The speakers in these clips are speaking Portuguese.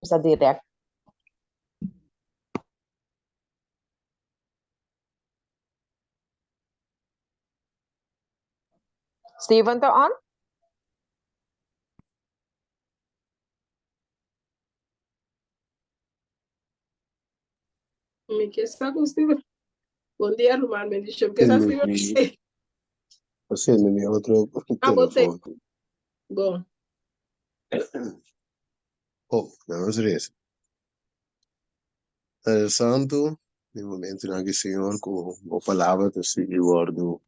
Está direct. Steven, to on? Me que está com Steven. Bom dia, Romano. Me dice que está Steven. Sendimi outro botei. telefone. Bom. Oh, vamos ver isso. Santo, no momento em que o Senhor, com a palavra, te seguiu o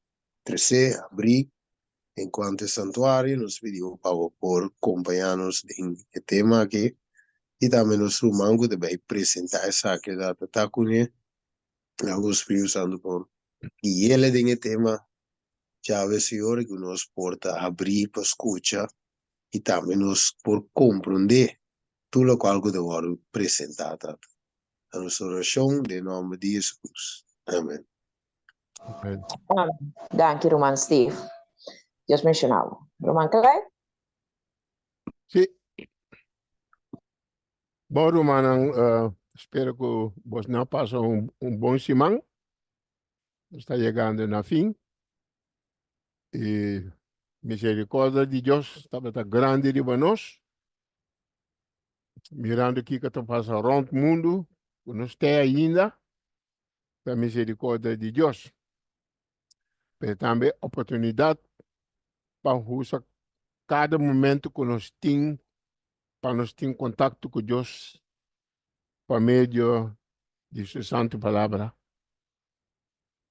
13, abrir, enquanto o santuário, nos pediu para por acompanhar-nos em tema aqui, e também nos mango de apresentar essa que da Tatacune, o Espírito Santo por. E ele tem tema, já o Senhor que nos porta a abrir para escutar, e também nos por compreender tudo o qual que devo apresentar. A nossa oração, em nome de Jesus. Amém. Dank je, Roman Steve. Deus mencionado. Roman Clay? Sim. Bom, Romano, espero que você não passe bom semana. Está chegando na fim. E misericórdia de Deus está grande de nós. Mirando aqui que está passando rond o mundo, que não está ainda, a misericórdia de Deus. Mas também oportunidade para usar cada momento que nós temos, para nós ter contato com Deus, por meio de sua santa palavra.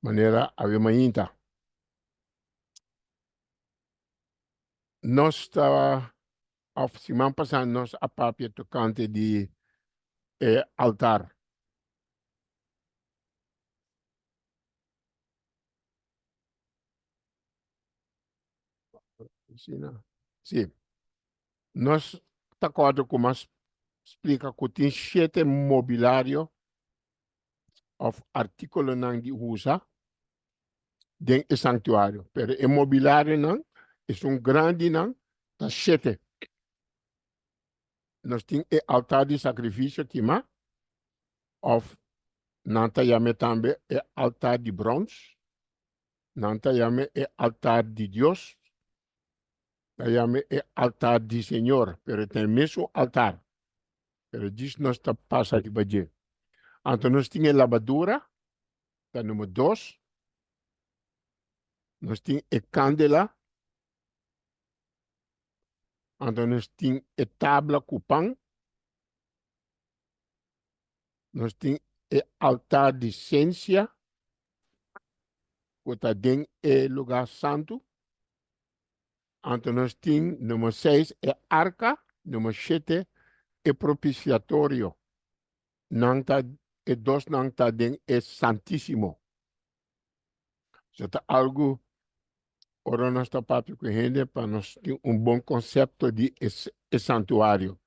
Maneira a ver ainda. Nós estava a semana passada nós a papia tocante de altar. Sim. Nós está acordo com mais explica que tem 7 mobiliário of artículo não de usa dentro do santuário. Pero o mobiliário não é grande não tá 7. Nós temos o altar de sacrifício tima of não tá chame também o altar de bronze. Não tá chame o altar de Deus. Tá chame o altar de Senhor, pero tem mesmo altar. Pero diz nós está passa de badia. Então nós temos a lavadura, tá número 2. Nós temos a candela. Então nós temos a tabla com pão. Nós temos o altar de ciência, que está dentro do lugar santo. Então nós temos, número 6, a arca. Número 7, o propiciatório. Não está, e 2 não está dentro do santíssimo. Isso é algo, ora nós está papo com a gente, para nós ter bom conceito de santuário.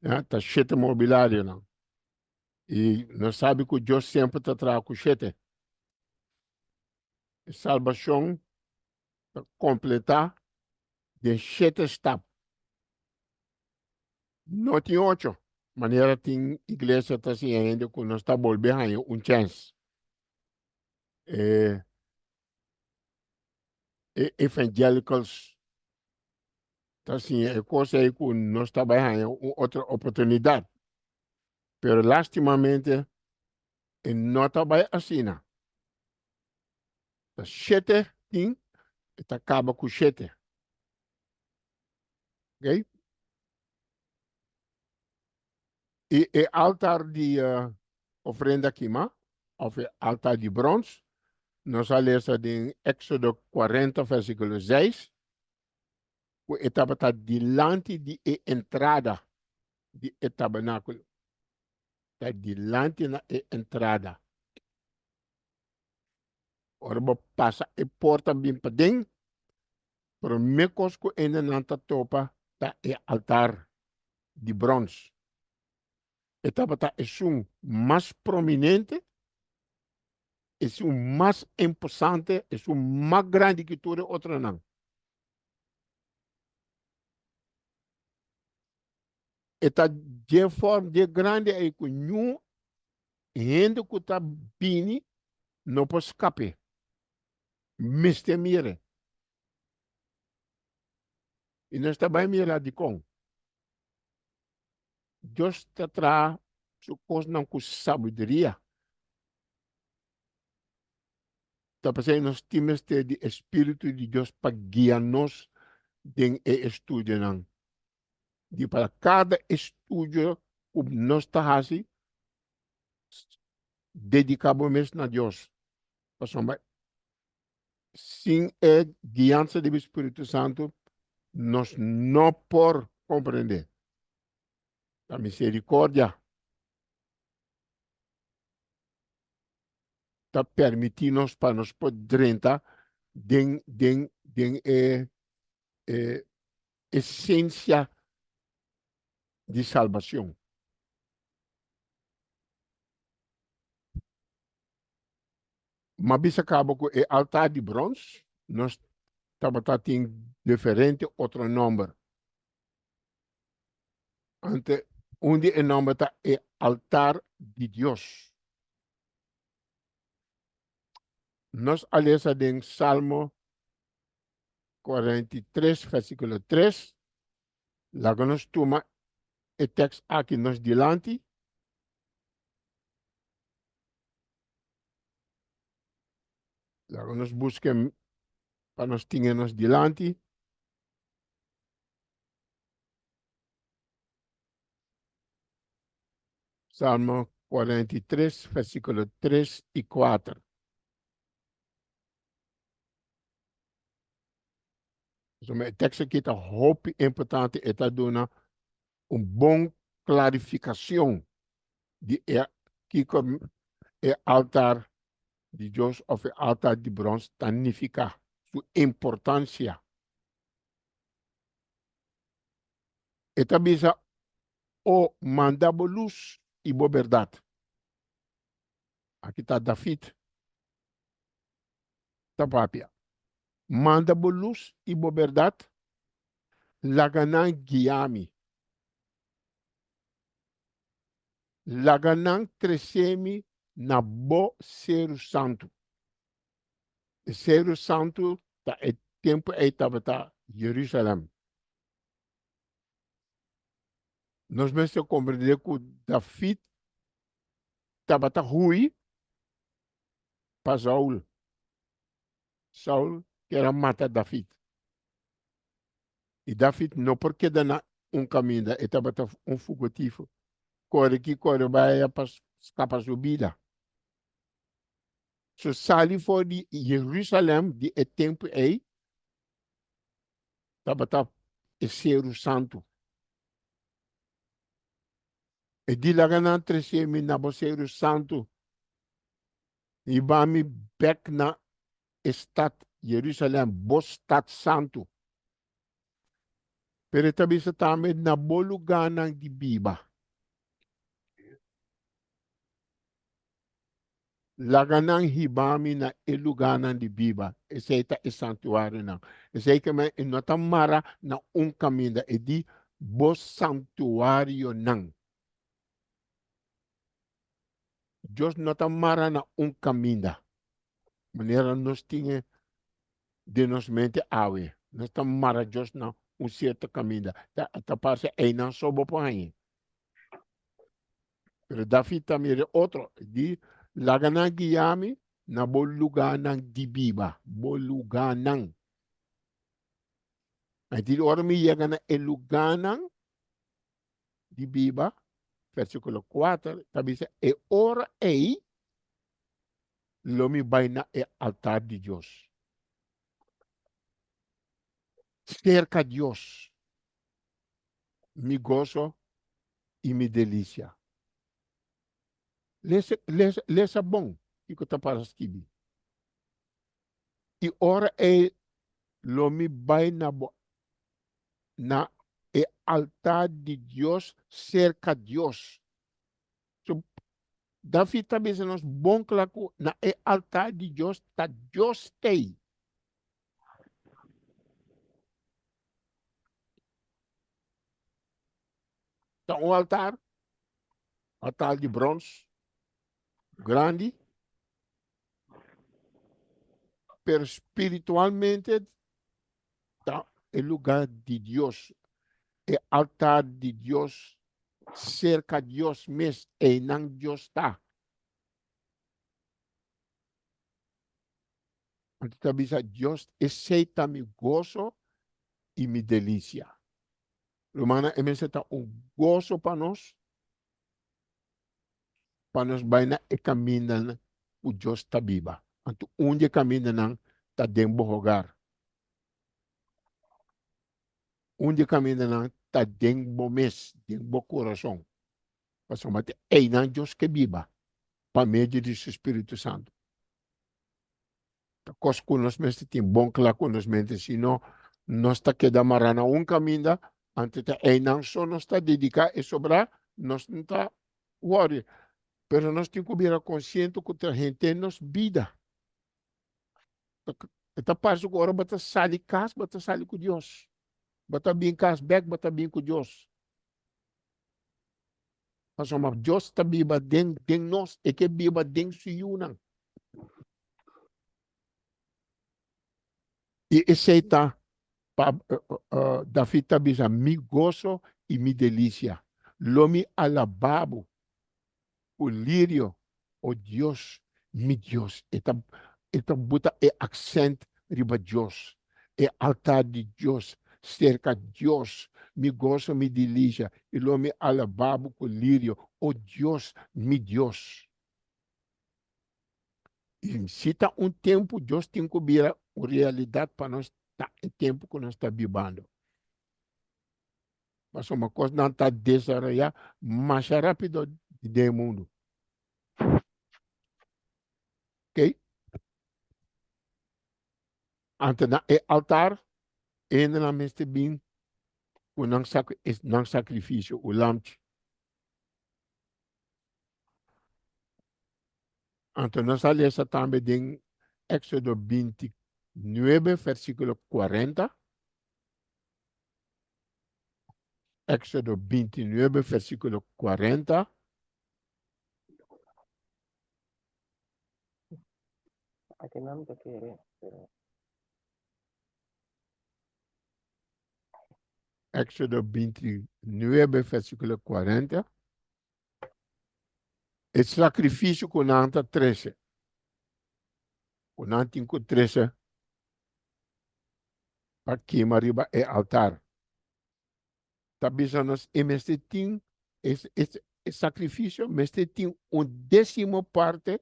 Está 7 mobiliário, não. E nós sabemos que Deus sempre está atrás com 7. Salvação completar de 7 etapas. Não tem 8. Maneira tem igreja está assim ainda que nós está voltando chance. Evangelicals está assim, é coisa aí que nós está ganhando outra oportunidade. Pero lastimamente não está assim. Tá 7 tem, está acaba com 7. Ok? E altar de ofrenda queima, ou altar de bronze, nós lemos em Éxodo 40, versículo 6, que estava diante de entrada do tabernáculo. Está diante da entrada. Ora, passa a porta bem para dentro, para me cosco ainda não está topa, está o altar de bronze. Estava mais prominente, é mais importante, é mais grande que tudo outro não. Eta de forma de grande aí com nenhum gente que tá bini não pode escapar. Mister mire. E nós também mira de com. Deus te traz su coisa não com sabedoria. Tá pensando nós temos de Espírito de Deus para guiar-nos em estudo não. De para cada estudo que nós está fazendo, dedicamos mesmo a Deus. Sem a guiança do Espírito Santo, nós não por compreender. A misericórdia está permitindo para nós poder entrar em essência de salvação. Mas bisa acaba com o altar de bronze, nós estamos tendo diferente outro número. Ante onde o nome está é altar de Deus. Nós alessa em Salmo 43, versículo 3. Lá que nós toma o texto aqui nós dilante. Lá que nós busquemos para nós termos dilante. Salmo 43, versículo 3 e 4. O texto aqui está muito importante e está dando uma boa clarificação de que como é altar de Deus ou o altar de bronze significa sua importância. E também o mandava luz e boa verdade. Aqui está David. Está papia. Mandava luz e boa verdade. Laganan guiame. Laganan cresceme na bo ser santo. O ser santo tá é tempo aí estava tá Jerusalém. Nós mesmos compreender que David estava tá ruim para Saul. Saul queria matar David. E David não porque dá caminho, ele estava um fugitivo. Corre vai para escapar sua vida. So sali for de Jerusalém de tempo aí, estava ser santo. E de lá na terceira na ser santo, e vai me back na estado Jerusalém, bo estado santo. Pero também se também na bo lugar na de Biba. Laganang hibami na eluganan di Biba. Ese ita santuário não. Ese que me notamara na caminho e di bo santuário não. Deus notamara na caminho. Maneira nós tinha de nos mente awe. Nós tamara Deus na certo caminho. Ta parte aí não sobo por aí. Pero David também outro di laganang guiame na bo lugar nang di Biba. Bo lugar nang. Aí de hora me chega na lugar nang di Biba, versículo 4, também diz, e ora aí, lo me vai na altar de Deus. Cerca de Deus, me gozo e me delícia. Lesa bom, que eu estou para escrever. E ora é, lo me vai na altar de Deus, cerca de Deus. So, David também se nos bom claro na altar de Deus, tá Deus tem. Tá um altar de bronze, grande, pero espiritualmente está el lugar de Dios, el altar de Dios, cerca de Dios mesmo, e não Deus está. Então, Deus aceita meu gozo e minha delícia. Romana, está um gozo para nós vai na e caminho o Deus está viva. Então, onde caminha não está dentro do lugar. Onde caminha não está dentro do mês, dentro do coração. Mas é não Deus que viva, para meio do Espírito Santo. Cos conhecimento tem bom claro conhecimento, senão nós está quedando marana caminho, antes é não só nós está dedicar e sobrar, nós não está worry. Pero nós temos que ser consciente que a gente nos vida. Está parte agora, bata sair casa, bata sair com Deus. Bata bem casa, bata bem com Deus. Mas Deus está viva dentro de nós, e que viva dentro de nós. E esse está, David está dizendo, mi gozo e mi delícia. Lomi alababo, o lírio, o Deus, mi Deus. Eta bota e accent riba Deus. E altar de Deus, cerca de Deus. Mi gozo, mi delícia. E lomi alababo, o lírio, o Deus, mi Deus. E se está tempo, Deus tem que vir a realidade para nós, tá, o tempo que nós estamos vivendo. Mas uma coisa não está desarrollada mais rápido do mundo. Ok? Antes na altar, ainda não me bem o não sacrifício, o lamte. Antes nós lemos também em Éxodo 29, versículo 40. Éxodo 29, versículo 40. Aqui não me querer. Éxodo 29, versículo 40. O sacrifício com anta 13. Com anta 13 para queimar riba é altar. Talvez nós tem esse sacrifício, mas tem 1/10 parte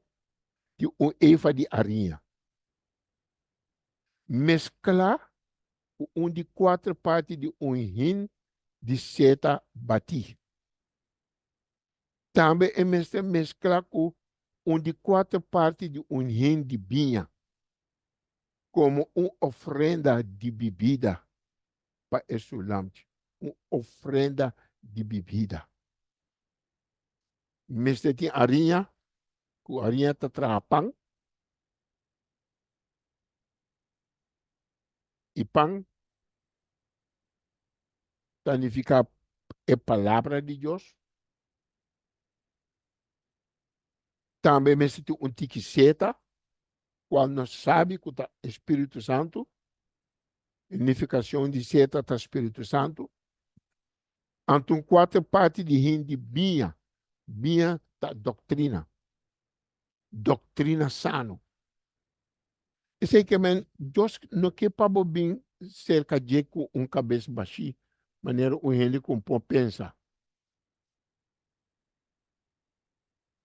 de eva de arinha. Mesclar 1/4 parte de rim de seta bati. Também é mesclar com 1/4 parte de rim de vinha, como uma ofrenda de bebida para esse lampe. Uma ofrenda de bebida. Mas tem arinha, que a arinha está pão, e pão significa a palavra de Deus. Também me tem tiquiceta, quando nós sabe que o Espírito Santo, unificação de seta do Espírito Santo. Então, 4 partes de rim de binha da doutrina. Doutrina sano. E sei que, Deus não quer para bem cerca de com cabeça baixa, maneira o ele como pensa.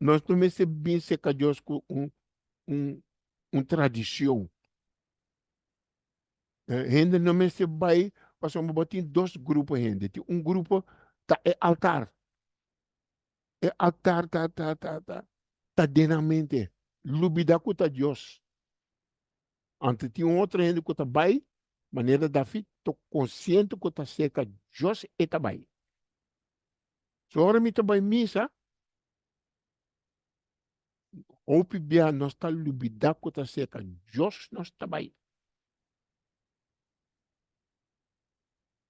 Nós não me bem cerca de Deus com tradição. Ainda não me se vai, passamos botar 2 grupos ainda. Tem grupo é altar. É altar tá dentro da mente. Lubida com Deus. Antes tem outro ainda que está bem, maneira da fita, tô consciente que está cerca de Deus e está bem. Se agora me está bem missa, ou bem nós está lubida que está cerca de Deus, nós está bem.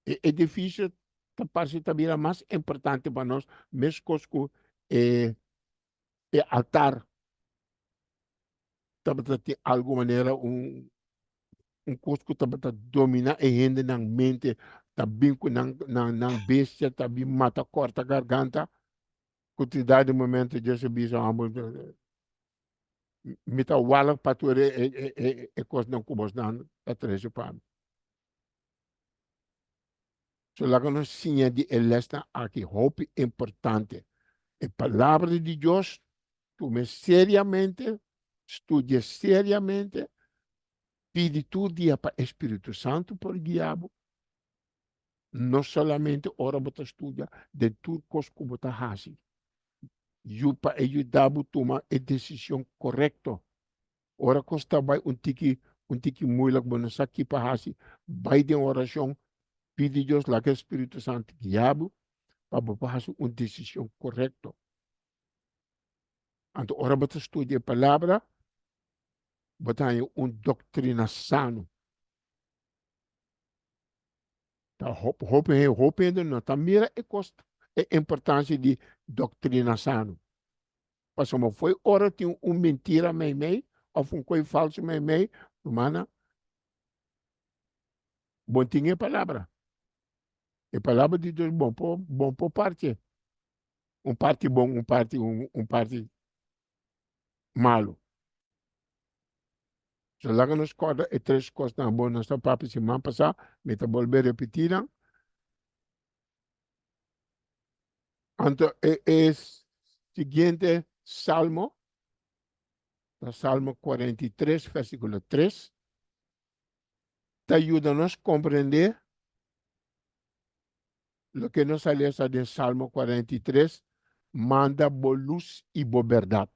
É difícil esta parte também é mais importante para nós, mesmo que altar, também de alguma maneira coisa que domina e rende na mente, também com na bestia, também mata, corta a garganta, quantidade de momento de receber mita wala pature coisa não como não atrás para so lá que nós sinha de elesta aqui hope importante a palavra de Deus tome seriamente estude seriamente pede tudo dia para Espírito Santo por guiabo não somente ora bota estuda de tudo coisa que bota hasi you para ajudar a tomar a decisão correta. Ora costa vai um tiki moeilijk beno sakki pahasi vai de oração pede Deus lá que o Espírito Santo guiabo para pahasi uma decisão correta. Então ora bota estudia a palavra bota doutrina sano. Tá hope ainda não tá mira e costa a importância de doutrina sano. Mas como foi ora tem mentira meio ou coisa falso meio humana bom tinha a palavra. A palavra de Deus bom por parte. Parte bom, parte malo. So lá que nos corda e três coisas na boa nossa papo semana passada, me tá volver repetir. Então, é seguinte Salmo, Salmo 43, versículo 3, te ajuda a nos compreender lo que nos sale de Salmo 43, manda boa luz e boa verdade.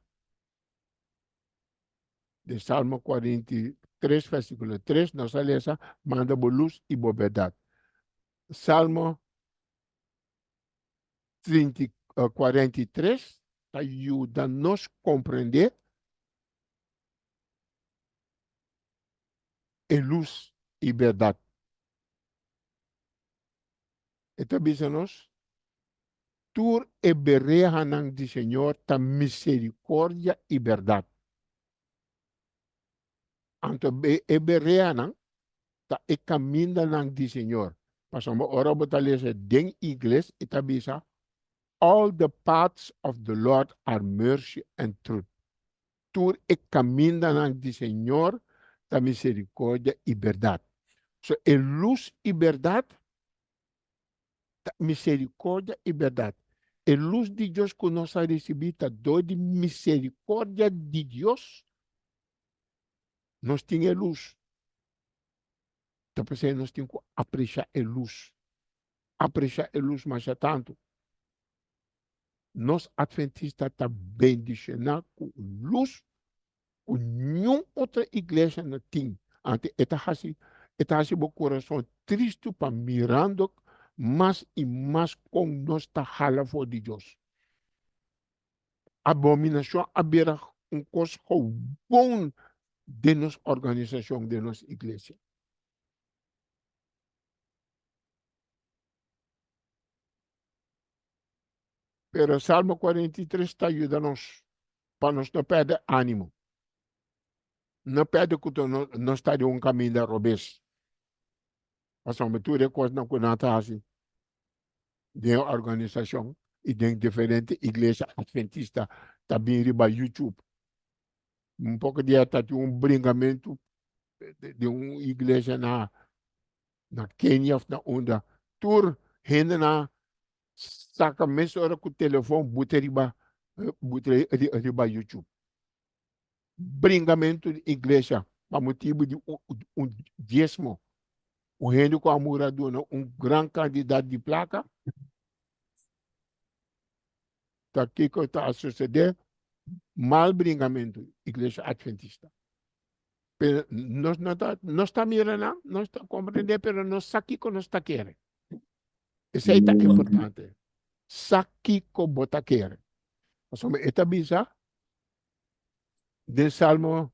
De Salmo 43, versículo 3, nos sale essa, manda boa luz e boa verdade. Salmo 43 ajuda a nos compreender a luz e verdade. Então, dizemos, tur e berreja nang di Senhor ta misericórdia e verdade. Anto e berreja nang ta e caminda nang di Senhor. Pasamos ora botalese den inglês e ta bisa all the paths of the Lord are mercy and truth. Tur e caminda nang di Senhor ta misericórdia e verdade. So, e luz e verdade, misericórdia e verdade. A luz de Deus que nós recebemos, dor de misericórdia de Deus, nós temos luz. Então, nós temos que apreciar a luz. Apreciar a luz mais tanto. Nós, adventistas, também bem com luz, que nenhuma outra igreja não tem. Então, o coração triste para mirando mais e mais com nós está for de Deus. Abominação haverá coisa bom de nossa organização, de nossa igreja. Pero Salmo 43 está ajudando-nos para nós não perder ânimo. Não perder que nós está de caminho da robês. Mas a tudo é coisa não conata assim. De organização e de diferentes igrejas adventistas também riba YouTube. Pouco de até brincamento de uma igreja na Quênia, na onda. Tur, rende na saca mesmo hora com o telefone, bota riba YouTube. Brincamento de igreja, para motivo de dízimo. O reino com a moradora, grande candidato de placa. Está aqui que está a suceder. Mal brincamento, igreja adventista. Pero nós não está mirando, nós está compreendendo, pero nós aqui que nós está querendo. Isso aí está importante. Saki ko bota quer. Então, esta bisa de Salmo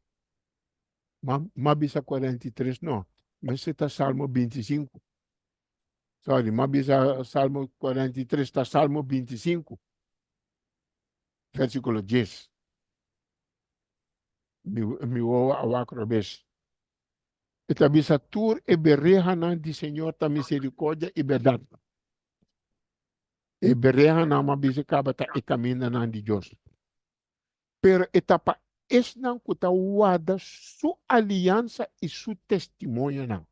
bisa 43 não, mas está Salmo 25. Sorry, mabisa Salmo 43, está Salmo 25, versículo 10. Mi woa awakro bes. Ita bisa tur e berreha di Senhor ta misericórdia e verdade. E berreha na mabisa kabata e camina na di Deus. Pero etapa es não kuta wada su aliança e su testemunho não.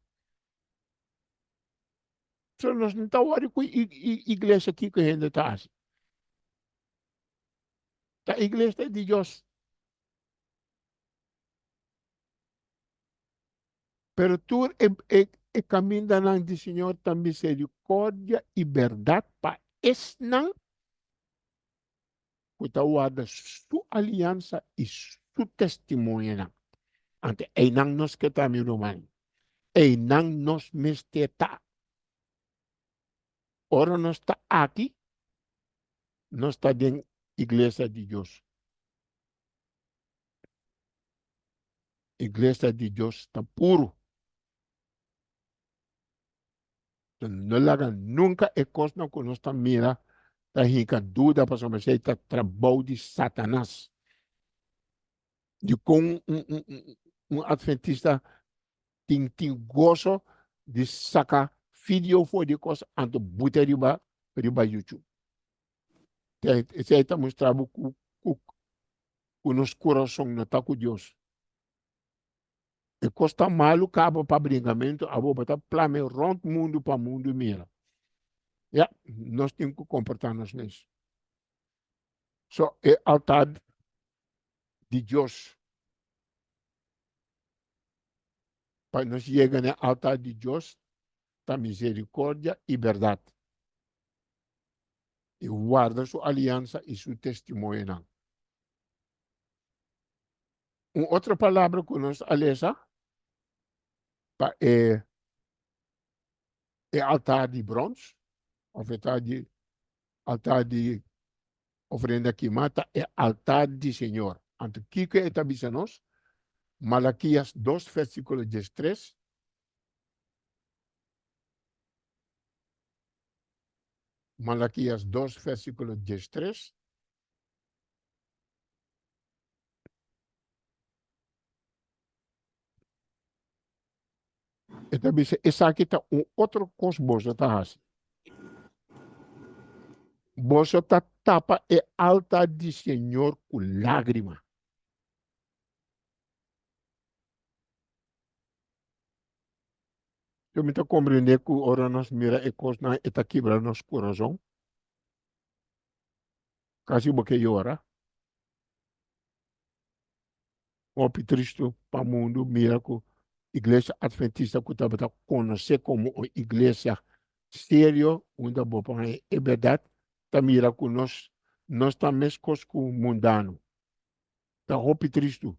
So nós não tá wari com igreja aqui que ainda tá assim. Tá igreja de Deus. Pero tu e caminho na di Senhor ta misericórdia e verdade pa es não kuta wada su aliança e su testemunho não. Ante e não nos que tá mi romano. E não nos mesteta. Ora nós está aqui, nós está dentro da igreja de Deus. Igreja de Deus está puro. Não laga nunca é coisa que nós está mira, está rica dúvida para saber se está trabalho de Satanás. De com adventista tem gosto de sacar vídeo for de coisa anto buta riba YouTube. Se está mostrando que nos coração não está com Deus. E costa malu cabo para bringamento, a boba tá plame rond mundo para mundo mira. Ja, nós temos que comportar-nos nisso. Só é altar de Deus. Para nós chegar no altar de Deus, tá misericórdia e verdade. E guarda sua aliança e seu testemunho. Uma outra palavra que nós alessa é altar de bronze, altar de ofrenda que mata, é altar de Senhor. Então, o que está dizendo nós? Malaquias 2, versículo 13. Malaquias 2, versículo 13. Então, essa aqui está outro coisa boa, tá assim. Você tá tapa e alta de Senhor com lágrima. Eu me compreender que ora nós mira e coisa na eta quebra nosso coração. Casi porque ora. O triste para o mundo mira que igreja adventista que estava conhecer como uma igreja sério, onde é verdade, tá mira que nós estamos com o mundano. Tá roupa triste.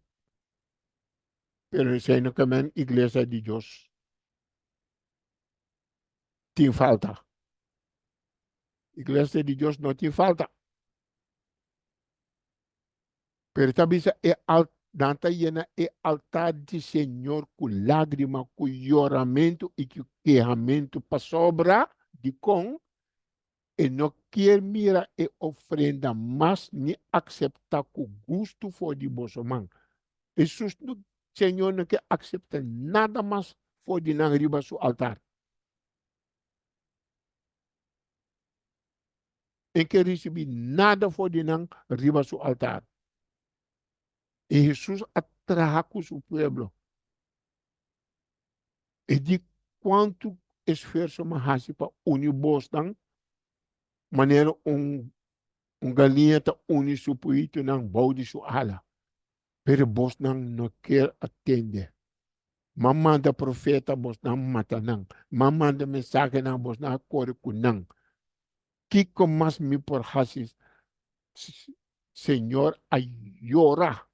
Pero isso aí não é igreja de Deus. Tem falta. Igreja de Deus não tem falta. Pero também é danta llena é altar de Senhor com lágrima, com choramento e com queijamento para sobra de com e não quer mirar e ofrenda, mas nem aceitar com gosto for de vosso mão. Jesus, o Senhor não quer aceitar nada mais for de não riba seu altar. E quer receber nada for de não riba seu altar. E Jesus atraja com seu povo. E de quanto esforço mais para unir bostan, maneira galinha está unir seu poito não balde sua ala. Pero bostan não quer atender. Mamanda profeta bostan mata não. Mamanda mensagem não bostan acorda com não. Que mais me por hasis, Senhor, a llorar.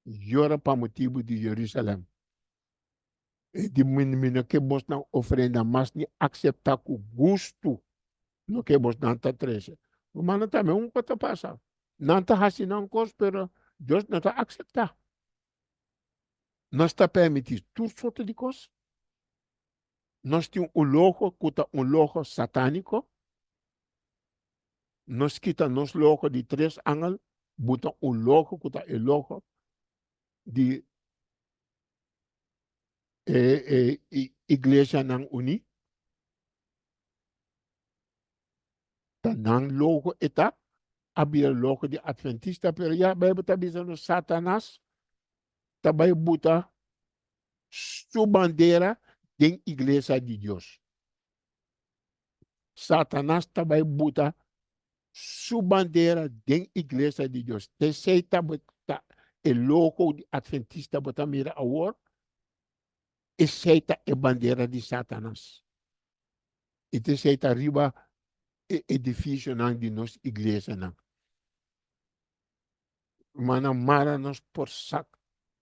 Llora para motivo de Jerusalém. E de menina que vos não ofrenda, mas nem aceitar com gosto no que vos não está treze. O mano também coisa passa. Não está assim não coisa, pero Deus não está aceitar. não está permitido tudo sorte de coisa. Nós temos um logo, que um logo satânico. Nós quita nos logo de 3 ângulos, bota um logo, que é o logo de igreja não uni. Tanang logo eta, abia logo de adventista, pero já vai botar no Satanás, também bota sua bandeira de igreja de Deus. Satanás também bota sua bandeira de igreja de Deus. Terceira bota o logo de adventista, bota mira a war, e seita é bandeira de Satanás. E terceira riba é edifício de nossa igreja. Mana mara nos por saco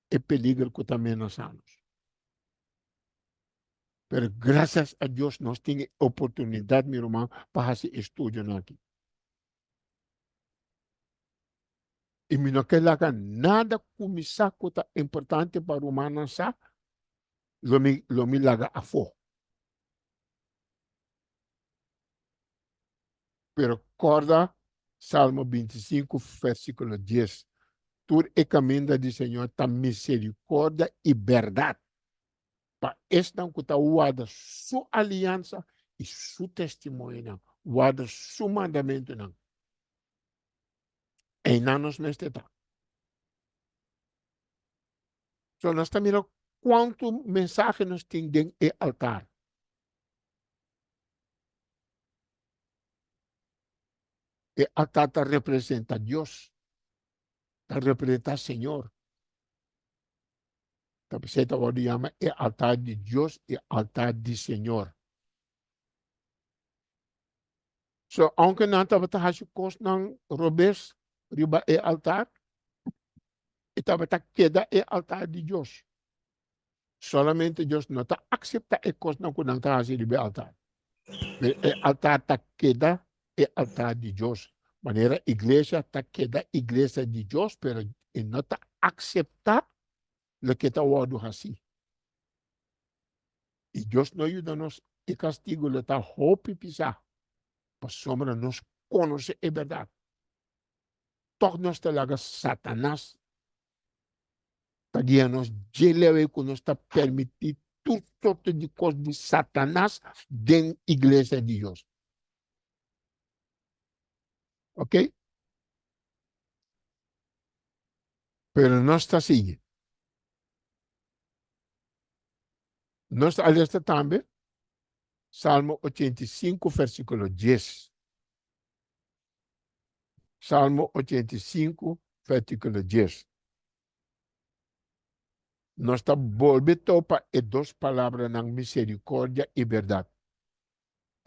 é peligro que também nós anos. Pero graças a Deus nós temos oportunidade, meu irmão, para fazer estudo aqui. E me não quer nada começar que é importante para o humano, lo me laga a fo. Pero corda, Salmo 25, versículo 10. Tu recomenda do Senhor ta misericórdia e verdade. Para esta que está guarda sua aliança e seu testemunho, guarda seu mandamento. E não nos neste etapa. So, nós estamos mirando quanto mensagem nós temos dentro do altar. O altar representa Deus, representa o Senhor. Representa o que chama o altar de Deus e o altar do Senhor. So, aunque não estava fazendo coisa não robes riba o altar, estava queda o altar de Deus. Solamente Deus não está aceita a coisa não que não está fazendo o altar. O altar está queda o altar de Deus. Maneira igreja está queda igreja de Deus, pero não está aceita o que está o assim. E Deus não ajuda-nos e castigo le está roupa pisar. Para sombra nos conhecer a verdade. Toch nós telaga Satanás. Está guiando-nos de que nos está permitindo tudo sorte de coisa de Satanás dentro da igreja de Deus. Ok? Pero nós está assim. Nós está também. Salmo 85, versículo 10. Salmo 85, versículo 10. Nós estamos volviendo para duas palavras na misericórdia e verdade.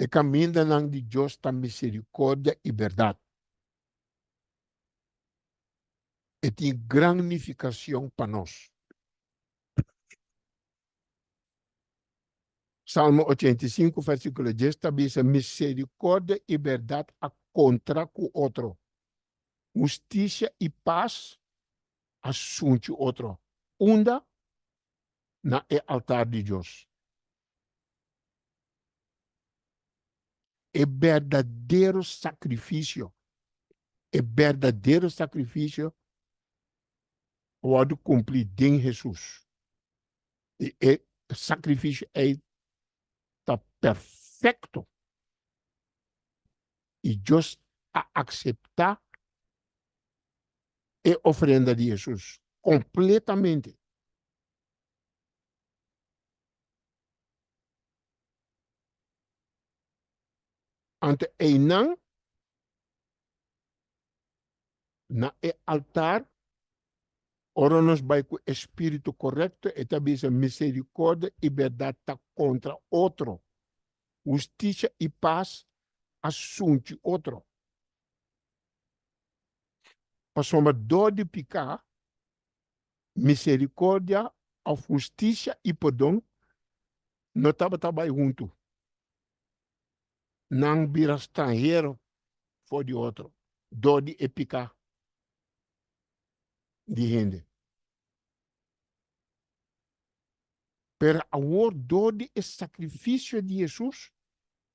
O caminho de Deus está misericórdia e verdade. E tem gratificação para nós. Salmo 85, versículo 10, diz misericórdia e verdade a contra com outro. Justiça e paz assunto outro. Unda na altar de Deus. É verdadeiro sacrifício. É verdadeiro sacrifício pode cumprir em Jesus. E o sacrifício está perfeito. E Deus a aceitar a oferenda de Jesus completamente. Ante Einan, na altar, ora nos vai com o espírito correto e também misericórdia e verdade tá contra outro. Justiça e paz assunto outro. Passamos dor de picar, misericórdia, a justiça e perdão, não estava junto. Não vira estrangeiro for de outro. Dor de picar de gente. Pero agora, todo o sacrifício de Jesus,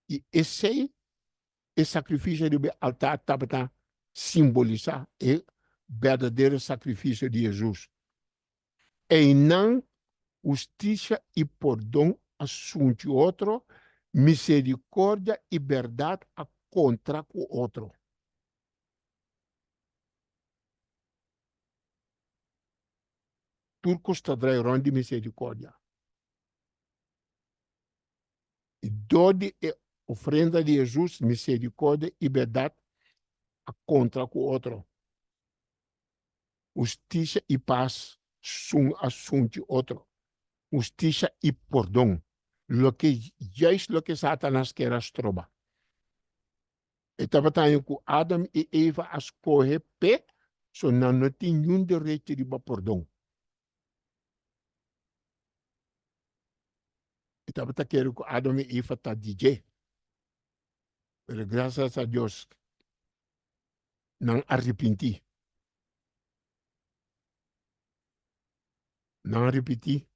e esse é o sacrifício do altar para simbolizar o verdadeiro sacrifício de Jesus. E não justiça e perdão assunto outro, misericórdia e verdade a contra o outro. Turco está de misericórdia. E toda a ofrenda de Jesus, misericórdia e verdade a contra o outro. Justiça e paz são assunto outro. Justiça e perdão. Juist lo que Satanás quer trobar. Estava tendo que Adam e Eva escolher pé, so não tem nenhum direito de perdão. Estava querendo que Adam e Eva tá DJ. Mas graças a Deus, não arrependi. Não arrependi.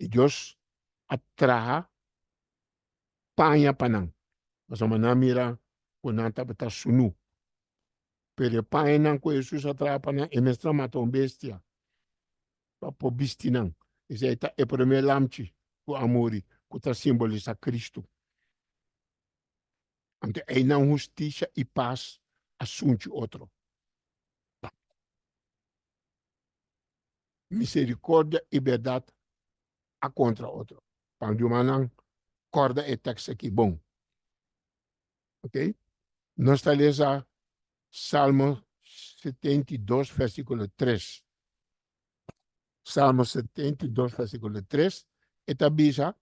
E Deus atraha panha panang. Mas não mira o não estava sunu. Pero panha não com Jesus atraha panang e mestra matou bestia. Para bestia não. Isso aí é o primeiro lamchi, o amor, que simboliza Cristo. Então, é não justiça e paz assunto outro. Misericórdia e verdade a contra outro. Quando manang corda e texto aqui bom. Ok? Nós está lendo Salmo 72, versículo 3. Salmo 72, versículo 3. Eta bisa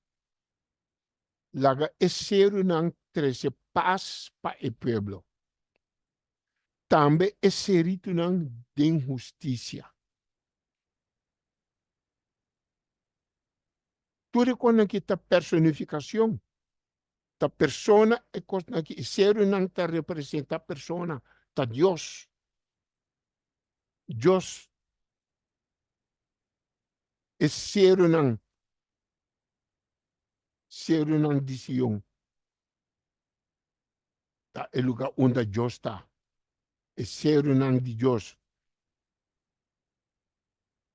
laga esero nang trece paz pa e pueblo. Tambe eseritu nang den justicia. Tu reconhece que esta personificação, esta persona é coisa que ser não te representa a persona, ta Deus. Deus é ser não decisão. Tá é lugar onde Deus está. É ser não de Deus.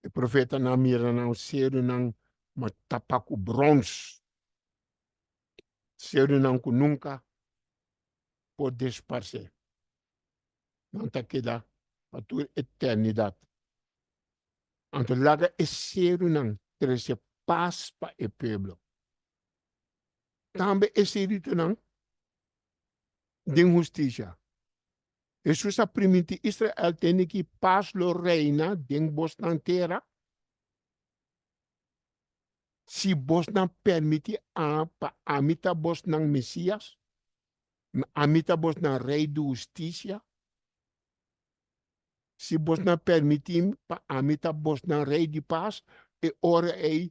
O profeta não mira não ser não mas tapaco bronze. Ser não que nunca pode disparar. Não está queda para tua eternidade. Então, laga é ser não trece paz para o povo. Também é ser não de justiça. Jesus a permite Israel tem que paz lo reina den vos na terra. Se vos não permite pa amita vos na Messias, amita vos na rei de justiça. Se vos não permite pa amita vos na rei de paz, e ora é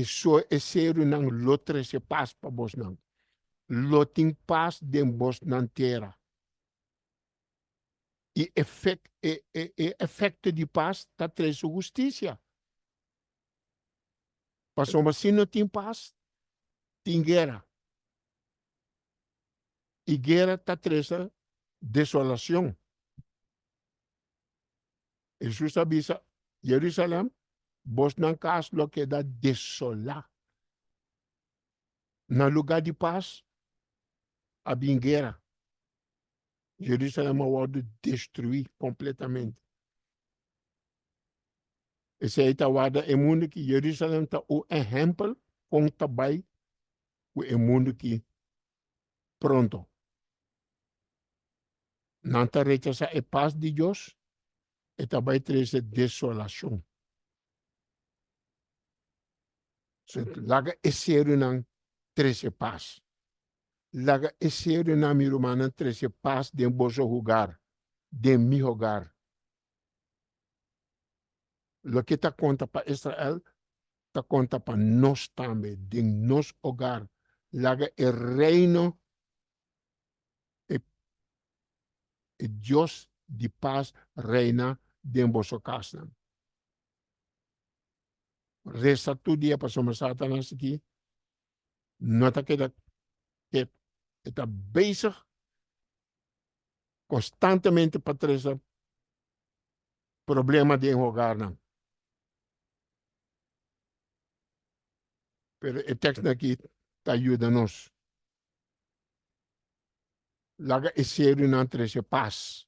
só é ser não lotre se paz para vos não. Loting paz den vos na terra. E efeito de paz está traz justiça. Passou, mas se não tem paz, tem guerra. E guerra está traz desolação. Jesus avisa, Jerusalém, vos não cas lo que dá desolar. No lugar de paz, havia guerra. Jerusalém vai destruir completamente. Esse aí está o mundo que Jerusalém está o exemplo com também o mundo que pronto. Não está rechaçar a paz de Deus, e também traz desolação. Laga esse não traz paz. Laga esse não me romana traz paz de vosso lugar, de meu lugar. Lo que está conta para Israel, está conta para nós também, de nosso lugar. Laga o reino e Deus de paz reina de vosso casa. Resta todo dia para somos Satanás aqui. Nota que está bezig constantemente para trazer problema de hogar. Não. Pero o texto aqui ajuda-nos. Laga é sério não trazer paz.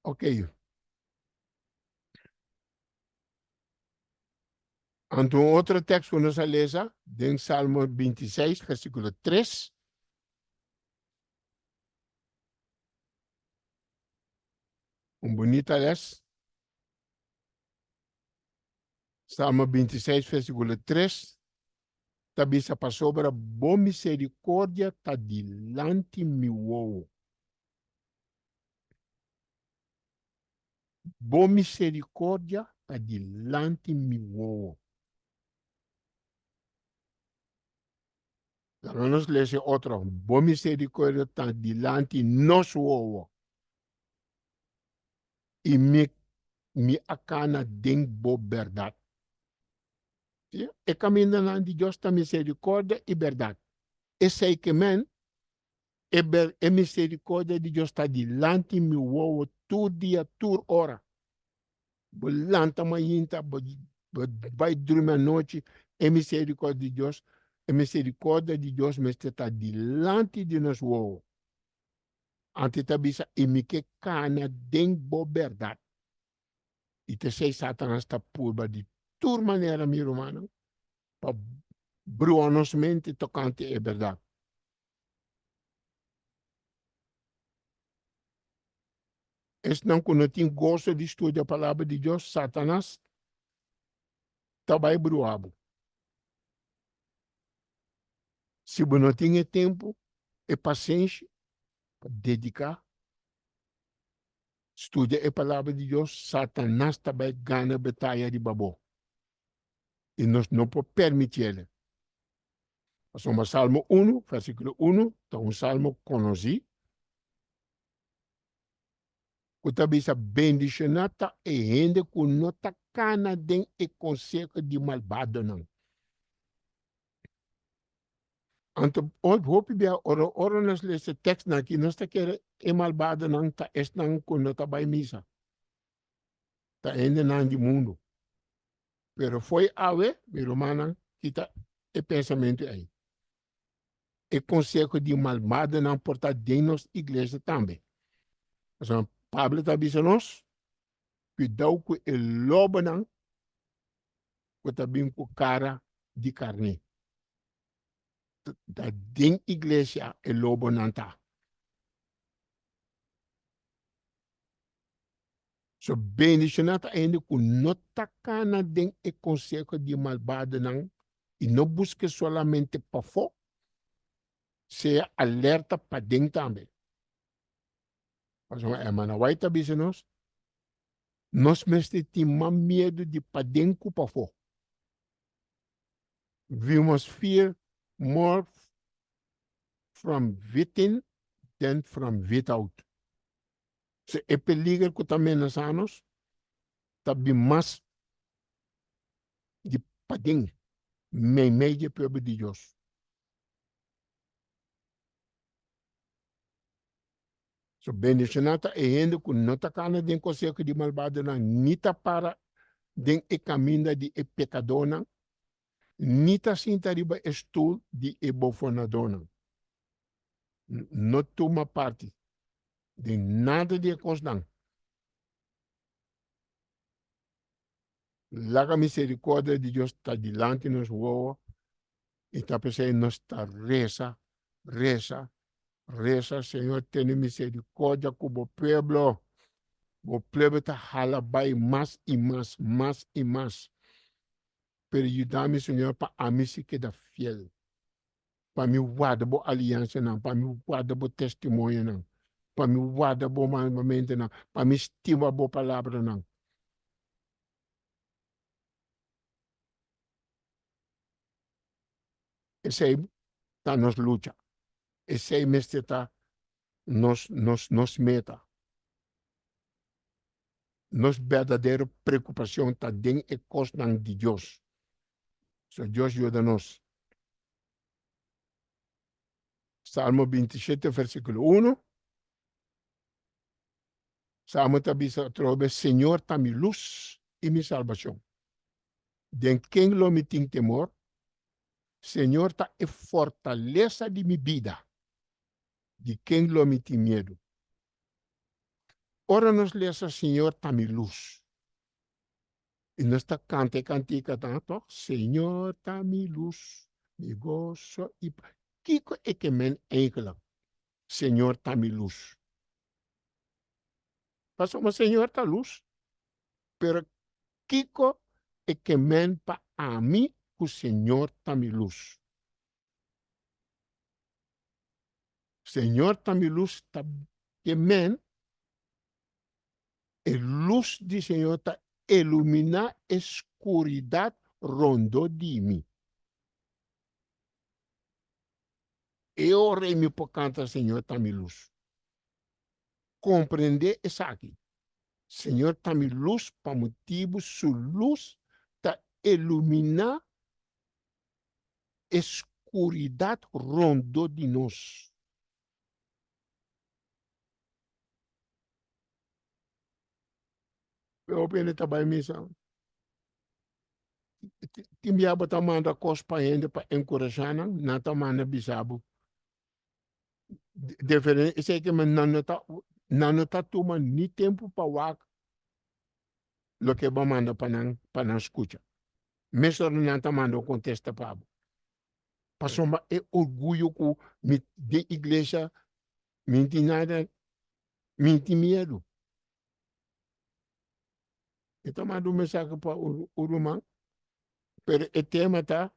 Ok. Então, outro texto que nós lemos, em Salmo 26, versículo 3. Bonita les. Salmo 26, versículo 3. Tabisa para sobre boa misericórdia tá dilante meu. Boa misericórdia tá dilante meu. Nós lemos outro. Boa misericórdia tá dilante nosso. E me acana den bo verdade. E caminho na de Deus tá misericórdia e verdade. Esse aí que men é misericórdia de Deus está dilante meu todo dia, toda hora. Bolanta manhinta, vai dormir à noite, é misericórdia de Deus. É misericórdia de Deus, mas está dilante de nós. Ante tabisa, e me que cana den bo verdade. E te sei Satanás está purba de toda maneira, meu irmão, para bruar-nos mente tocante é verdade. Esse não, quando tem gosto de estudar a palavra de Deus, Satanás está bem bruado. Se você não tem tempo e paciência para dedicar, estudar a palavra de Deus, Satanás também ganha a batalha de Babó. E nós não podemos permitir ele. Somos Salmo 1, versículo 1, é um salmo conhecido. Que também se bendicionata e rende que não está cana den e conselho de malvado não. Então, hope bia oro nós esse texto aqui, nós está querendo e malvado não tá estão com não tá vai misa. Tá ainda não de mundo. Pero foi ave, meu irmão, que tá e pensamento aí. E conselho de malvado não porta dentro da igreja também. Então, Pablo está dizendo nós, cuidado com o lobo não, que tá bem com cara de carne. Da dentro da igreja, o lobo não tá. So bendicionata ainda com nota cana den e conselho de malvado não e não busque solamente para fora, seja alerta para dentro também. Mas a mana vai estar dizendo nós mesmo temos medo de para dentro para fora. We must fear more from within than from without. Se é peligro que também nós anos, também mais de para dentro, meio de povo de Deus. So bendicionata e ainda com nota cana den conselho de malvado na nita para den e caminho de e pecadona nita sinta riba estul de e bofonadona. Não toma parte de nada de constan. Laga misericórdia de Deus está dilante nos voa e está pensando nós está reza, Senhor, tenha misericórdia com o pueblo. O pueblo está hala vai mais e mais. Pero ayúdame, Senhor, para a mim se queda fiel. Para mim guarda boa aliança não, para mim guarda boa testemunho não, para mim guarda boa mandamento não, para mim estima boa palavra não. Esse aí está nos luta. Esse aí mesmo está nos meta. Nuestra verdadera preocupación está en el costo de Dios. So Dios ayúdanos. Salmo 27, versículo 1. Salmo también trove, Señor está mi luz y mi salvación. De quien lo me tiene temor, Señor está en fortaleza de mi vida. De quien lo me tiene miedo. Ora nos lesa, Señor está mi luz. Y nuestra cantica tanto, Señor está mi luz, mi gozo y paz. Kiko es que men eigenlijk, Señor está mi luz. Pasamos, Señor está luz. Pero Kiko es que men pa a mí, que Señor está mi luz. Señor está mi luz, que men, el luz de Señor está ilumina escuridad rondo de mí. Eu orei me por cantar, Senhor, está mi luz. Compreender isso aqui. Senhor, está mi luz para motivo, sua luz está iluminar escuridade rondo de nós. Eu penso que vai me dizer, Timbiaba tá manda coisa para ainda para encorajar, não tá manda bisabo. Diferente, isso é que não tá tomando nem tempo para o lo que va manda para não escutar. Mesmo não tá manda contesta para Pasomba é orgulho com de igreja, minti nada, minti medo. Então manda mensagem para o irmão, pero o tema está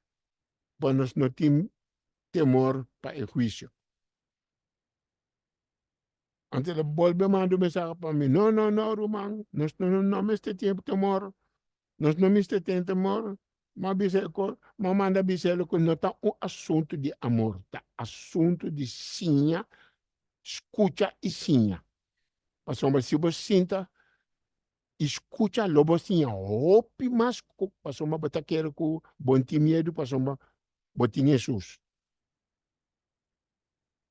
para nós não ter temor para o juízo. Antes ele volve manda mensagem para mim, não, irmão, nós não este tempo temor, nós não este tempo temor, mas manda biselo que não está um assunto de amor, tá assunto de sinha, escuta e sinha. Pasomba se você sinta escuta lobo sinha, hopi mas pasomba bota quero com bom medo, pasomba botin Jesus.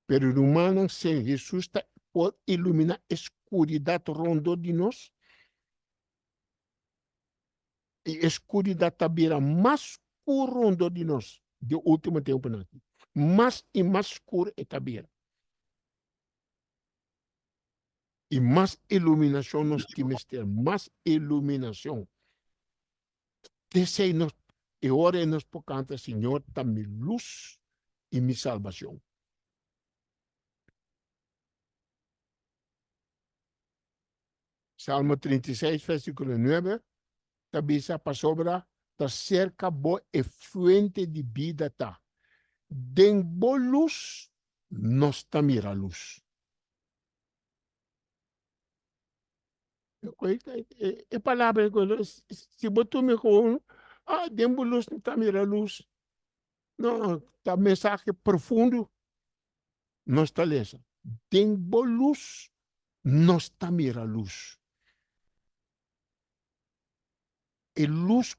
Pero o humano sem Jesus está por iluminar a escuridade rondo de nós. E a escuridade está mais escuro rondo de nós, de último tempo. Mais e mais escuro está beira. E mais iluminação nós temos ter, mais iluminação. Desce nós, e ora nós por cantar, Senhor, está minha luz e minha salvação. Salmo 36, versículo 9, tabisa para sobra, ta cerca bo e fuente de vida ta. Den bo luz, nos ta mira luz. É palavra, se botou me com, den bo luz, não ta mira luz. Não, ta mensagem profundo, nos ta lesa. Den bo luz, nos ta mira luz. E luz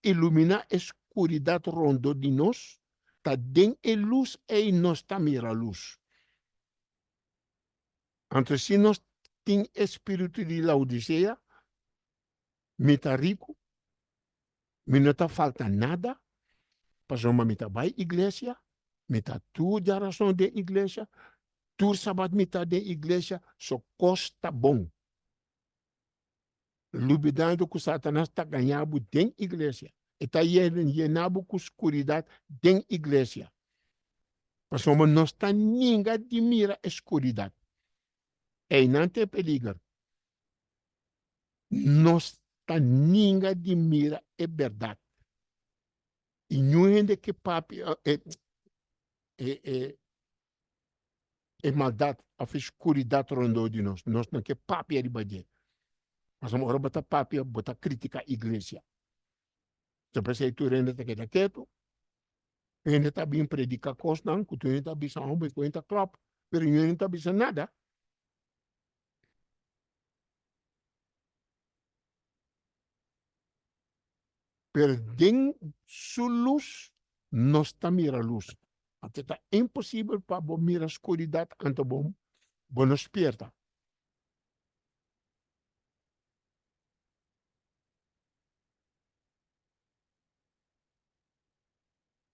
ilumina a escuridade rondo de nós, tá den e luz e nós tá mira luz. Então, se nós tem espírito de Laodiceia, me tá rico, me não tá falta nada, passou me tá vai igreja, me tá tudo a razão de igreja, tudo sábado me tá de igreja, só costa bom. Lubidando que Satanás está ganhando dentro da igreja. Está llenando com escuridade dentro da igreja. Mas não está ninguém admira a escuridade. E não tem perigo. Não está ninguém admira a verdade. E não é que papi é maldade, a escuridade rondou de nós. Nós não que papi é de badia. Mas agora bota papi, bota crítica à igreja. Se a prefeitura ainda está quieto, ainda está bem predicar coisa, não, que tu ainda está bem são bem conta claro, mas ainda está bem nada. Perdem sua luz, não está mira luz. Até está impossível para bom mirar a escuridão, então bom nos pierda.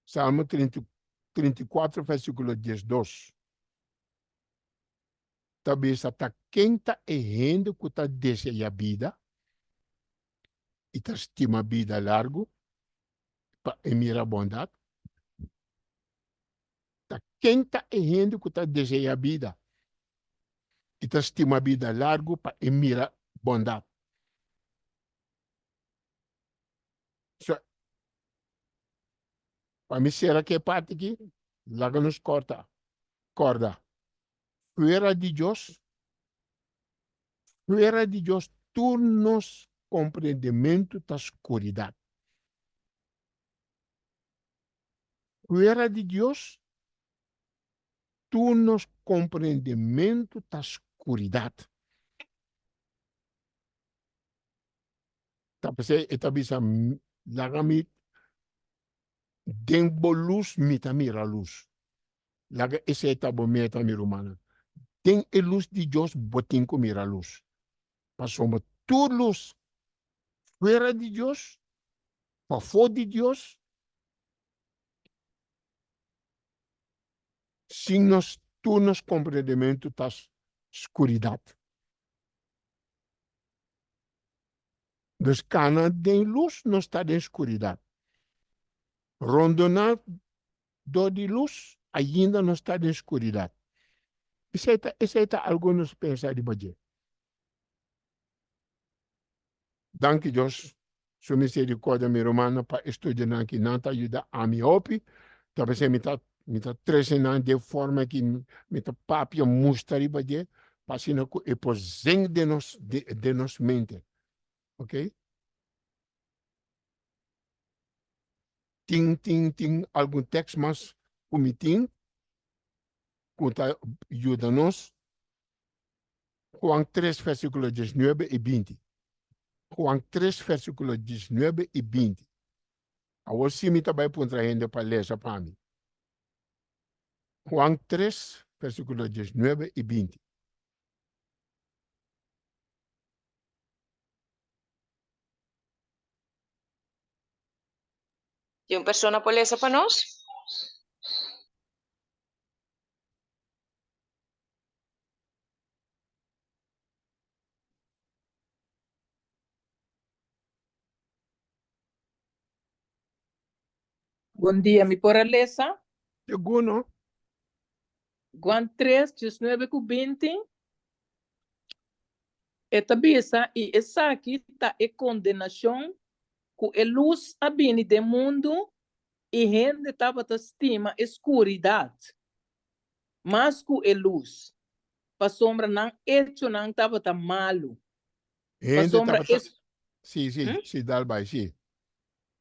Salmo 34, versículo 12. Talvez está quenta e rende que está deseja a vida e está estima a vida largo para mira a bondade. Está quenta e rende que está deseja a vida e está estima a vida largo para mira bondade. So, para mim, será que é parte aqui? Larga nos corta. Corda. Fuera de Deus, tu nos compreendimento da escuridão. Fuera de Deus, tu nos compreendimento da escuridão. Tapos esta bisa lagami den luz mita mira luz. Laga esse etabo meta mirumana. Den a luz de Deus botin com mira luz. Passou tu luz fuera de Deus, para fora de Deus, sim nós tu nos compreendimento da escuridão. Dus cana de luz não está de escuridão. Rondonar do de luz ainda não está de escuridão. Isso é alguns pensar de badia. Danke Deus, sua misericórdia me romana para estudar aqui não te ajuda a me opi. Talvez me tá trazendo de forma que me tá papia mostrar badia, para se não é poseng de nos mente, ok? Tem algum texto mais comitim, que ajuda-nos. Juan 3, versículo 19 e 20. Juan 3, versículo 19 e 20. Agora sim, me também põe ainda para ler para mim. Juan 3, versículo 19 e 20. E uma pessoa pode ler essa para nós? Bom dia, me por lesa. Segundo, Juan 3, 19 com 20. Eta bisa e essa aqui tá e condenação que a luz abine do mundo e gente tava ta estima escuridade. Mas que a luz, para sombra não hecho não tava ta malo. Para ainda sombra sim, dá vai, sim.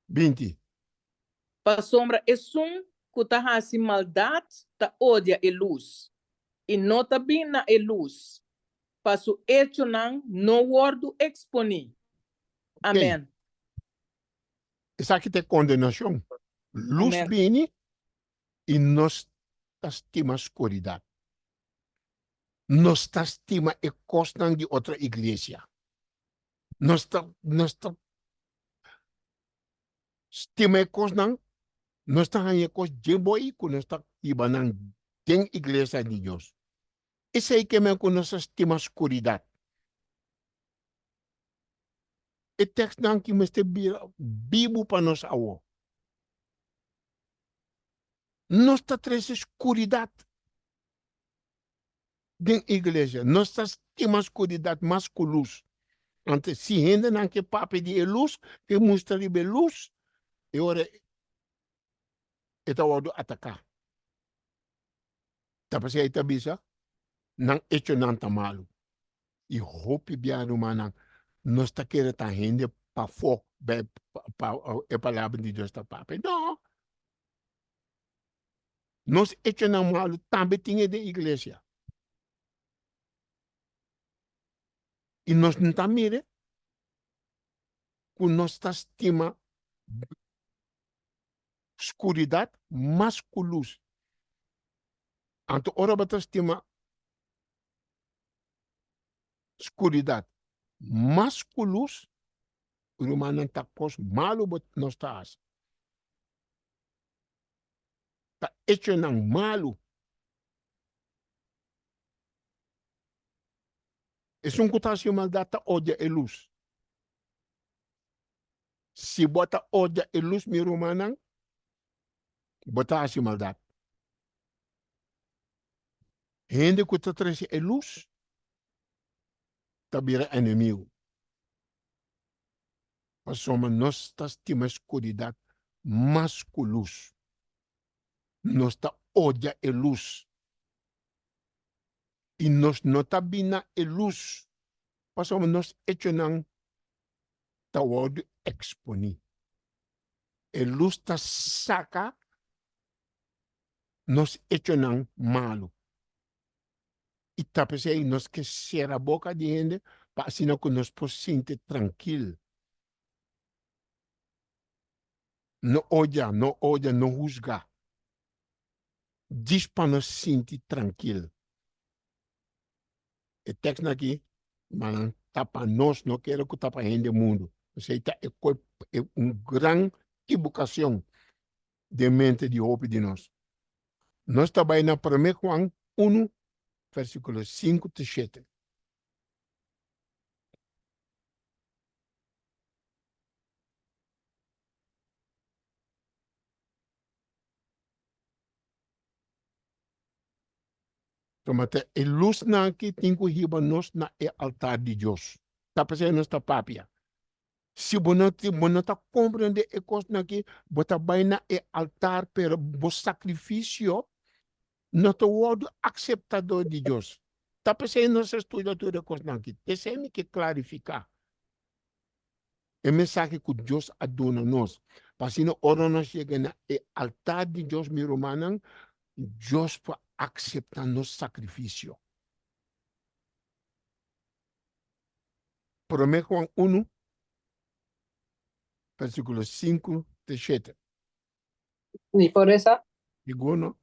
20. para sombra que tá assim maldade ta odia a luz. E não tá bem na a luz. Para o hecho não word exponi. Amém. Isso aqui tem condenação. Luz Amém. bene e nós estima escuridão. Nós estima e costan de outra igreja. Nós estima e costan, nós estamos em cos de boi que nós está ibanang tem igreja de Deus. Isso aí que me nós estima escuridão. E texto não que me este Bíblia para nós awo. Nós está traz escuridão dentro da igreja. Nós está estima escuridão mais que luz. Antes, se ainda não que papo de luz, que mostra de luz, e ora, está o atacar. Tá para ser bisa, não hecho não tá malo. E hope biano manang, nós está querendo tá rende para fora, para a palavra de Deus tá papo. Não. Nós hecho não malo, também tinha de igreja. E nós não tá mire, que nós está estima escuridad más que luz. Anto ora bata estima escuridad más que luz, rumana ta kos malo bot no estás. Ta hecho nang malo. Es un cutasio maldad ta odia e luz. Si bota odia e luz mi rumanan, bota asio maldad. Gente que te trae e luz, tabira enemigo. Pasoma nos estima escuridad más que luz. Nos ta odia e luz. Y nos nota bina e luz. Pasoma nos hecho nan ta word exponi. E luz ta saca nos hecho nan malo. Y tapese y nos que cierra boca de gente para así no que nos siente tranquilo. No oya, no juzga. Diz para nos sentir tranquilo. El texto aqui, man, tapa nós, não quero que tapa gente do mundo. Você está é uma grande equivocação de mente de hope de nós. Nós estamos na 1 Juan 1, versículo 5 a 7. Tomate, a luz na aqui tem que ir nós na altar de Deus. Tá pensando nesta papia. Se você não está compreendendo a coisa aqui, você vai na altar para o sacrifício, não está o acceptador de Deus. Está pensando nessa estudatura coisa aqui. Tem que clarificar. É mensagem que Deus adona nós. Para se não ora nós chega na altar de Deus, meu irmão, Deus vai aceitar nosso sacrifício. 1 Juan 1, versículo 5 a 7. Y por esa, Digo, ¿no?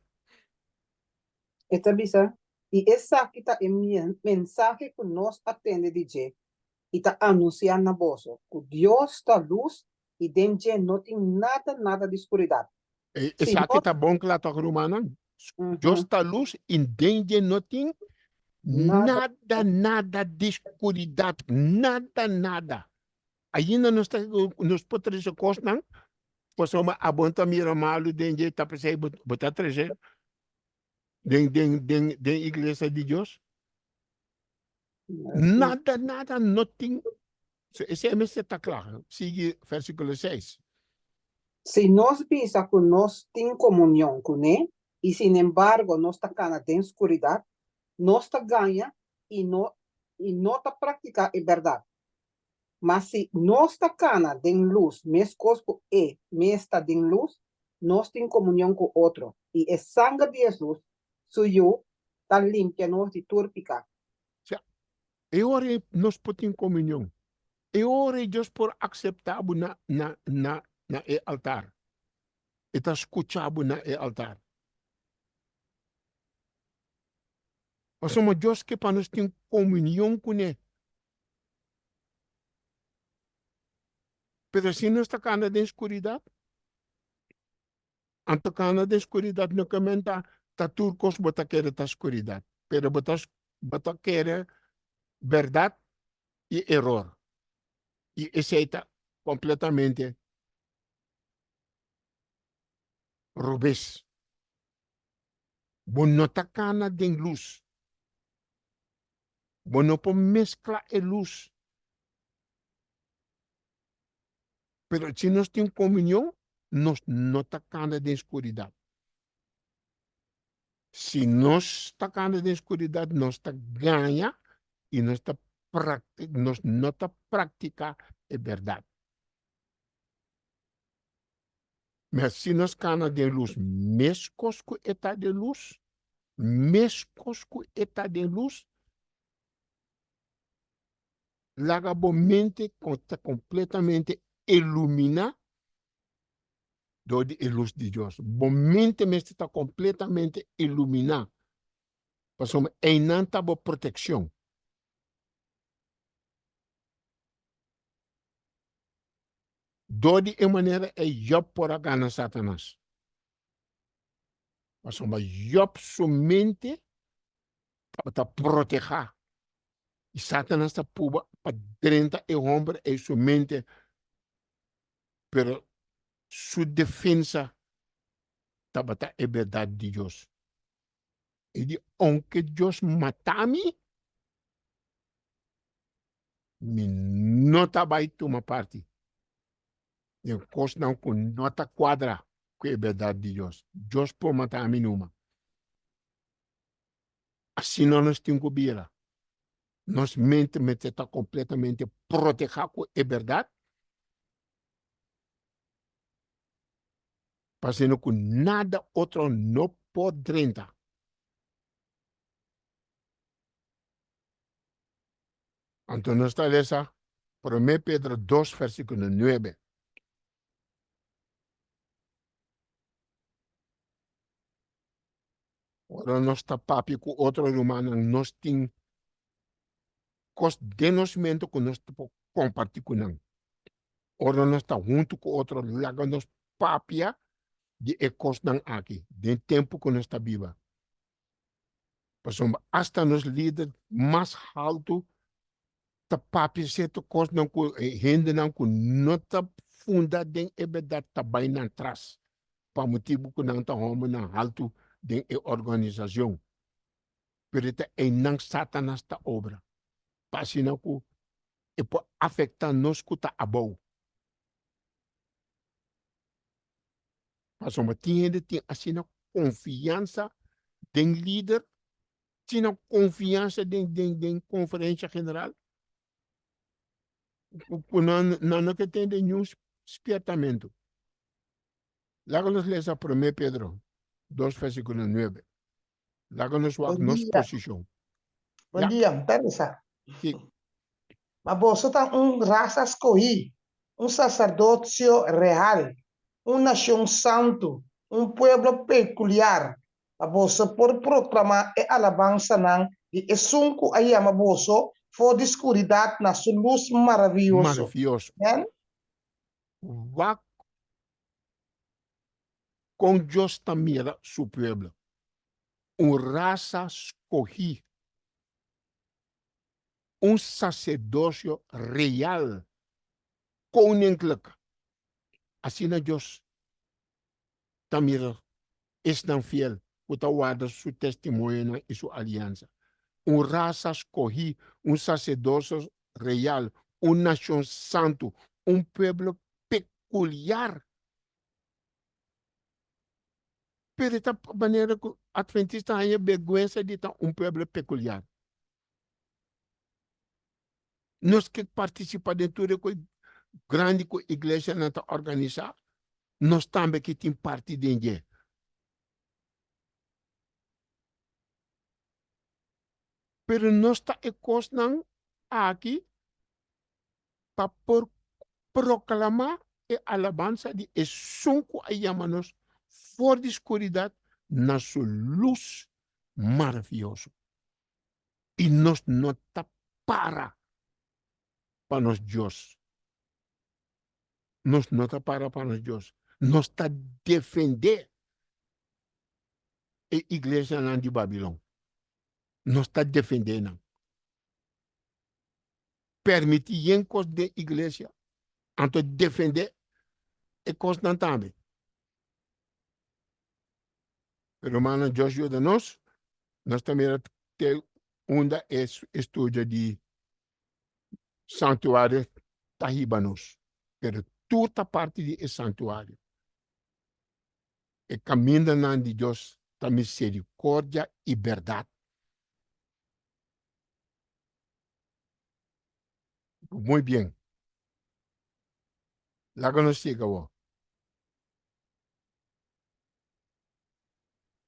esta visa, y esa que está en mi mensaje que nos atende DJ, y está anunciando a vos, que Dios está luz y dentro no tiene nada de oscuridad. Essa aqui tá bom que lá tá romana. Deus está luz e dentro não tem nada de escuridade. Nada. Ainda não está nos potres costas, pois uma abonta mira malo dentro tá pensei botar trazer dentro igreja de Deus. Nada, não tem. Esse é mesmo está claro. Sigue versículo 6. Si nos piensa que nos tiene comunión con él, y sin embargo no está gana de oscuridad, no está gana y no está práctica es verdad. Mas si no está gana de luz, mes cosco me está de luz, no está en comunión con otro. Y el sangre de Jesús, suyo, está limpia, no es de turpica. E ora nós podemos comunhão. E ora Deus por aceitar na altar. E está escutando na altar. Mas somos Deus que para nós ter comunhão com Ele. Pero se não está cana de escuridade, anta cana de escuridade no comenta, tá turcos bota querer ta escuridade. Pero bota querer verdade e error. E aceita completamente rubés. Bueno tá cana de luz. Bueno po mezcla e luz. Pero se nós temos comunhão, nós não está cana de escuridade. Se nós está cana de escuridade, nós está ganha e nós não está prática é verdade. Mas se nós cana de luz, mescosco está de luz, larga mente está completamente ilumina door de luz de Dios. Momento me está completamente iluminado. Pues hay nanta bo protección. Door die manera Job por gana Satanás. Pues Job su mente para proteger. Y Satanás está para 30 hombre en su mente. Pero su defensa tabata é verdade de Deus. E aunque Deus mata me não vai tomar parte. E coisa não com nota quadra que é verdade de Deus. Deus pode matar me numa. Assim não nos tem que vir. Nos mente está completamente protegida com é verdade. Passando com nada outro não pode entrar. Então, nós está lendo 1 Pedro 2, versículo 9. Ora, nós está papi com outro humano, nós tem cos denosmento que nós compartilhar com não. Ora, nós está junto com outro, laga nós papia de ecos não aqui, de tempo que nós está viva. Passamos hasta nos líderes mais alto, ta papi certo cos não com rende não com nota funda den verdade tá bem na trás, para motivo que não tá homo na alto den organização. Pero é não Satanás ta obra. Passina ku e pode afetar nos que está abou. Mas uma tem assim confiança em líder, tinha confiança em conferência general, não que tem nenhum espertamento. Lá nos lê a 1 Pedro 2, versículo 9. Lá nos Bom nossa dia. posição. Bom Ya. dia, Teresa. Sim. Mas você tem raça escolhida, sacerdócio real, nação santo, pueblo peculiar. Mas você pode proclamar a alabança não e é sunco aí a você for de escuridade na sua luz maravilhosa. Maravilhoso. Né? Vá com Deus também seu pueblo. Raça escolhida. Sacerdócio real, koninklijk. Assim Deus também é tão fiel, para guardar seu testemunho e sua aliança. Raça escolhida, sacerdócio real, nação santo, pueblo peculiar. Pero esta maneira que Adventista tem vergonha de estar pueblo peculiar. Nós que participamos de tudo que grande que a igreja não está organizada, nós também que temos parte de ninguém. Pero nós está aqui para proclamar a alabança de sunco a chamar-nos fora de escuridade na sua luz maravilhosa. E nós não está para nós Deus. Nós não está para nós Deus. Nós está defender a igreja de Babilônia. Nós está defendendo. Permitir coisas da igreja, então defender a coisa não também. Pero, hermano, Deus ajuda-nos. Nós também temos estudo de santuário Tahibanos. Pero toda parte de santuário. E caminho de Deus da misericórdia e verdade. Muito bem. Lá que nós chegamos.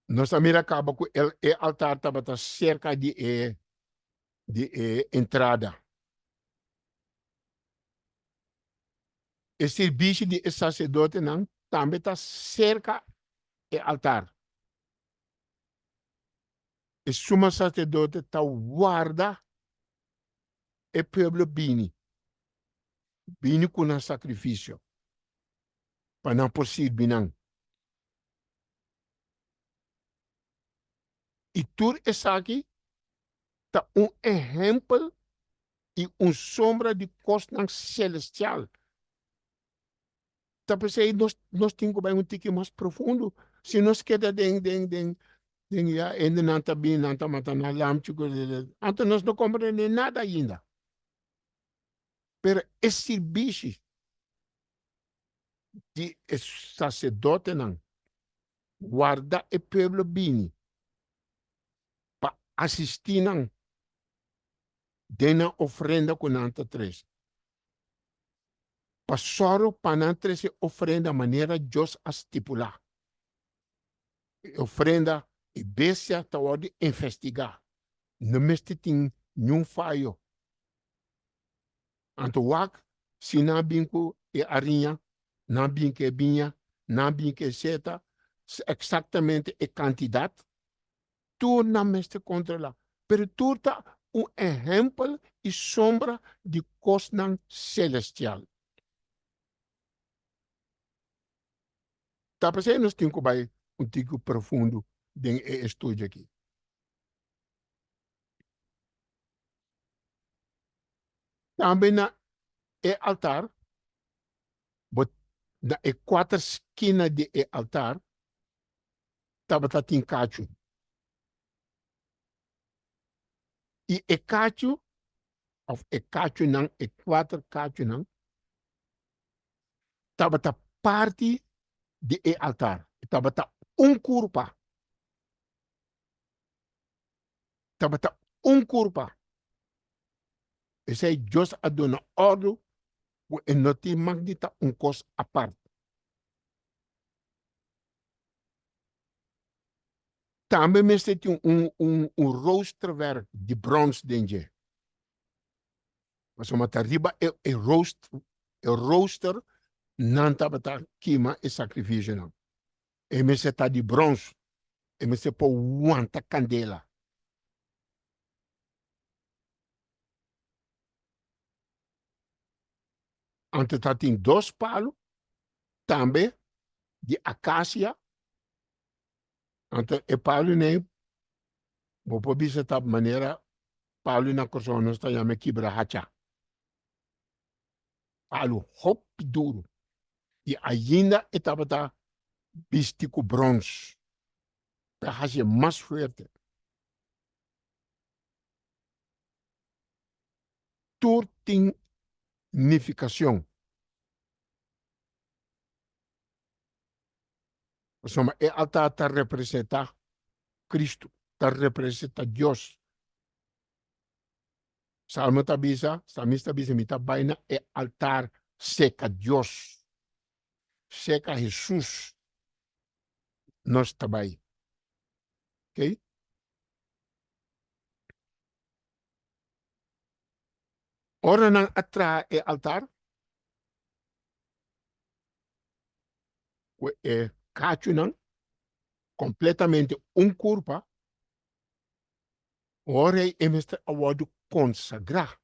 Nós também acabamos com o altar estava cerca de entrada. O serviço de sacerdote não também está cerca do altar. E sumo sacerdote está guarda o povo bini com um sacrifício para não possível binang. E tudo isso aqui está exemplo e sombra de costa celestial. Tá pensei nós temos que mais profundo. Se nós queda ya ainda não está bem, não está matando lam chico, então nós não compreendemos nada ainda. Pero esse bicho de sacerdote não guarda o povo bem para assistir não na ofrenda com nanta três. Pasoro panantre se ofrenda maneira Deus a estipular. Ofrenda e bestia tá de investigar. Não meste tem nenhum falho. Anto wak, se não binco e arinha, não binco e binha, não binco e seta, exatamente a quantidade, tu não meste controlar. Pero tu tá exemplo e sombra de coisa celestial. Tá pensando nós temos que tico profundo de estudo aqui. Também na altar, na quatro esquinas de altar, estava tem cacho. E cacho, ou cacho não, quatro cacho não, estava parte de altar. Estava curva. Estava curva. Esse é Deus a dona ordem e não tem magnita coisa à parte. Também me tem rooster ver de bronze dentro. Mas uma riba rooster não estava queima e sacrifício não. E me está de bronze. E me se pôr uma candela. Antes tem dois palos, também de acácia. Antes o palo nem, vou pôr de maneira, palo na coisa não está me quebra hacha. Palo hop duro. E ainda estava bistico bronze. Para fazer mais forte. Tudo tem significação. O altar está representa Cristo, está representa Deus. Salmo tabisa, salmista bisa mita baina altar seca Deus. Seca Jesus. Nós também. Ok? Ora não atra altar. Cacho não. Completamente curva. Ora é mestre award consagrar.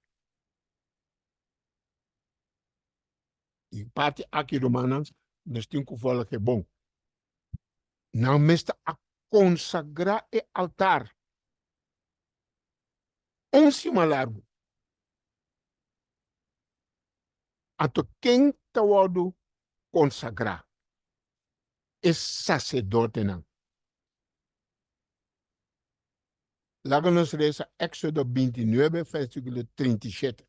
E parte aqui romanos, nós temos que falar que é bom. Não mestre a consagrar o altar. Cima largo. Ato quem está award consagrar? É sacerdote não. Lá nos reza Éxodo 29, versículo 37.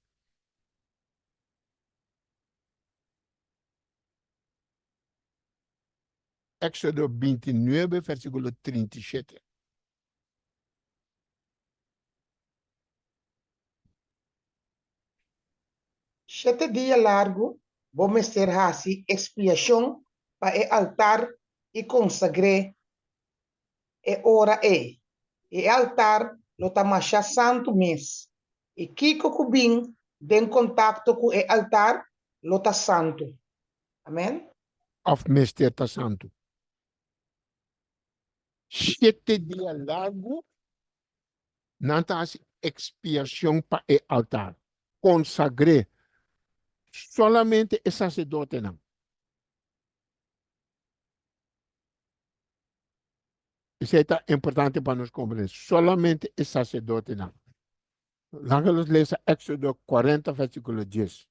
Éxodo 29, versículo 37. Sete dias largo, vamos ter assim expiação para o altar e consagrar e ora e. E altar lo tamasha santo mês. E kiko kubing den contato com o altar lo ta santo. Amém? of Mr. Santo. 7 días largo, nantas expiación para el altar. Consagré solamente el sacerdote. No. Isso é importante para nós compreender. Solamente el sacerdote. No. Vamos ler Éxodo 40, versículo 10.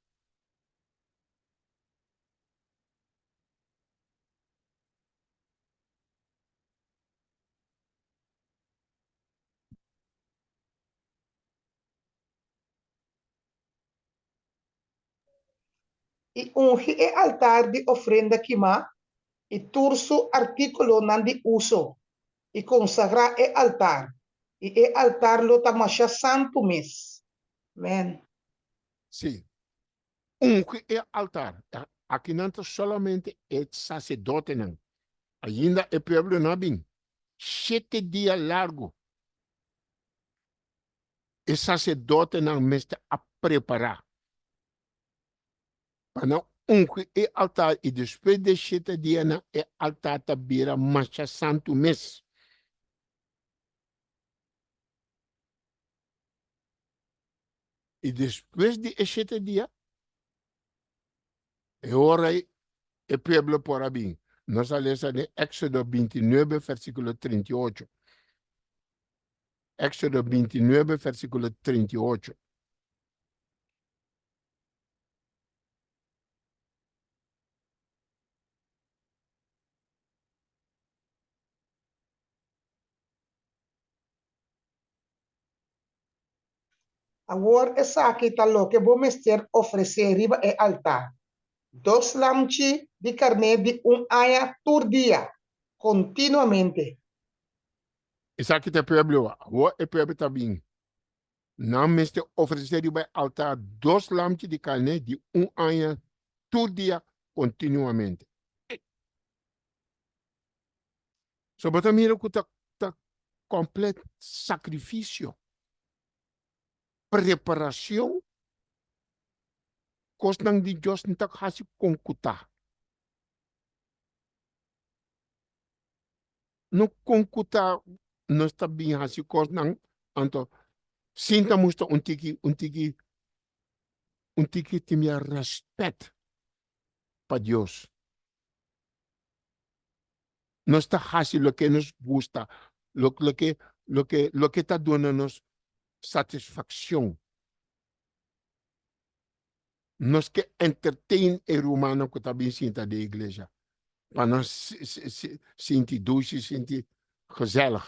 E unge e altar de ofrenda queimar e turso artículo nan de uso e consagra e altar lo tamasha santo mes. Amen. Sim. Unge el altar. Aqui não está solamente el sacerdote. Não. Ainda o pueblo não vem. 7 días largo. El sacerdote não mete a preparar. Para não ungir o altar e depois de 7 dias o altar está vira marcha santo mês. E depois de 7 dias, é hora o pueblo por abrir. Nós lemos em Éxodo 29, versículo 38. Éxodo 29, versículo 38. Agora, essa aqui está lo que vou mestre oferecer riba e altar. 2 lamchi de carne de aya por dia, continuamente. Isso aqui é o pueblo. O pueblo está bem. Não mete oferecer riba altar 2 lamchi de carne de ano por dia continuamente. Sobre a mira que está completo sacrifício. Preparação, kosnang di Diyos nita kasi kongkuta. No kongkuta, no stabi hasi kosnang, anto, sinta musta untiki timia respect pa Dios. No está hasi lo que nos gusta, lo que está dando-nos satisfacción. Nos que entertain el humano que está bien sinta de iglesia. Para nós sentir doce, sentir gezellig.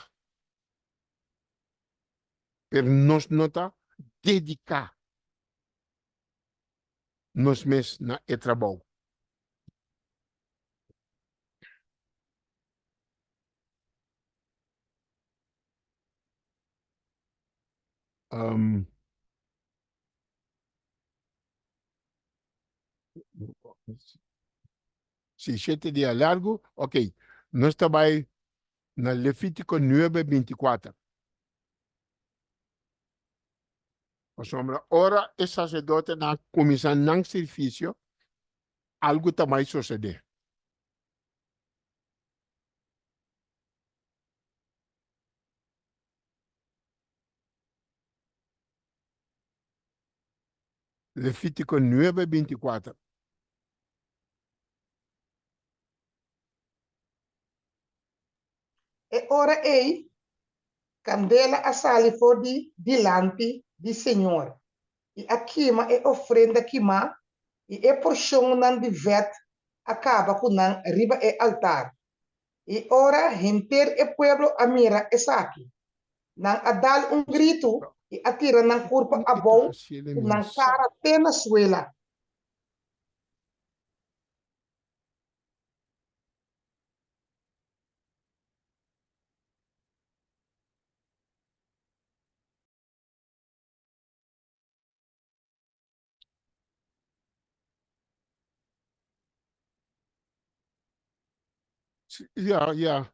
Pero nós não está dedicar nos mes na e trabalho. Se 7 dias largo, ok. Nós trabalhamos na Levítico 9, 24. Por sombra, ora o sacerdote na comissão não serviço, algo também suceder. Levítico 9, 24. E ora ei, candela assali for di dilante di Senhor. E a queima e ofrenda queima, e porção nan de vet acaba com nan riba e altar. E ora henter e pueblo amira essa aqui. Nan adal grito e atira nan corpo a bom, nan cara apenas suela. Ja.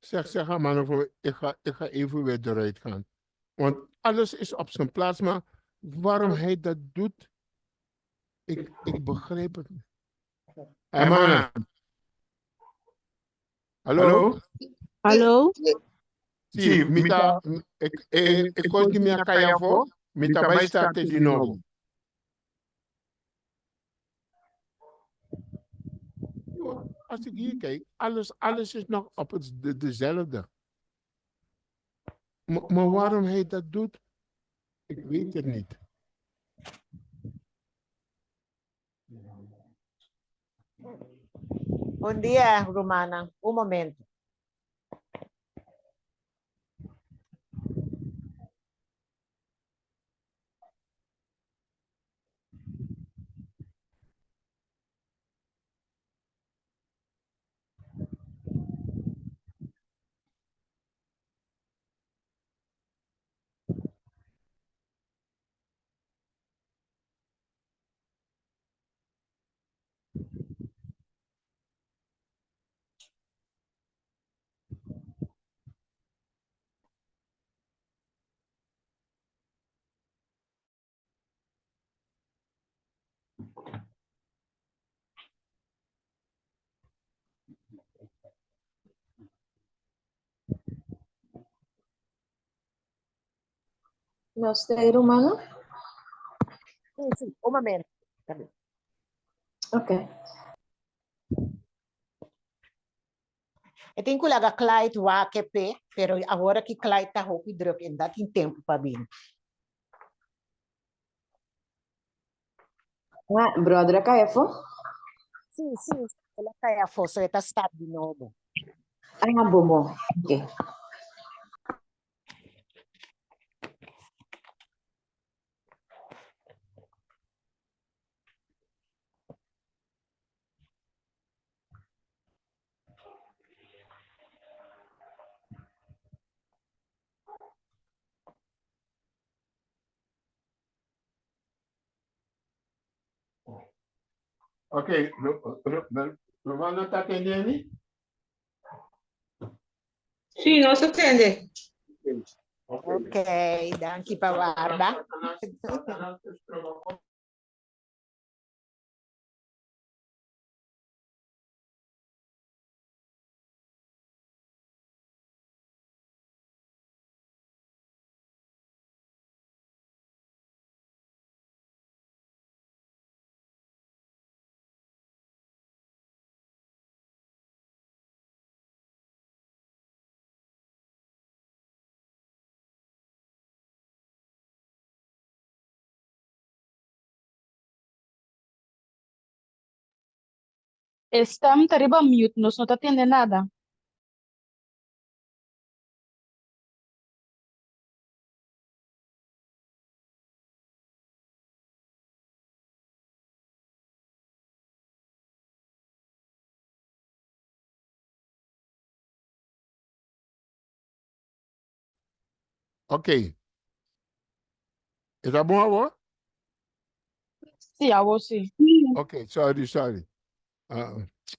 Zeg haar man, ik ga even weer eruit gaan. Want alles is op zijn plaats, maar waarom hij dat doet, ik begrijp het niet. Emma. Hallo? Hallo? Sì, e così mi accaiavo, mi vai stare di nuovo. Als ik hier kijk, alles is nog op dezelfde. Maar waarom hij dat doet, ik weet het niet. Bom dia, Romana. Um momento. Namaste, Romana. Sim, um momento. Ok. Eu tenho que olhar Clyde lá que pé, pero agora que Clyde está roupa druk en dat tem tempo para vir. Ah, brother Caefo? Sim, ela está a força, está start de novo. Ah, bom. Ok. Ok, Romana está atendendo? Sim, nós atende. Ok, danke para guarda. Estamos arriba mute, nós não tá atendendo nada. Ok. Está bom agora? Sim, a você. Ok, sorry.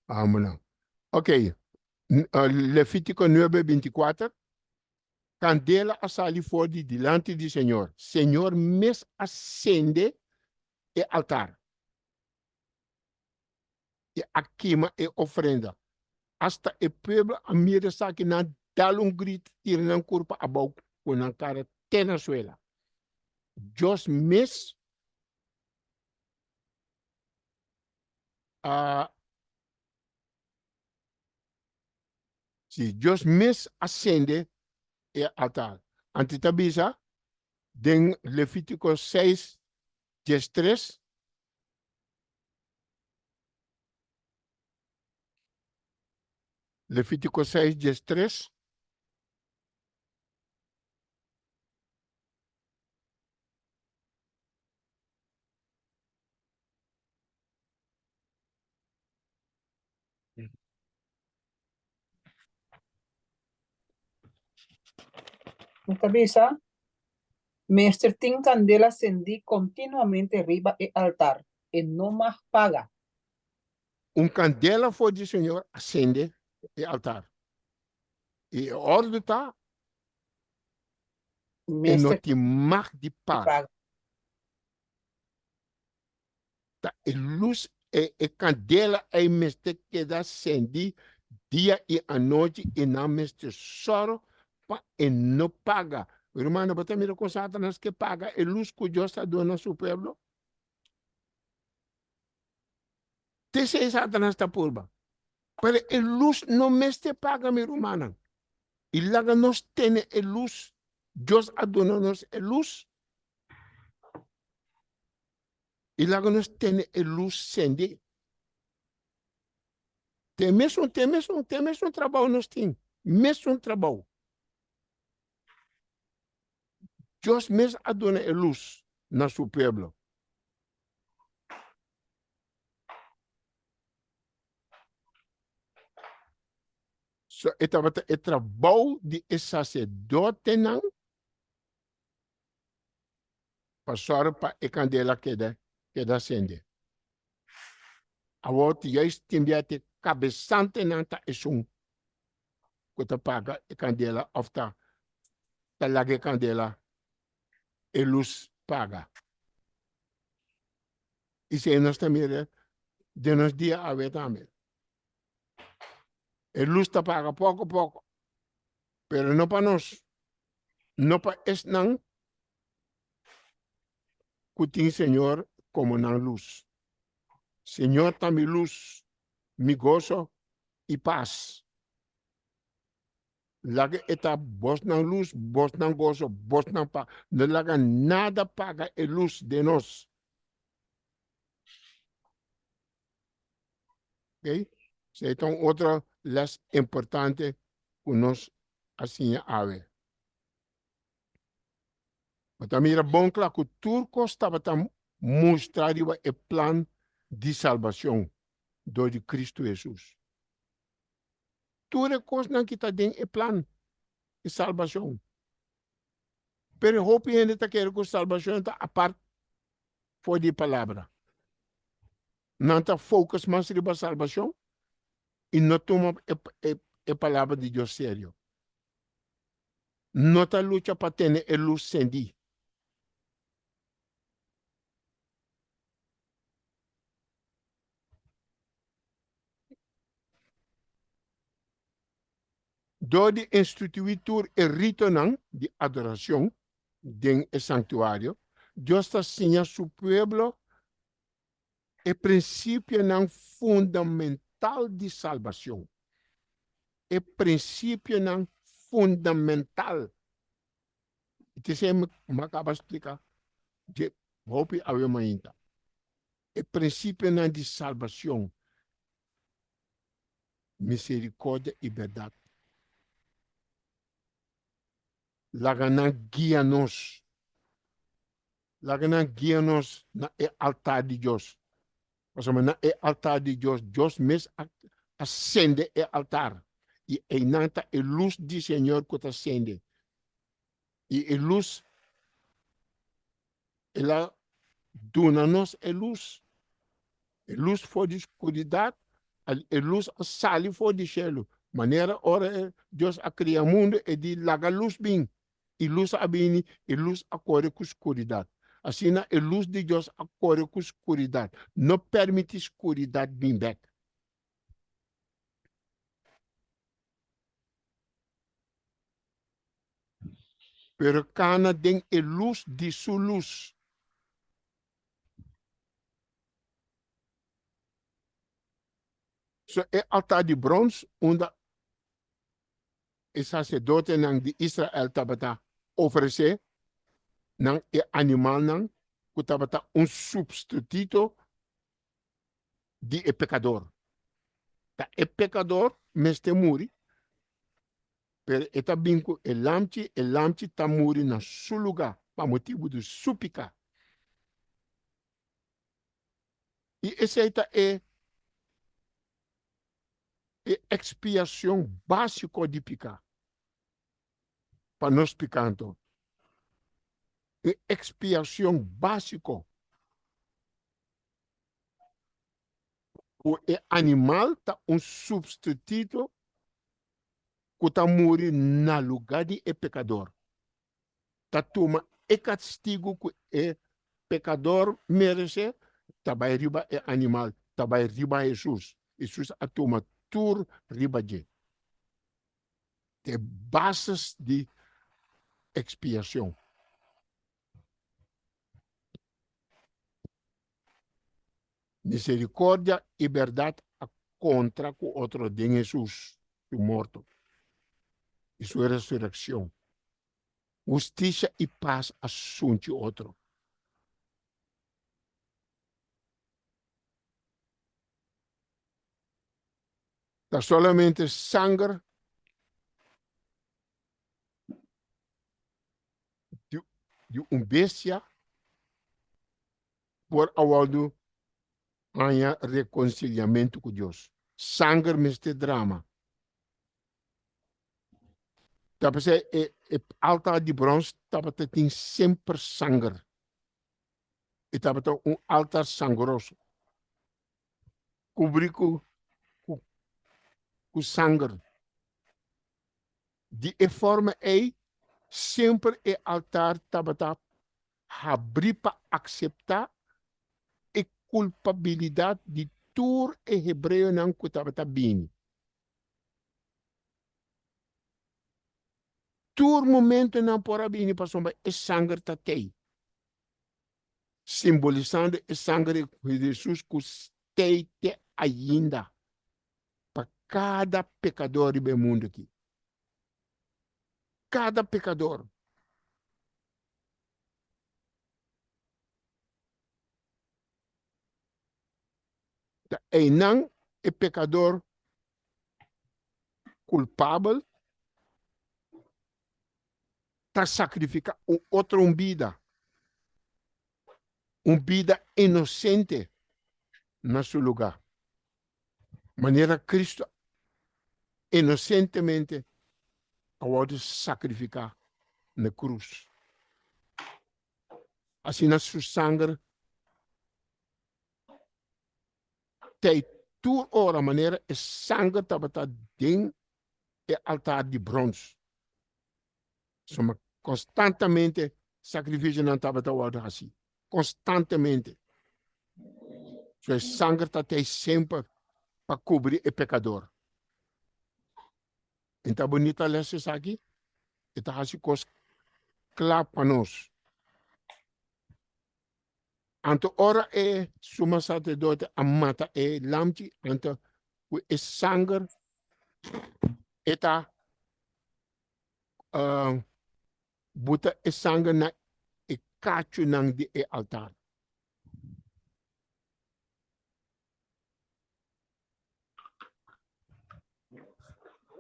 Não. Ok. Levítico 9:24. Candela a sali fuori delante di Senhor. Senhor mes acende e altar. E a queima e ofrenda. Hasta e pueblo a mire saki na dar grito tirando curpa a bau com a cara tenazuela. Jos mes Jos mes acende e altar. Antitabisa, den Levítico 6, 3. Levítico 6, 3. Cabeça, Mestre tem candela acendi continuamente arriba e altar, e não mais paga. Candela for de Senhor acende e altar. E ordem tá e não Mestre te mag de paga. paga. Tá, e luz e candela e meste queda acendi dia e a noite e não meste soro pa e não paga. Irmão, você mira com Satanás que paga a luz que Deus está dando a seu povo. Te Satanás está por ba. Pero a luz não meste paga, meu irmão. E lá nós temos a luz. Deus ha dado nos a luz. E lá nós temos a luz sende. Tem mesmo trabalho nós temos. Mesmo trabalho. Deus mesmo ha dado a luz na seu povo. So, o trabalho de sacerdote não pastor para a candela que acende. Agora, juist timbiate cabeçante não tá que te paga a candela of tá laga candela e luz paga. E se nós também de nos dia a ver também. A luz te paga pouco, pero não para nós, não para esse não, que tem Senhor como na luz. Senhor tá mi luz, mi gozo e paz. Laga eta bos na luz, bos na gozo, bos na paz. Não laga nada paga a luz de nós. Ok? Então, outra les importante que nós assim a ver. Mas também era bom que o turco estava mostrar o plano de salvação do de Cristo Jesus. Tudo coisa que está dentro do plano de salvação. Pero hope ainda está querendo que a salvação está a parte for de palavra. Não está focus mais sobre a salvação e não toma a palavra de Deus sério. Não está luta para ter a luz sendi. Door de instituir e rito de adoração dentro do santuário, Deus está ensinando seu povo o princípio fundamental de salvação. O princípio fundamental. Isso é o que eu acabo de explicar. Vou ver mais. O princípio de salvação, misericórdia e verdade. Lagana guia-nos. Lagana guia-nos na altar de Deus. Mas na altar de Deus, Deus mesmo acende o altar. E nanta a luz do Senhor que acende. E a luz, ela dona-nos a luz. A luz for de escuridade, a luz sale for de cielo. Maneira, ora, Deus a criar o mundo e de laga luz bem. E luz a bem, e luz acorre com escuridade. Assim, a luz de Deus acorre com escuridade. Não permite escuridade vir back. Pero cada tem a luz de sua luz. So, é altar de bronze, onde o sacerdote de Israel estava oferecer, o animal que estava substituto de pecador. O pecador, mas te morre. Pero está bem que o lamchi está morrendo na seu lugar, para motivo de seu pecado. E essa é a expiação básica de pecado. Para nós pecantes. A expiação básica. O animal está substituto que está morrendo no lugar de pecador. Está toma o castigo que o pecador merece, está vai riba o animal tabai riba Jesus. Jesus atoma tur riba je. De basis de expiação. Misericórdia e verdade a contra com outro de Jesus, o morto. E sua ressurreição. Justiça e paz assunte outro. Da solamente sangue de bestia por awaldo há reconciliamento com Deus. Sangue neste drama. Dapat altar de bronze dapat tem sempre sangue. E dapat altar sangroso. Cobrir com sangue. De forma sempre altar dapat abrir para aceitar a culpabilidade de tur e hebreu não que dapat bem. Tur momento não pora bem para sombra é sangue tatei. Simbolizando o sangue de Jesus que tem ainda para cada pecador do mundo aqui. Cada pecador. E não é pecador culpável para sacrificar outra vida. Vida inocente no seu lugar. Maneira Cristo inocentemente pode sacrificar na cruz. Assim, na sua sangue tem toda hora maneira é sangue estava dentro do altar de bronze. Soma constantemente sacrifício não estava assim. Constantemente. So, sangue está sempre para cobrir o pecador. Então, bonita lessa isso aqui. Está assim coisa clara para nós. Anto ora suma sacerdote a mata lamti anto o sangue está buta sangue na cacho nang di altar.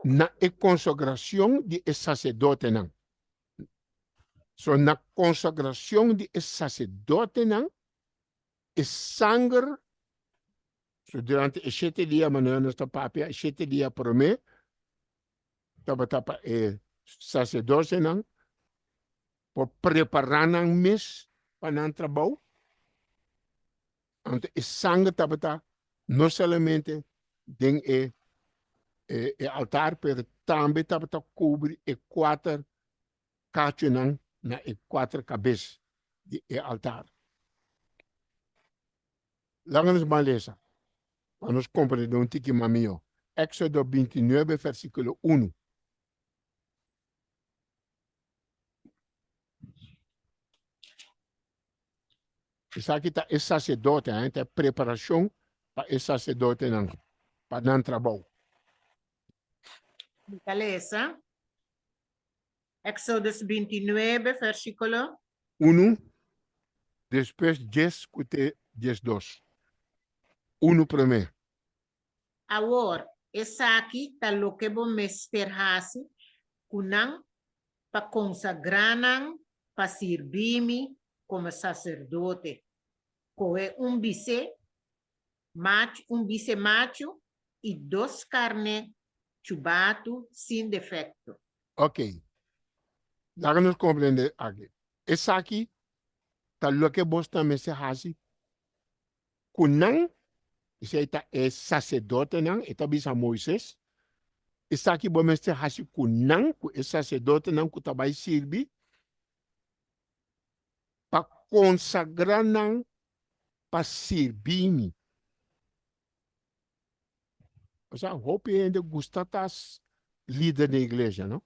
Na consagração de sacerdote não. So na consagração de sacerdote não, o sangue, so durante 7 dias, maneira nesta papia, 7 dias por mês, tapa sacerdote não, por preparar não mês para não trabalho. Então, o sangue tapa não somente dentro o altar, mas também tapa cobrir e 4 cachos não na 4 cabeças do altar. Lá nos maleza, para nos compreender um tique mamio. Éxodo 29, versículo 1. Isso aqui está o sacerdote, é preparação para o sacerdote para não trabalho. Beleza. Éxodo 29, versículo 1, depois 10, 2. 1 primeiro. Agora, essa aqui está o que vou mesterhasi kunang para consagrar para servir-me como sacerdote. Coe bice macho e 2 carnes chubato sem defeito. Ok. Lá nos compreender aqui. Essa aqui está o que você também se faz. Kunang, isso aí é sacerdote, não? Está bisa Moisés. Essa aqui você se faz kunang, o sacerdote não que está vai servir para consagrar não para servir-me. O sea, hope ainda gusta tas líder da igreja, não?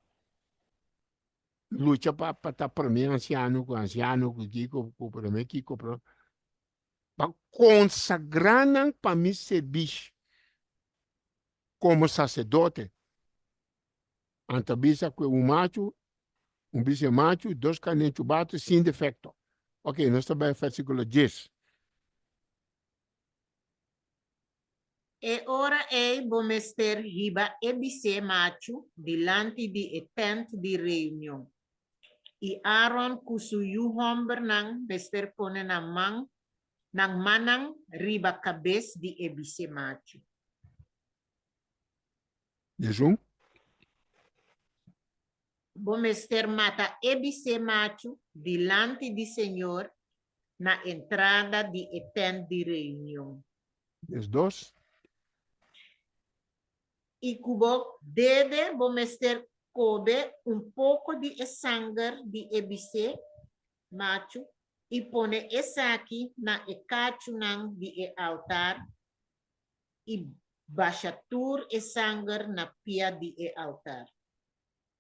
Luta para para mim anciano, para mim Kiko, para consagrar para mim serviço como sacerdote. Antabisa que um bicho macho, dois caninhos chubatos sem defeito. Ok, nós estamos no versículo 10. E ora bomester riba ebise macho dilante di tent di reunião. E Aaron kusuyu homber nang bester pone nang manang riba cabes di ebise macho. Jesus? Bomester mata ebise macho dilante di Senhor na entrada di tent di reunião. 2. E cubo dede bomester cobe pouco de sangue de ebise macho e pone essa aqui na ecachunang de altar e baixatur e sangue na pia de altar.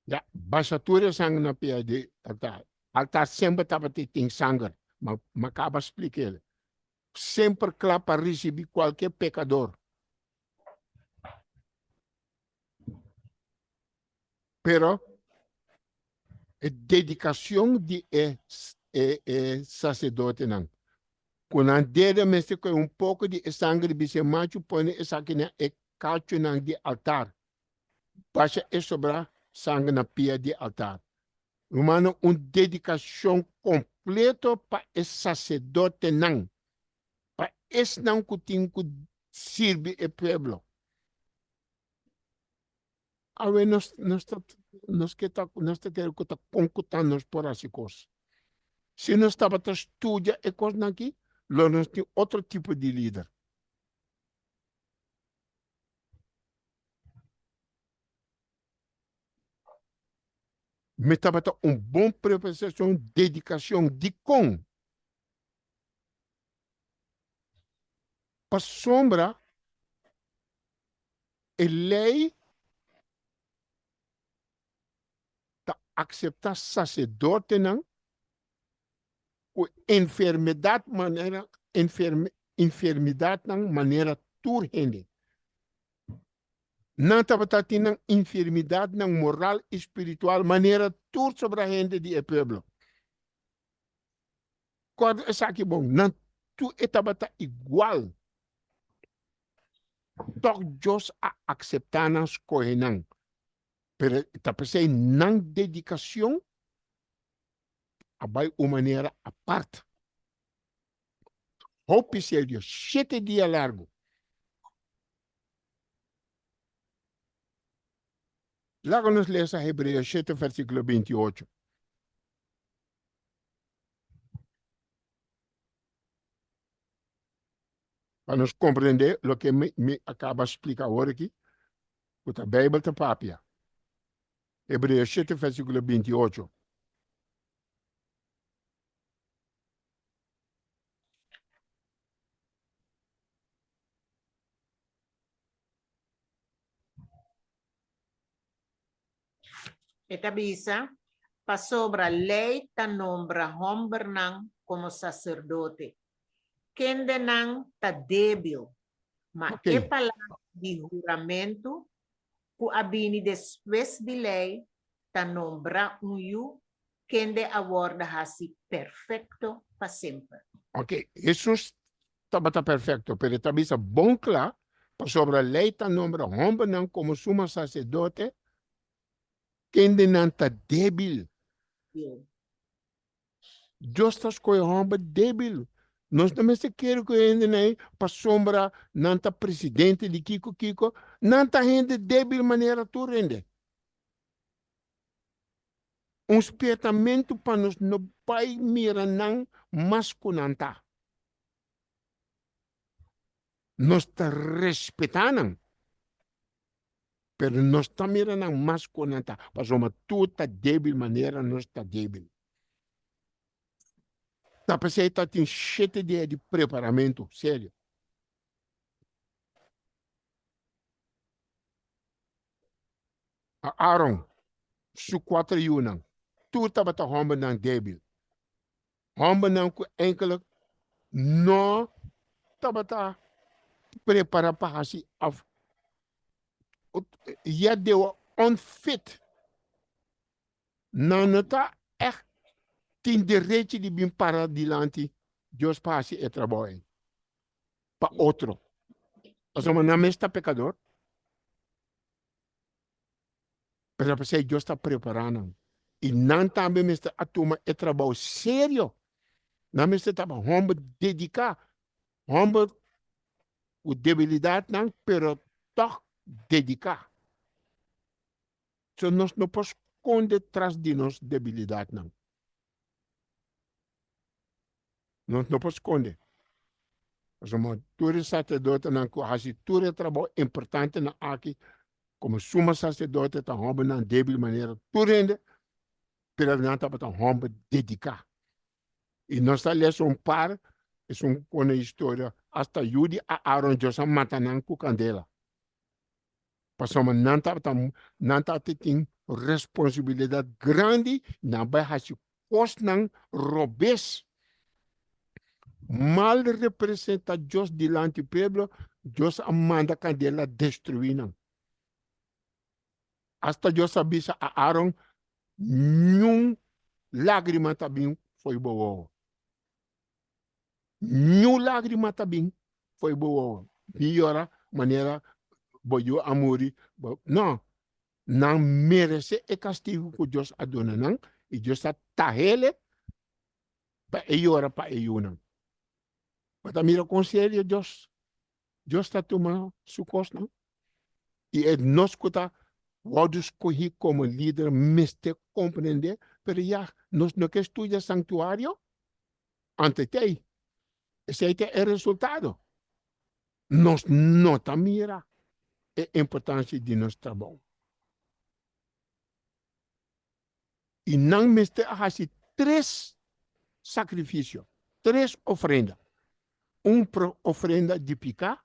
Ja, baixatura sangue na pia de altar. Altar sempre estava tem sangue, mas acaba explicar. Sempre claro para receber qualquer pecador. Pero a dedicação de sacerdote não. Quando a dede mestre com pouco de sangue de se macho põe essa aqui na cacho de altar. Baixa e sobra sangue na pia de altar. Humano, uma dedicação completa para esse sacerdote não. Para esse não que tem que servir o povo. Aí nós queremos concutando por essas coisas. Se nós estamos estudando e coisas aqui, nós temos outro tipo de líder. Mas estava bom preparação, dedicação de com. Para sombra, a lei aceitar sacerdote não, com enfermidade não maneira turrende. Não estava tendo enfermidade não moral espiritual maneira tur sobre a gente de povo. Quando essa aqui bom, não tu estava igual. Toch Deus a aceitar nas coisas não. Pero tapasay não dedicação abai uma maneira à parte. Hope se ele 7 dias largo. Lá nos lesa Hebreus 7, versículo 28. Para nos compreender o que me acaba de explicar agora aqui, o a Bíblia está papia. Hebreus 7, versículo 28. Etabisa, pa sobra lei ta nombra homber nang como sacerdote. Kende nang ta débil, mas Okay. palavra de juramento, ku abini después de lei, ta nombra yu, kende aborda hasi perfecto pa sempre. Ok, isso está perfeito, pero também é bom claro, sobre a lei está nombra homem não como sumo sacerdote, quem não está débil. Deus está escolhendo homem débil. Nós também se quer que ainda não para sombra não está presidente de Kiko, não está gente débil maneira tu rende. Espietamento para nós no pai mira não mas kunanta. Nós está respeitando. Pero nós está mirando mais kunanta. Para uma tu está débil maneira nós está débil. Tá para você tem 7 dias de preparamento, sério. Aaron, su 4 uur. Toen tabata hombe nan debil. Hombe nan ku enkele no tabata prepara pahasi af. Ja, de were unfit. Nanota echt 10 de rete di bin para dilanti. Dios pahasi e trabalho. Pa outro. Als uma na mesta pecador. Pero para ser Dios está preparando. E não também me está a tomar e trabalho sério. Não me está a homem dedicar. Homem com debilidade não, pero toch dedicar. So nós não podemos esconder atrás de nossa debilidade não. Nós não podemos esconder. Como todo sacerdote não que todo trabalho importante na aqui, como suma sacerdote está homem não débil maneira, tudo ainda, pero não está para homem dedicar. E nossa lição par é uma história hasta Yudi a Aaron Josa matanan ku candela. Passamos não tá tem responsabilidade grande na baixo se cosnan robes mal representa Deus dilante pueblo, Deus manda candela destruir. Hasta Deus avisa a Aaron nenhum lágrima também foi boa. Nenhum lágrima também foi boa. Piora maneira boyo amori. Não. Não merece o castigo que Deus adona não. E Deus está tahele para eiora para eiuna. Mas mira conselho Deus. Deus está tomando sua costa. E é nós que está vamos escolher como líder, mestre compreender, pero já nós não queremos estudar santuário antes de esse é o resultado. Nós não mira a importância de nosso trabalho. E não mestre hace 3 sacrifícios, 3 ofrendas. Ofrenda de picar,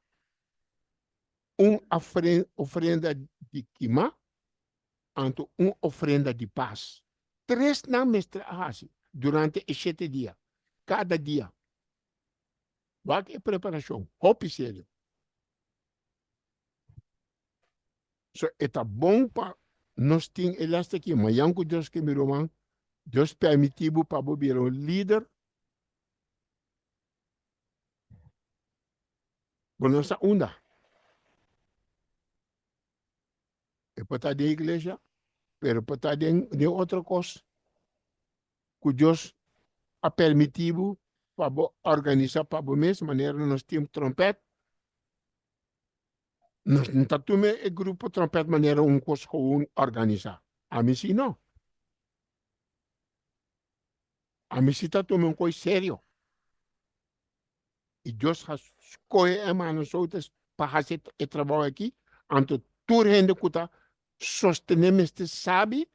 ofrenda de queimar, e ofrenda de paz. 3 não mestre hace durante 7 dias. Cada dia. Vai que é preparação. Hope sério. So, é bom para nós ter elas aqui, mas que Deus que me roman, Deus permitiu para ser um líder. Por nossa onda. É para estar da igreja, mas para estar de outra coisa. Que Deus a permitido para organizar para a mesma maneira, nós temos trompete. Nós não temos o grupo trompete de maneira coisa organizar. A mim sim não. A mim sim está tomando coisa sério. E Deus escolhe a manos outras para fazer o trabalho aqui. Então, tudo gente que está sostenendo este sabe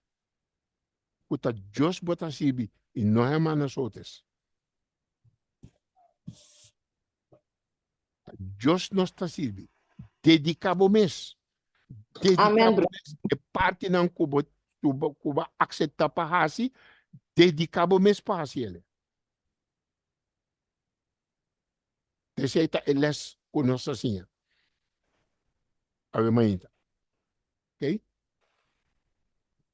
que está Deus bota sabe e não é manos outras. Deus não está sabe. Dedicado mês. Dedicado mês. É parte não Cuba aceitar para fazer. Dedicado mês para fazer. Receita eles conosco assim. A ver ainda. Ok?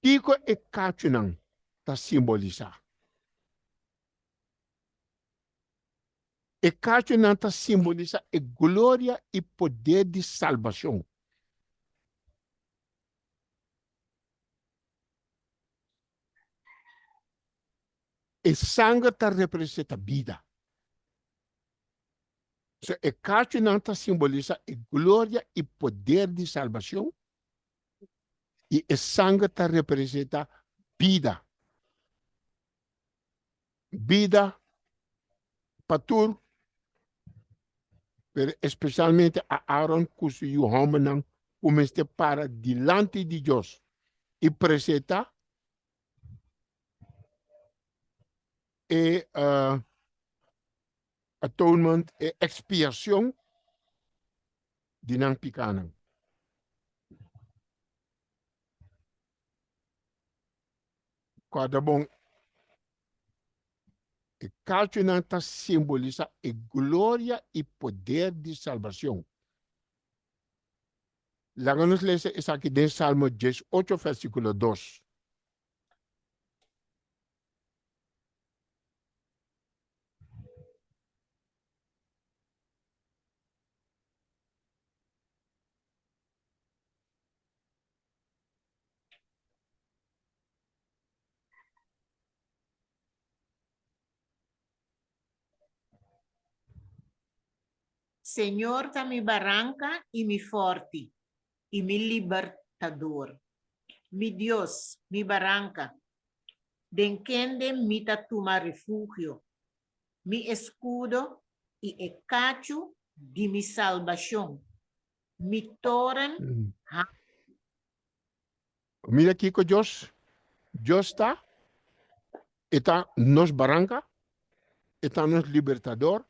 Digo e cachunan ta simbolizar. E cachunan ta simboliza a glória e poder de salvação. E sangue ta representa vida. So, e cachunan ta simboliza a glória e poder de salvação. E o sangue ta representa vida. Vida para tudo, especialmente a Aaron cujo homem não começa para diante de Deus e apresenta atonement e expiação de não picar. Cada bom, e cacho não está simboliza a glória e poder de salvação. Lá nos lê isso aqui em Salmo 18, versículo 2. Señor está mi barranca y mi forte y mi libertador. Mi Dios, mi barranca, de quien de mi toma refugio, mi escudo y el cacho de mi salvación, mi torre. Mira aqui que Deus está nos barranca, está nos libertador,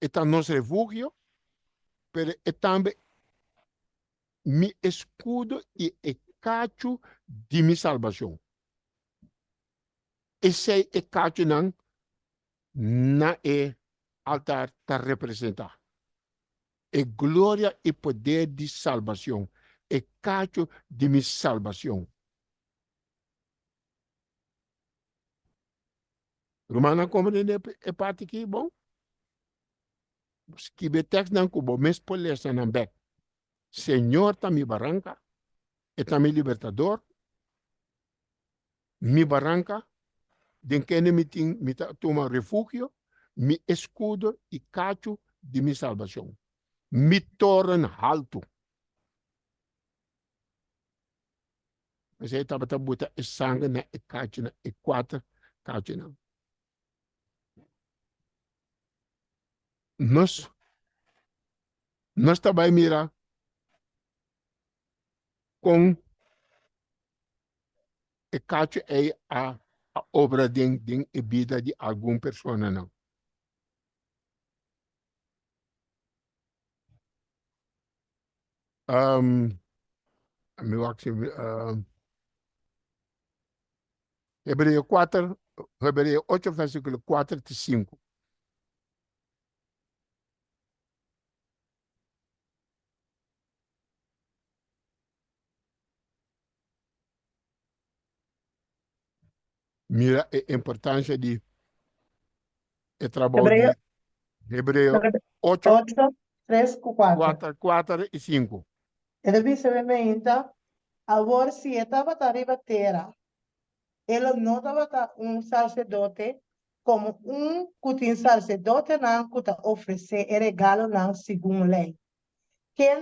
está nos refugio, pero é também mi escudo e o cacho de mi salvação. Esse é cacho não na altar está representar. É glória e poder de salvação. É cacho de mi salvação. Romana compreende a parte aqui, bom? Que o texto não cubo, mas por ler não bem. Senhor está mi barranca, está mi libertador, mi barranca, de quem me toma refúgio, mi escudo e cacho de mi salvação. Mi torre alto. Mas aí estava botando sangue na cacho, na quatro cacho não. Nós também mira com o cacho é a obra de vida de alguma pessoa não. Hebreu 4, Hebreu 8, versículo 4 e 5. Mira a importância de trabalho de Hebreu 8, 3, 4. 4 e 5. Ele disse agora se estava arriba terra, ele não estava um sacerdote como que sacerdote não que oferecer regalo não segundo lei. Quem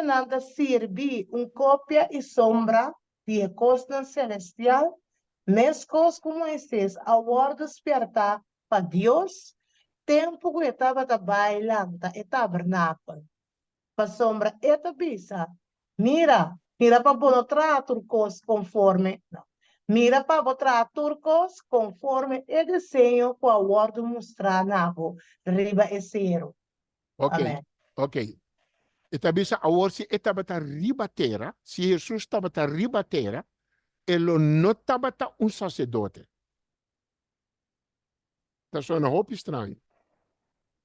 não serve cópia e sombra de costa celestial, mescos como Moisés, agora despertar para Deus, tempo que estava bailando e tabernáculo. Para sombra eta bisa. Mira para botar turcos conforme. Não. Mira para botar turcos conforme o desenho que a Word mostrar na riba e zero. Ok, Amém. ok. Eta bisa agora se estava riba terra, se Jesus estava riba terra, ele não estava sacerdote. Está sendo roupa estranho.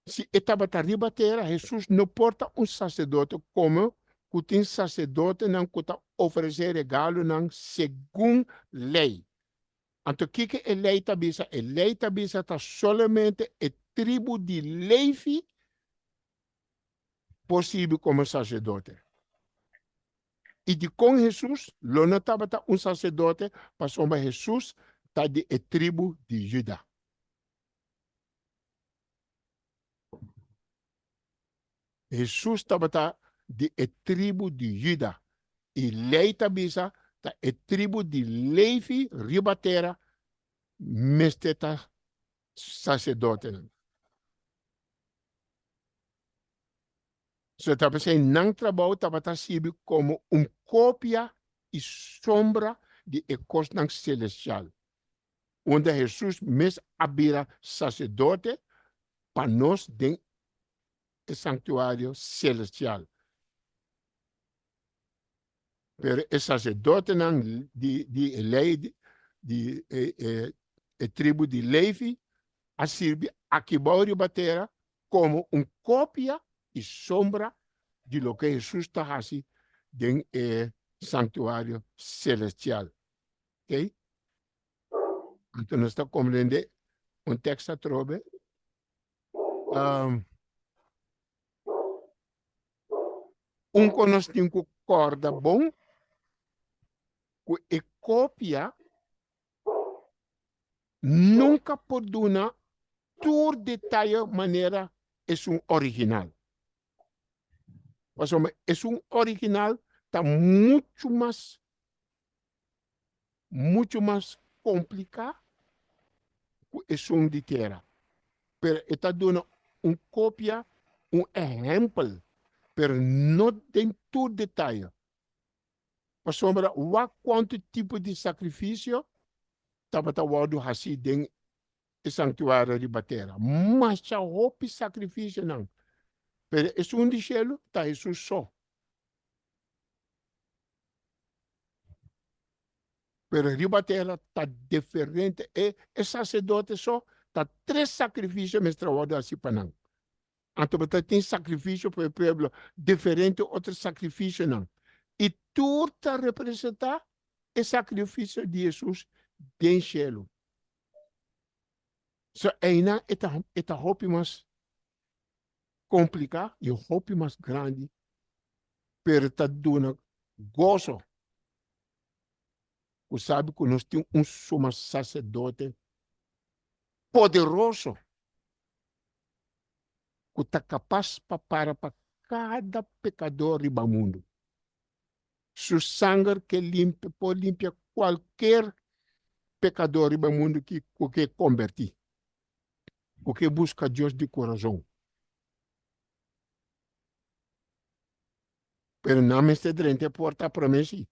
Se estava riba terra, Jesus não porta sacerdote como que tem sacerdote não que oferecer regalo não segundo lei. Então, o que é lei está bisa? A lei está bisa está somente a tribo de Levi possível como sacerdote. E de com Jesus, não estava sacerdote, mas Jesus está de a tribo de Judá. Jesus estava de a tribo de Judá. E lei tabisa da a tribo de Levi ribatera mesteta sacerdote. So tabisa não trabalho tabata sibi como cópia e sombra de a costa celestial. Onde Jesus mes abira sacerdote para nós dentro do santuário celestial. Pero el sacerdote die leid, die tribu de Levi, a servir a Kibori Batera como cópia e sombra de lo que Jesús está haciendo en el santuario celestial. ¿Ok? Entonces, está compreendendo un texto trove. Conhecimento corda bom, que cópia nunca pode dar todo detalhe maneira é original. Mas é original, está muito mais complicado que é de terra. Pero está dando cópia, exemplo, pero não tem todo detalhe. Mas sombra, quanto tipo de sacrifício estava tawado assim dentro do santuário de Batera. Mas já houve sacrifício não. Pero é de cielo, está isso só. Pero de Batera está diferente. E sacerdote só, está 3 sacrifícios mestrados assim para não. Então, tem sacrifício para o povo diferente, outro sacrifício não. E tudo está representar o sacrifício de Jesus em cielo. So, ainda é roupa mais complicada e roupa mais grande, pero está dando gozo. Você sabe que nós temos sumo sacerdote poderoso, que está capaz para cada pecador do mundo. Su sangue que pode limpar qualquer pecador do mundo que convertir, que busca Deus de coração. Pero não me está dentro da porta para mim, sim.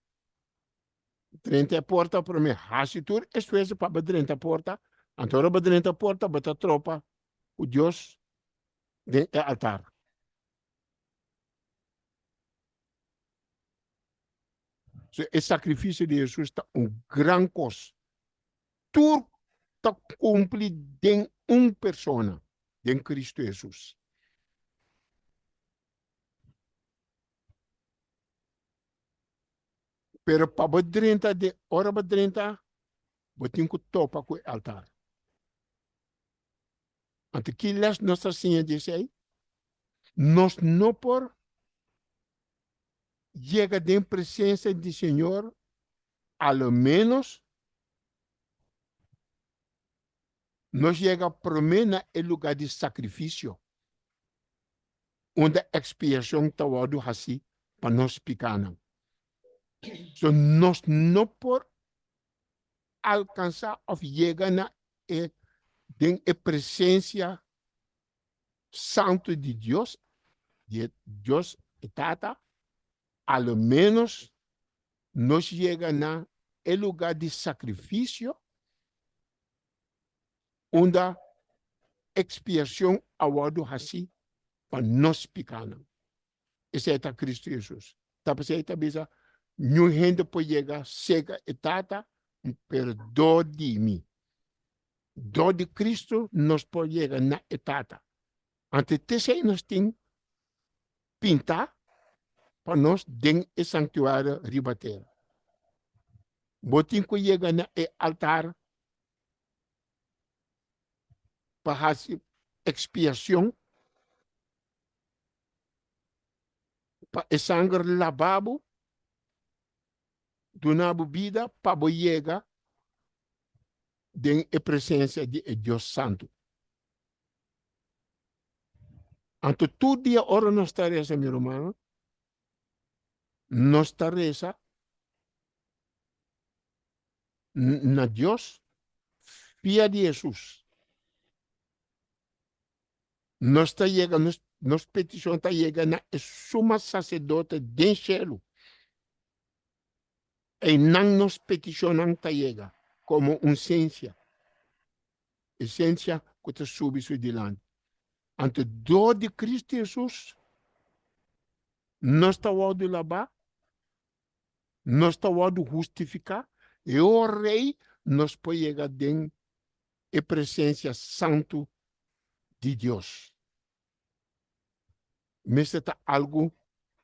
Dentro da porta para mim, se tu é para dentro da porta, então para dentro da porta, bota tropa, o Deus do altar. So, o sacrifício de Jesus está grande coisa. Tudo está cumprido em uma pessoa, em Cristo Jesus. Pero para dentro de hora para dentro, botem que topa com o altar. Então, que les nossa Senhora diz aí, nós não por chega em presença do Senhor, ao menos nós chega primeiro no lugar de sacrifício, onde a expiação está dando assim para nós pecar. So, nós não por alcançar ou chegar na presença santa de Deus e Tata, ao menos nós chega na lugar de sacrifício, onde a expiação awado assim para nós pecar. Esse é Cristo Jesus. Tá para bisa nenhum gente pode chegar cega e Tata, perdoa de mim. Do de Cristo nós pode chegar na etapa. Antes de nós temos pintar para nós dentro do santuário ribateiro. Botim que chega na altar para fazer expiação, para o sangue lavado, donar bebida para chegar dentro da presença de Deus Santo. Então, todo dia, ora nós estaremos, meu irmão, nós estaremos na Deus, filha de Jesus. Nossa petição está chegando na suma sacerdote do céu. E não nos peticionam está chegando como essência que está subindo adiante. Ante dor de Cristo Jesus, nós estamos lá, nós estamos justificar, e o rei nos pode chegar em a presença santo de Deus. Mas é algo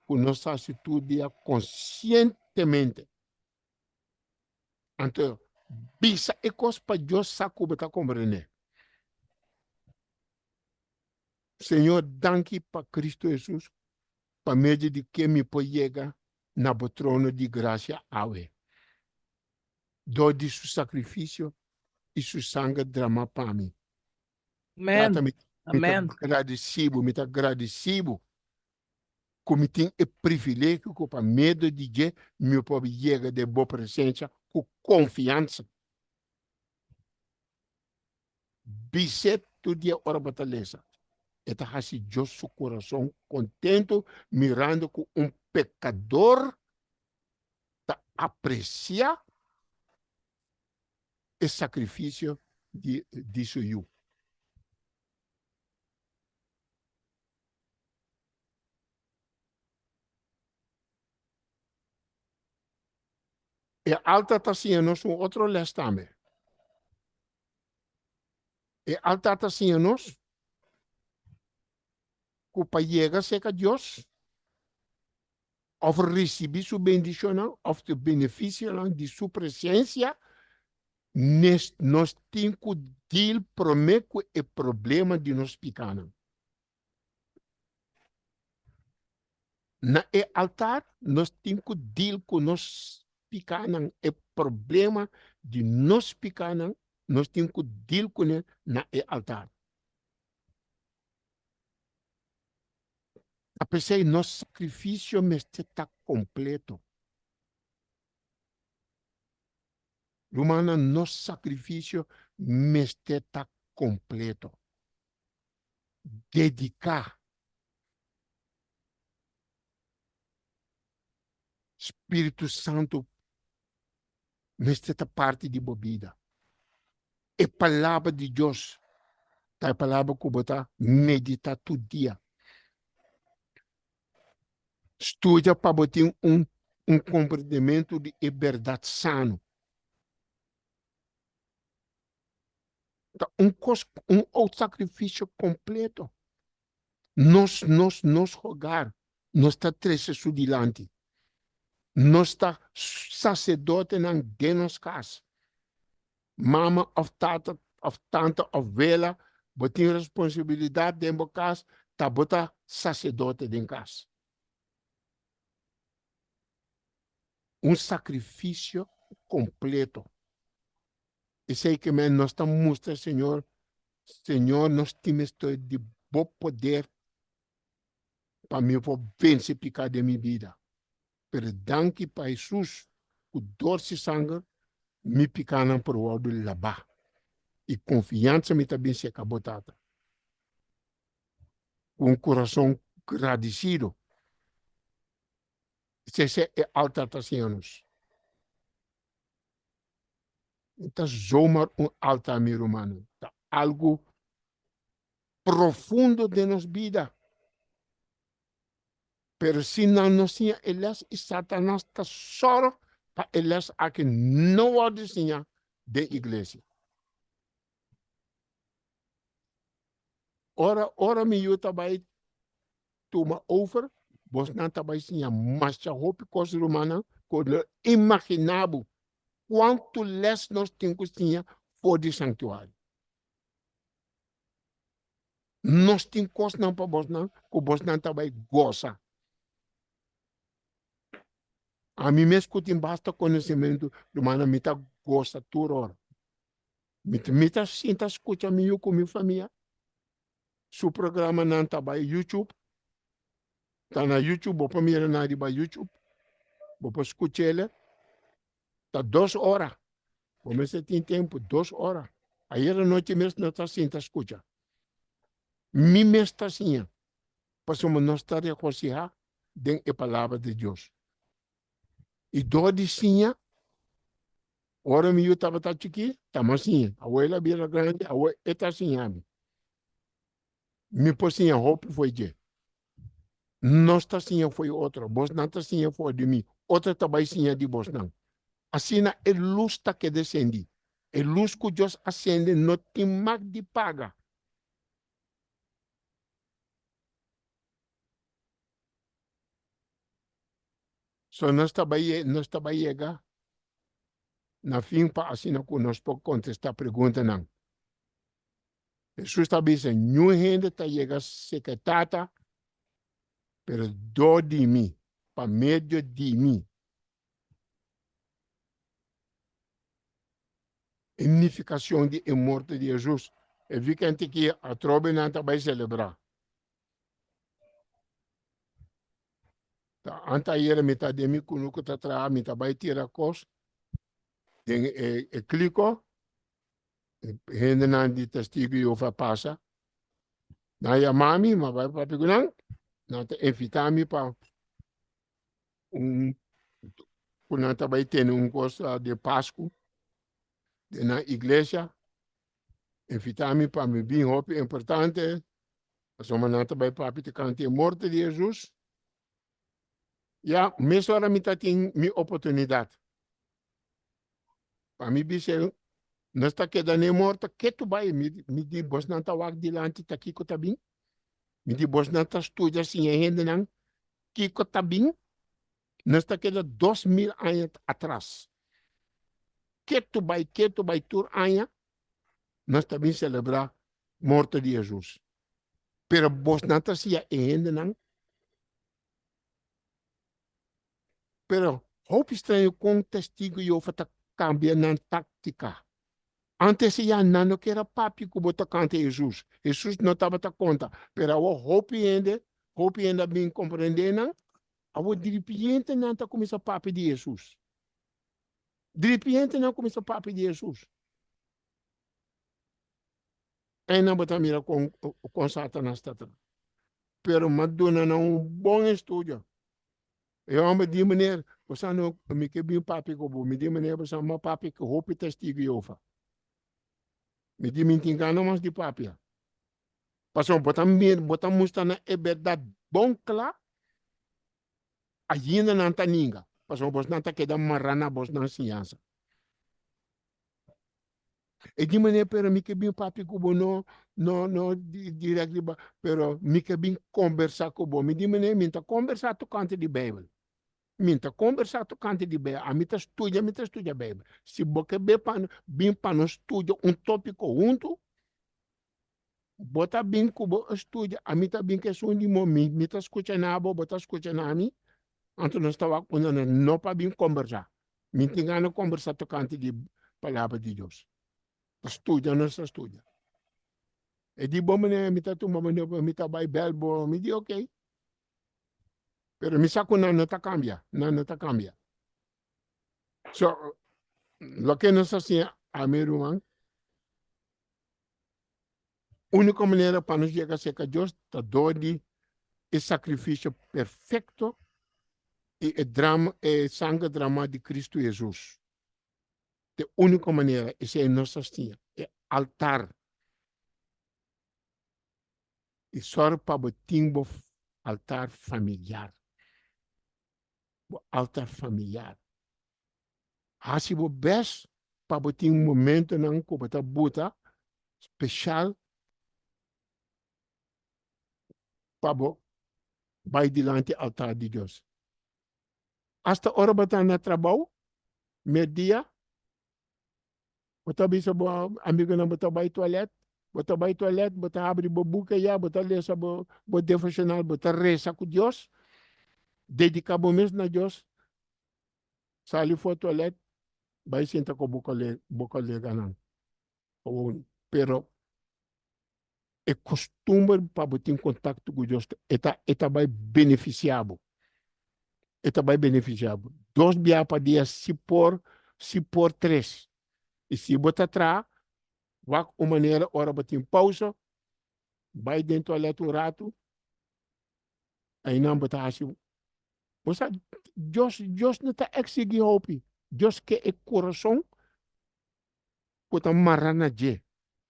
que nós atitude conscientemente. Então, bisa e coisa para Deus saco para compreender. Senhor, danke para Cristo Jesus, para meio de que me pode chegar na trono de graça awe. Do de seu sacrifício e seu sangue drama para mim. Amen. Amen. Me agradecido. Como tem o privilégio que para medo de que me pode chegar de boa presença com confiança. Biset todo dia ora batalha. Eta hasi Deus seu coração contento mirando que pecador tá aprecia o sacrifício de seu. E alta está sendo um outro leste também. E alta está sendo que para chegar a Deus, of receber sua bendição, of o benefício de sua presença, nós temos que deal prometer o problema de nós pecados. Na altar, nós temos que deal com nós pecados, o problema de nós pecados, nós temos que deal com ele na altar. Apesar de nosso sacrifício está completo. Romana, nosso sacrifício está completo. Dedicar. Espírito Santo está parte de bebida. A palavra de Deus, a palavra que você medita todo dia. Estuda para ter compreendimento de verdade sano. Outro sacrifício completo. Nós rogar, nós está três dilante. Nós está sacerdote de nossa casa. Mama of tata, of tanta, of vela, botem responsabilidade dentro da casa, tá botar sacerdote dentro da casa. Sacrifício completo. E sei que nós estamos mostrando, Senhor, nós temos de bom poder para me vencer o pecado de minha vida. Pero danke para Jesus, o doce sangue, me picando por o lado de lavar. E confiança me também se acabou tata. Com coração agradecido. Esse é alta tacianos. Então, zomaar alta mi romano. Algo profundo de nossa vida. Pero se não tinha elas, e Satanás está só para elas a que não há de sinha de igreja. Ora me eu também toma over, vos não também sinha marcha roupa coisa romana, quando imaginava quanto less nós temos tinha for de santuário. Nós temos coisa não para vos não, que vos não também goza. A mim mesmo tem basta conhecimento, romana me tá gosta toda hora. Me tá sinta escuta meu com minha família. Su programa não tá by YouTube. Tá na YouTube, vou para mim na by YouTube. Vou para escutar ele. Tá 2 horas. Como você tem tempo, 2 horas. Aí a noite mesmo não tá sinta escuta. Me mesmo está assim. Para nós estar reconciliar dentro da palavra de Deus. E do de sinha, ora me eu estava aqui, estava assim, a abuela vira grande, a abuela está assim, me pôs assim, a roupa foi de. Nosta sinha foi outro, vos nanta sinha foi de mim, outra também sinha de vos não. Assim na é luz tá que descendi. É luz que Deus acende, não tem mais de paga. So nós também chega na fim para assim que nós podemos contestar a pergunta não. Jesus está dizendo, nenhuma gente está chegando secretária, pero do de mim, para meio de mim. Unificação de morte de Jesus. É vicente que a trobe não vai celebrar. Anta aí me tá de mim com o que tá atrás, me tá vai tirar cos. Clico, rende na de testigo e ova passa. Na ya mami, mas vai para pegar não te invitar-me para quando tá vai ter coisa de Páscoa na igreja. Invitar-me para me vir roupa importante. Só manata vai para te cantar morte de Jesus. Ja, mesmo hora me tá tem minha oportunidade. Para mim dizer, nós está quedando morta, que tu vai me di bos não tá wag dilante tá aqui que tá bem. Me di bos não tá estuda assim ainda não. Que tá bem. Nós está quedando 2000 anos atrás. Que tu vai tur anos, nós também celebrar morte de Jesus. Pero bos não tá assim ainda não. Pero hope estranho com testigo e ofta cambia na tática. Antes ia não que era papi que bota cante Jesus. Jesus não estava ta conta. Pero o hope ainda bem compreendendo. O diripiente não tá começa papi de Jesus. Diripiente não começa papi de Jesus. E não bota mira com Satanás tata. Pero Madonna não bom estudo. Eu amo de maneira, você não me que bem papi que me de maneira você não papi que hope testigo e ofa. Me di mintingano mas di papia. Pasong botam musta na é verdade bom claro. Ainda não tá ninguém. Pasong bos não tá queda marana bos não ciência. E de maneira para mim que bem papi kubo no direto pero me que bem conversar kubo. Me de maneira minta conversar tu cante de Bíblia. Minta conversar tu cante de Bíblia. A minta estudia a Bíblia. Se boca bem para no estudio tópico junto. Bota bem cubo estudia, a mim tá bem que sou de mim, me tá escutando a bota escutando a mim, então nós estava quando não para bem conversar, me tinha conversar tocante de palavra de Deus, estudia não se estudia, e de bom maneira me tá tomando me tá vai belbo, me di ok, pero me saco não tá cambia, não tá cambia, so lo que nós assim a meu irmão, única maneira para nós chegar a ser que Deus tá dando o sacrifício perfeito e sangue drama de Cristo Jesus. A única maneira é nossa estima, é altar. E só para o timbo altar familiar. O altar familiar. Assim, o best para o momento não como está buta especial para vai dilante altar de Deus. Hasta hora bata na trabalho, meio-dia, bota bisa amigo não bota vai toalete, bota abre boca já, bota lesa bo devocional, bota reza com Deus, dedicar o mesmo na Deus, sali for toalete, vai sentar com boca ganan. Pero é costume para botar em contato com Deus, eta vai beneficiado. Eta vai beneficiado. 2 dias para dia se por 3. E se botar atrás, vai uma maneira, hora botar em pausa, vai dentro do toalete um rato, aí não botar assim. Você, Deus não está exigindo hope. Deus quer o coração que está marana de.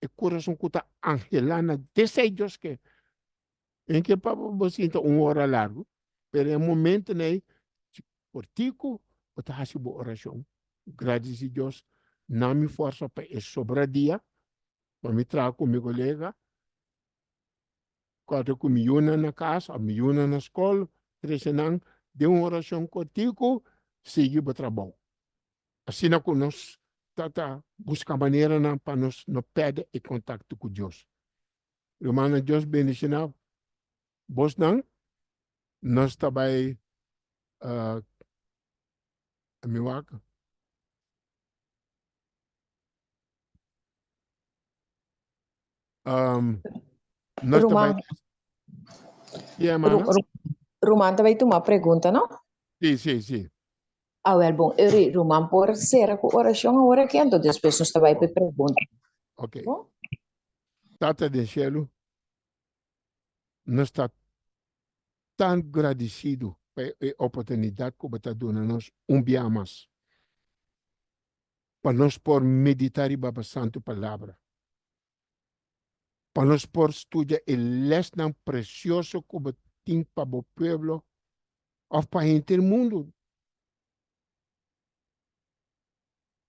O coração que está angelana. Desse Deus quer. Em que para você então 1 hora largo, pero é momento né, por tico, o tá fazendo boa oração. Graças a Deus, não me força para sobrar dia, para me trazer com meu colega, quatro com miúna na casa, miúna na escola, 3 anos, de uma oração contigo, seguir para o trabalho. Assim não nós busca maneira para nós não perder o contato com Deus. Irmã, Deus bendicionar. Vos não, nós também a minha vaca. Nós Roman, também. E a mana? Roman também tem uma pergunta, não? Sim. Ah, well, bom, Roman, por ser com oração agora que então depois nós também para pergunta. Ok. Bom? Tata do céu, nós está tão agradecido pela oportunidade que você dá nós dia mais. Para nós por meditar e a santa palavra. Para nós por estudar o lesson precioso que você tem para o povo ou para o mundo.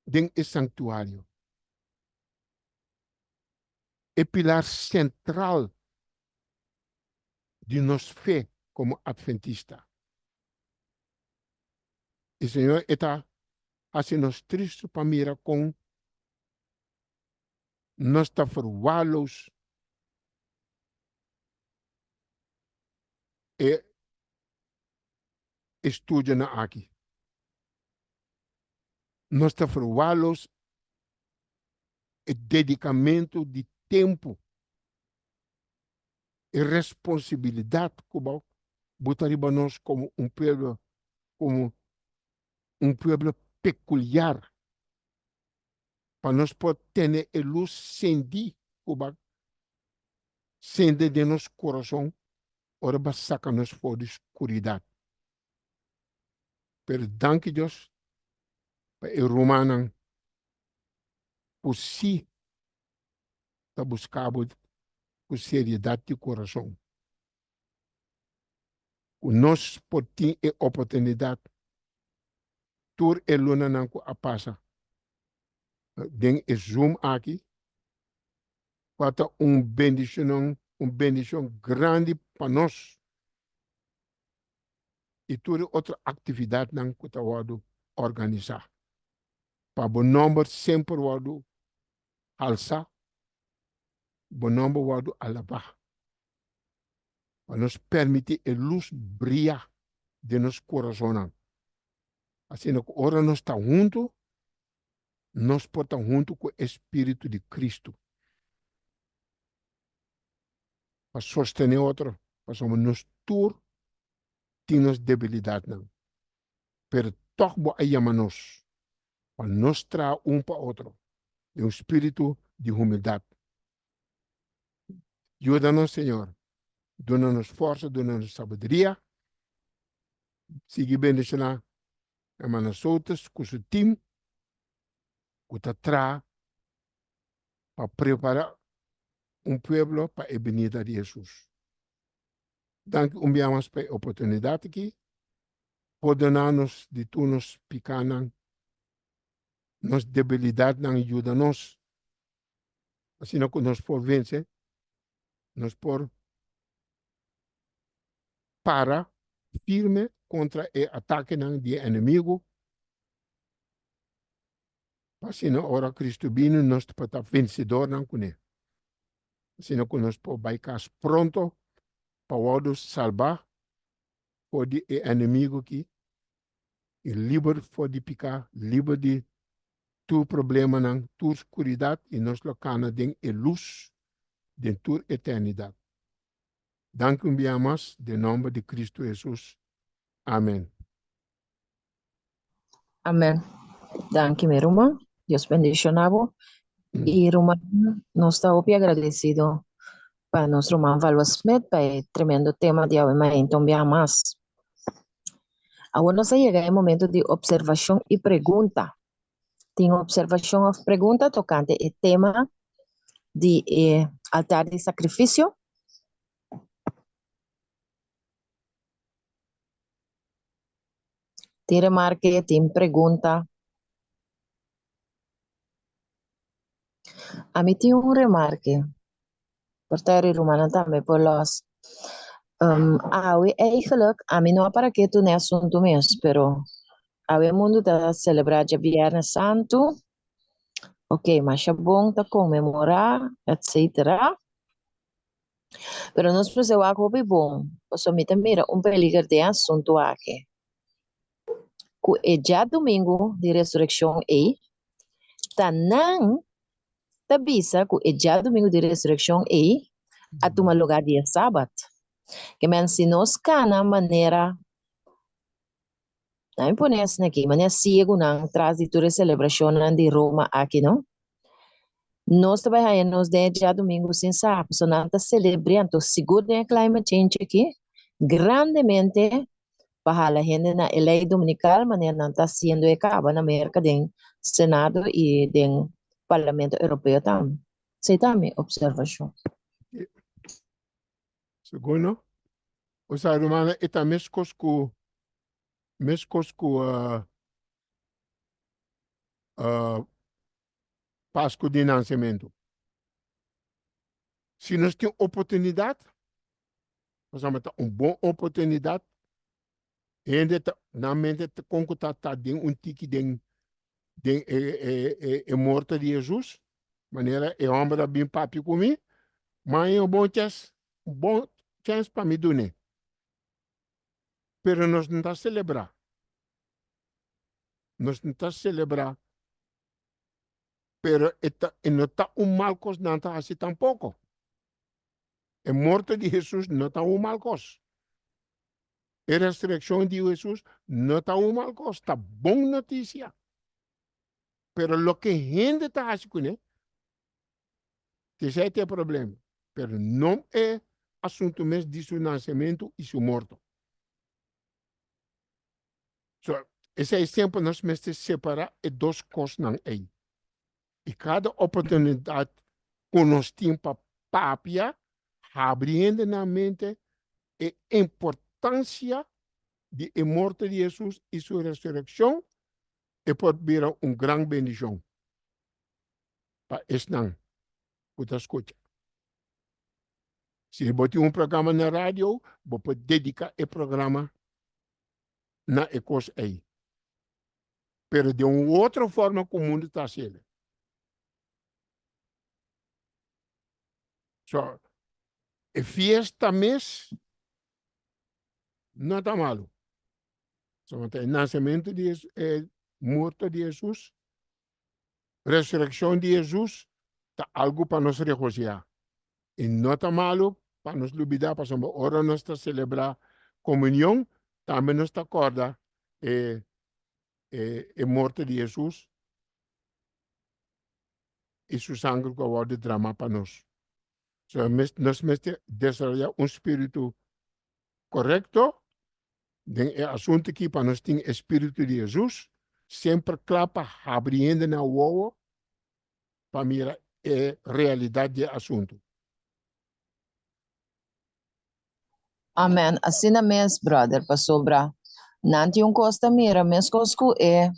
Dentro do santuário. É pilar central de nossa fé como adventista. E o Senhor está fazendo nos tristes para mirar com nós está forwalos e estuda na aqui. Nós está forwalos e dedicamento de tempo e responsabilidade como botaria nós como um povo peculiar para nós poder ter a luz cendi como cende de nosso coração ora para sacar nos fora de escuridade. Pero danke Deus para o romano por si está buscando com seriedade de coração. Nós podemos ter a oportunidade tur e luna não a passa. Den é Zoom aqui. Para bendição grande para nós. E tur outra atividade não que está organizar. Para o número sempre wado alça, o número wado alabar. Para nos permitir a luz brilhar de nosso coração. Assim, ora nós está junto, nós podemos junto com o Espírito de Cristo. Para sostener outro, para somos nos tur, temos debilidade não. Pero toch bo ayamanos, para nos trazer para outro, de espírito de humildade. Ajuda-nos, Senhor. Dona-nos força, dona-nos sabedoria. Siga bendicionar a manas outras, com o seu time, que está atrás, para preparar povo para a venida de Jesus. Dank mais para a oportunidade aqui. Poder-nos de tu nos picanan, nos debilidade não ajuda-nos. Assim que nós por vencer, nós por para firme contra o ataque do inimigo. Assim, ora Cristo vindo, nós podemos vencedor não com ele. Assim que nós podemos pronto para salvar o inimigo aqui e livre de picar, livre de tu problema não, tu escuridade e nós colocamos em luz de tua eternidade. Danke mais em nome de Cristo Jesus. Amém. Amém. Danke, meu irmão. Deus bendicionado. E, irmão, nós estamos agradecidos para nosso irmão Valwa Smith, para o tremendo tema de hoje, então, mais. Agora nós chegamos ao momento de observação e pergunta. Tem observação e pergunta tocante o tema de altar de sacrifício. Tem remarque, tem pergunta. A mim tem remarque. Portare Romana também por los. Eigenlijk, a mim não é para que tu nem assunto mesmo, pero o mundo está celebrar o Viernes Santo. Ok, mas é bom tá comemorar, etc. Pero nós precisamos algo bem bom. Você me mira peligro de assunto aqui. Que é já domingo de ressurreição aí, tá não tá bisa que é já domingo de ressurreição aí, a tomar lugar dia sábado. Que men se nós cana maneira não imponece aqui, maneira cego não traz de toda a celebração de Roma aqui, não? Nós também nos de já domingo sem sábado, so não tá celebrando seguro de climate change aqui, grandemente para a gente na lei dominical, maneira não está sendo acaba na América do Senado e do Parlamento Europeu também. Sei também observação. Segundo, o sa Romana está mescosco Páscoa de nascimento. Se nós temos oportunidade, nós vamos ter uma boa oportunidade, ainda na mente com que tá dentro tique de morte de Jesus, maneira é homem bem papi comigo, mas é um bom chance para me dar. Pero nós não está celebrar. Nós não está celebrar. Pero não está mal coisa não está assim tampouco. A morte de Jesus não está mal coisa. A ressurreição de Jesus não está mal coisa. Está boa notícia. Pero lo que gente está haciendo, esse é problema. Pero não é assunto mesmo de seu nascimento e seu morto. So, esse é sempre nós mesmos separar e duas coisas não é. E cada oportunidade que nós temos para papia, abrindo na mente a importância de a morte de Jesus e sua ressurreição, e pode vir uma grande bendição para esse não. Puta escuta. Se você tem programa na rádio, você pode dedicar o programa na coisa aí. Pero de uma outra forma que o mundo está sendo. So, a fiesta mês não está malo. So, o nascimento de morte de Jesus, ressurreição de Jesus, está algo para nós regocijar. E não está malo para nos olvidar, para nós ora nós está celebrar comunhão, também nós está acorda a morte de Jesus e seu sangue que vai derramar para nós. So, nós temos que desenvolver espírito correto, o assunto aqui para nós tem o espírito de Jesus, sempre clapa abrindo na uova para mirar a realidade do assunto. Amém. Assim mesmo, brother, para sobrar. Não tem costa mira, mesmo cosco é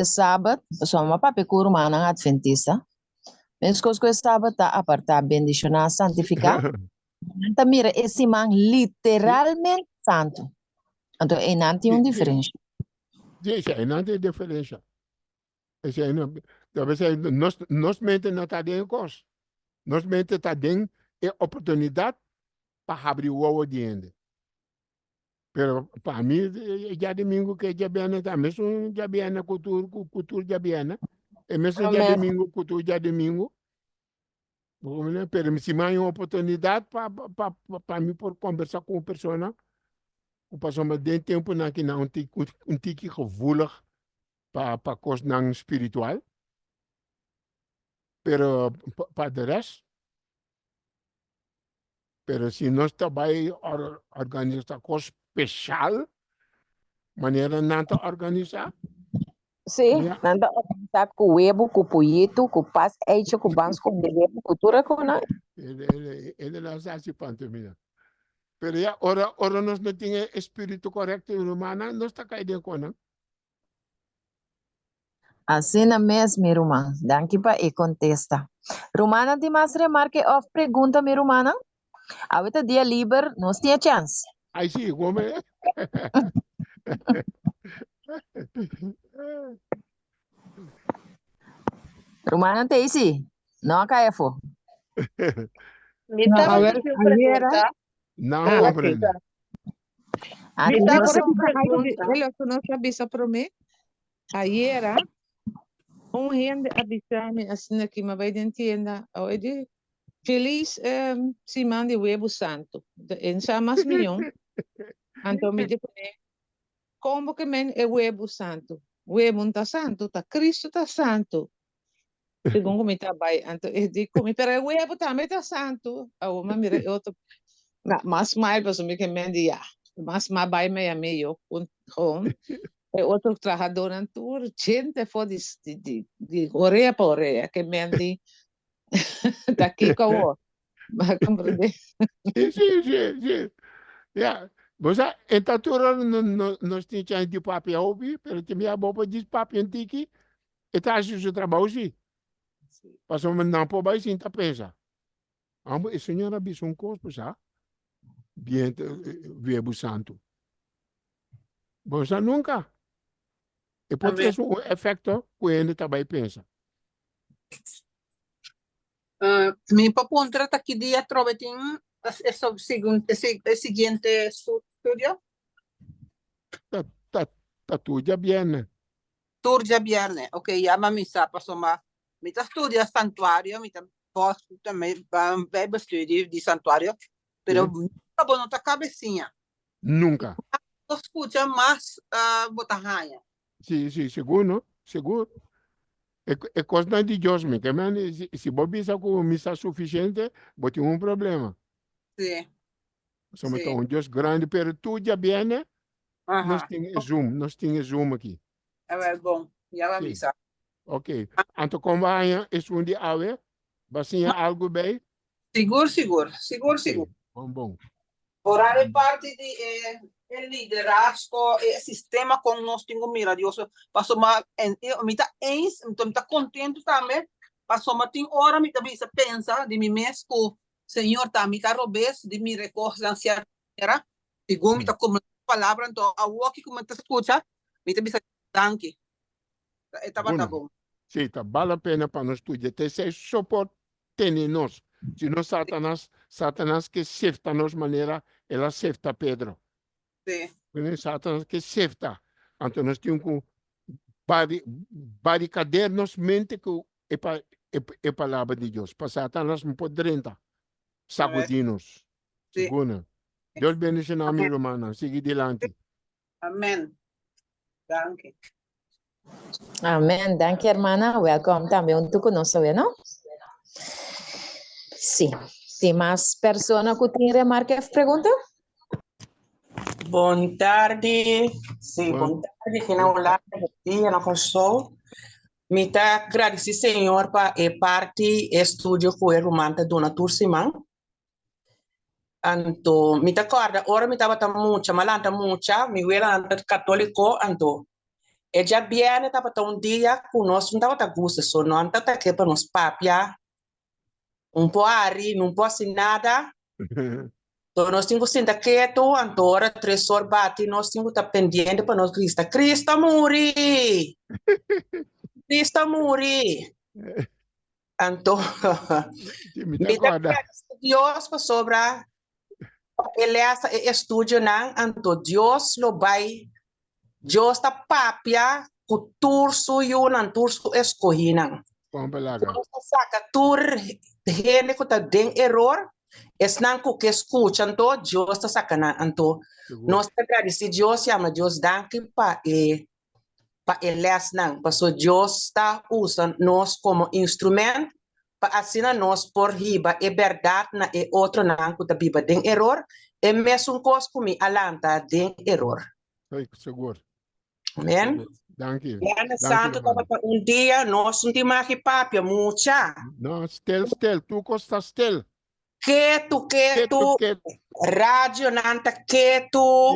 sábado, só uma papi curumana adventista. Mesmo cosco é sábado, tá apartar, bendicionar, santificar. Então, mira, esse man literalmente santo. Então, não tem diferença. Sim, não tem diferença. Talvez nós mente não está dentro coisa. Nós mente está dentro a oportunidade para abrir o ovo de ainda. Pero para mim, já domingo que já bem tá, mesmo já bem na cultura já bem, e mesmo já domingo cultura já domingo. Pero se mais uma oportunidade para mim por conversar com uma pessoa, o passamos de tempo na que não tem tique gevoelig para coisa não espiritual. Pero para de resto, pero se nós também organizar coisa especial, maneira não está organizar. Sim, não está organizar com o ebo, com o pollito, com o pas hecho, com o banco, com o bebê, cultura com nada. Ele não sabe se pantomina. Pero já, ora nós não temos espírito correto humano, nós está caindo com não. Assim na mesma, minha irmã. Danke para e contesta. Romana, tem mais remarque ou pergunta, minha irmã? A outra dia livre, nós tinha chance. Aí sim, como é? Romana, tem sim. Não, Caefo. Me A estava ver, aqui uma aí era. pergunta. Não Ah, ok. compreendo. Ah, Me Ele estava não sei. aqui uma pergunta. não sabia para mim. Aí era. Gente avisar-me assim aqui, mas vai entender. Hoje, feliz Simão de Huevo Santo. Em Samas Milhão. Então me diz, como que men é Huevo Santo? Huevo está santo, está Cristo está santo. Segundo me trabalho, então eu digo, pero o huevo também está santo. A uma mira, outro, mas mais para me que me dia, mas vai meio com outro trabalhador na tour, gente for de Coreia para Coreia, que me di daqui com o, mas compreender. Sim, sim, sim, sim. Yeah. Você, então, nós tínhamos de papel, ouvi, pero tinha a boa de papel antigo, e tá o trabalho, sim. Passou uma não por baixo, tá pensa. A senhora disse coisa, já? Bien, Verbo Santo. Você nunca. E pode Amém. ter um efeito que ele também pensa. Me propongo aqui dia trovetin seguinte estudio. Tá tudo já bem. Turja viernes, ok, llama misa pasoma. Mita studia santuario, mita posso também vai estudar de santuário, pero nunca bono ta cabecinha. Nunca. Não escuta mais botarranha. Sim, sim, seguro, seguro. É coisa de Deus, me que se Bobi está com missa suficiente, bote um problema. Sim. Somos um Deus grande, pero tudo já bem, né? Nós temos Zoom aqui. É bom, llama misa. Ok. Então, como vai um dia a ver? Vai ser algo bem? Seguro. Bom. Orar é parte de liderazgo, sistema com nós temos maravilhoso. Pasoma, mita ens, então mita contento também. Pasoma tem hora mita bisa pensa de mim mesmo, Senhor, tá mita robes de mi reconciliação. Segundo mita como palavra, então a que como mita escuta, mita bisa danke. Tá bom. Sim, tá vale a pena para nós estudar. Tem esse suporte tem nós. Se não Satanás que sefta nos maneira, ela sefta Pedro. Sim. Satanás que sefta. Então nós temos que barricadear nos mente que é palavra de Deus. Para Satanás não pode renta. Sacudir-nos. Segunda. Deus bendice na minha irmã. Siga adiante. Amém. Danke. Amém. Danke, hermana. Welcome também conosco, não? Sim. Tem mais pessoas que têm remarca e pergunta? Boa tarde. Sim, boa tarde. Final lá, bom dia, na console. Me está agradecido, Senhor, para a parte estúdio que o Romanta Dona Tursimão. Então, me está acorda, ora me estava mucha, malanta mucha, me vela ante católico, então. E já viene, estava dia conosco, não estava gusto, só não estava aqui para nos papia. Pouco ari, não posso nada. Então, nós temos que estar quieto, então, 3 horas bate, nós temos que estar pendente para nós Cristo. Cristo muri! Cristo muri! Então, me dá Deus para sobrar. Ele é estúdio, não? Então, Deus lo vai, Deus está papia, o turso e o não turso escolhi, não. Deus saca tur, gente que está den erro. Es nanco que escuchan todo, Dios está sacando, então, nós agradecemos Deus, chama Deus, danke para el lesnan, porque Deus está usando nós como instrumento, para assim nós por riba, é verdade, na é outro nanco da Bíblia, tem erro, é mesmo coisa como alanta, tem erro. Seguro. Amém? Danke. Santo, dia, nós não temos aqui papia, mucha. Não, stel, tu costa stel. Que tu, rádio nanta que tu,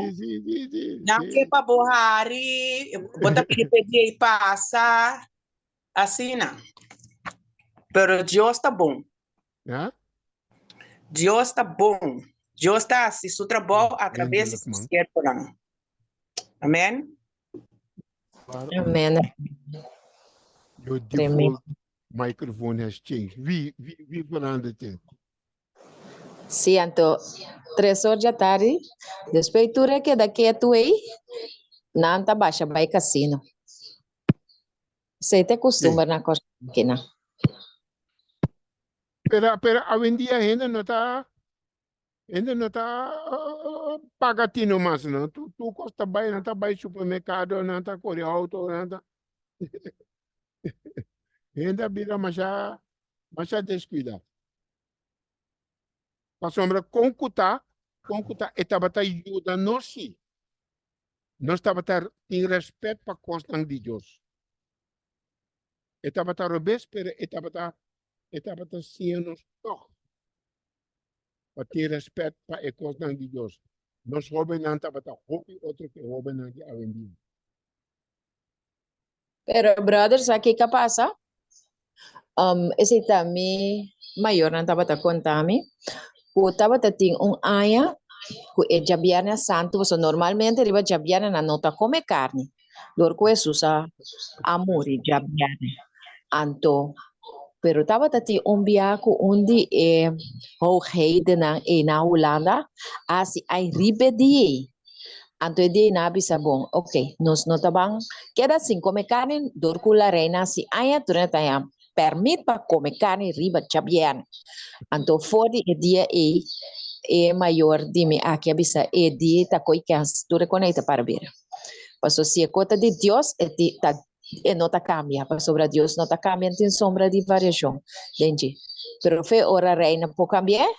não que para borrari, bota pedir e passa. Assim, não. Pero Deus está bom. Ja? Deus está bom. Deus está assim, seu trabalho através Eindelijk, man. de ser por ano. Amém? Maar Amém. your Tremendo. default microphone has changed. Wie verandert het? Sim, então, 3 horas da tarde, depois tu que daqui a tu aí, não tá baixa, vai cassino. Você te costuma na costa pequena. Pero hoy en día gente no está pagatino más, ¿no? Tú costa vai, no está vai supermercado, no está corre auto, no está. Gente vira mais descuida. Para sombra concuta estava tá ajuda nós sim. Nós estava tá em respeito para costas de Deus. Estava tá robes, pero estava tá sendo toch. Para ter respeito para costas de Deus. Nós jovens não estava tá hobby outro que jovem não de avenida. Pero, brothers, aqui que passa? Esse também maior não estava tá contando. O estava tá tem aia, que é jabiana santo, so normalmente riba jabiana não tá come carne. Lorco é susa amor jabiana. Anto, pero estava tá tem biaco onde é hoogheden na Holanda, assim ai ribe die. Anto de na bisa bom, ok, nos nota bang, queda assim come carne, dorco la reina si aia tureta ya permit pa come carne riba jabiana. Anto fora e dia é maior de me aqui a bisa e dia tá coi que as tu reconheita para ver. Passo se a cota de Deus e não tá cambia, para sobre Deus não tá cambia, tem sombra de variação, entende? Pero foi hora reina por cambiar,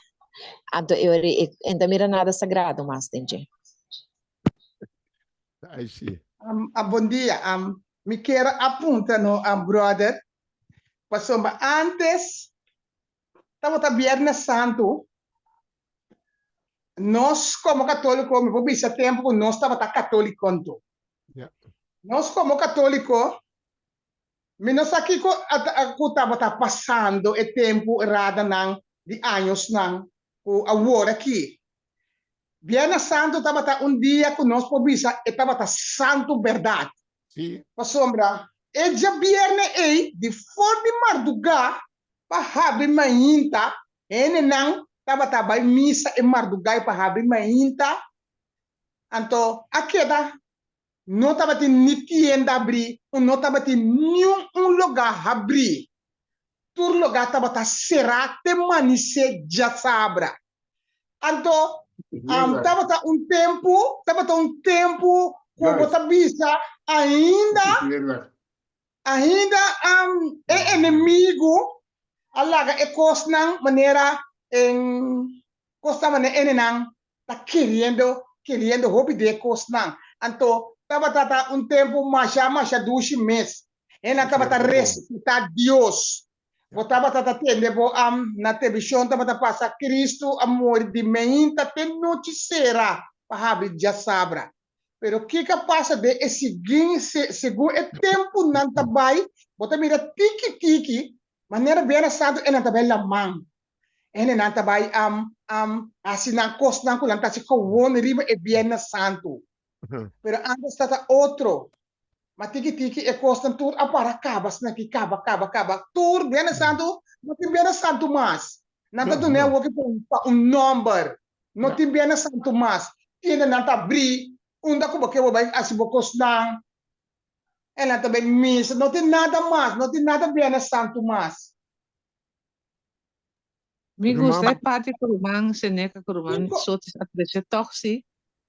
anto eu ainda mira nada sagrado mais, entende? I see. Bom dia. Me quero apuntar no brother. Passou antes, estava Viernes Santo. Nós, como católico, me vou esse tempo, nós estava católico. Yeah. Nós, como católico, nós aqui estava passando o tempo errado de anos o agora aqui. Viernes Santo estava dia que nós podíamos estava santo verdade. Sim. Para sombra, e já viernes de forma madrugada para abrir mainta, e não estava missa e madrugada para abrir mainta. Então, aqui não estava nem tienda abrir, não estava nenhum lugar abrir. Todo lugar estava cerrado, manice já sabra. Então, estava um tempo com outra vista ainda é inimigo alaga é costa maneira em costa maneira não tá querendo hobby de costa então estava um tempo mais 2 meses ela estava respeitar Deus botava tendo na televisão estava passar Cristo amor de meinta tem notícia para abrir já sabra. Pero o que passa de segundo o tempo não está bem, bota mira tiki maneira bem santo é não está bem la mão, é não está bem assim na costa não está se com riba é bem santo, pero antes está outro, mas tiki é costa tur para acaba tur bem santo, não tem bem santo mais, não está do o que number, não tem bem santo mais, ainda não está abrir Unda ko bakit wabay asibokos ng ela também missa, não tem nada mais, não tem nada bem santo mais. Me gusta a parte kurumang seneca kurumang sotis atrese toxi.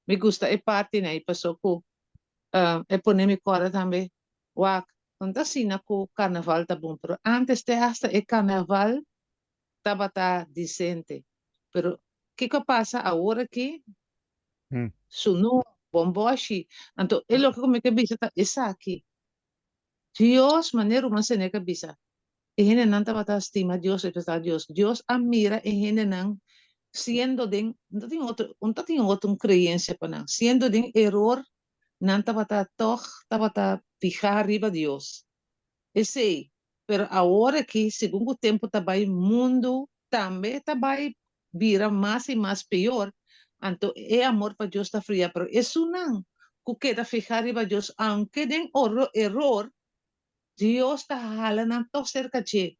Me gusta a parte na ipasok ko e pone mi cora também. Wak, onta sina ko carnaval tá bom, pero antes de hasta e carnaval tava tá decente. Pero que passa agora aqui? Suno bomboshi. Então, é lo que como que bisa tá essa aqui. Dios maneiro man seneca bisa. E gente não estava a estima Deus e pensar Deus. Deus admira e gente não sendo de não tem outra crença para não. Sendo de error não estava a fijar arriba Deus. Esse Pero agora que, segundo o tempo também, mundo também também vira mais e mais pior. Então, é amor para Deus está fria, pero isso não. Que queda fijar para Deus, aunque den erro, Deus está jalando tão cerca de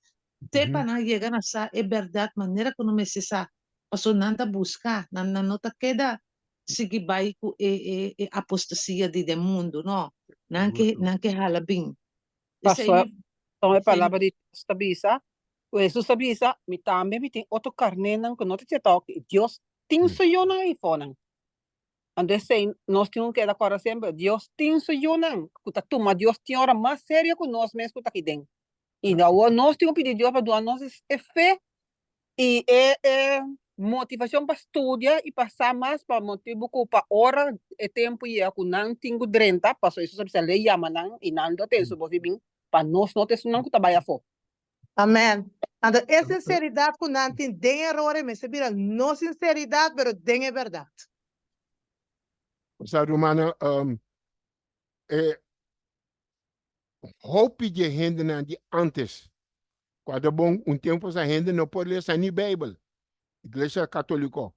tepa na chega na sa é verdade maneira que não me cessa. Passo nada buscar, não tá queda seguir vai com apostasia de mundo, não. Não que hala bem. Pastor, então é palavra de Deus, o Jesus sabisa, me também me tem outro carne não que não te toque. Deus tem sonho não iPhone. Ande sei, nós temos que dar para sempre. Deus tem sonho não. Kuta tuma Deus tem hora mais séria que nós mesmo kuta aqui dentro. E nós temos que pedir Deus para doar nós é fé e é motivação para estudar e passar mais para motivo para hora é tempo e eu não tenho 30, passo isso sabe se lei chama não e não do tempo você bem para nós não ter não que trabalhar fora. Amém. Anda, é sinceridade que não tem erro, mas se vira não sinceridade, mas tem verdade. Sabe, Romana, hope de gente de antes. Quando bom tempo essa gente não pode ler a Bíblia. Igreja católica.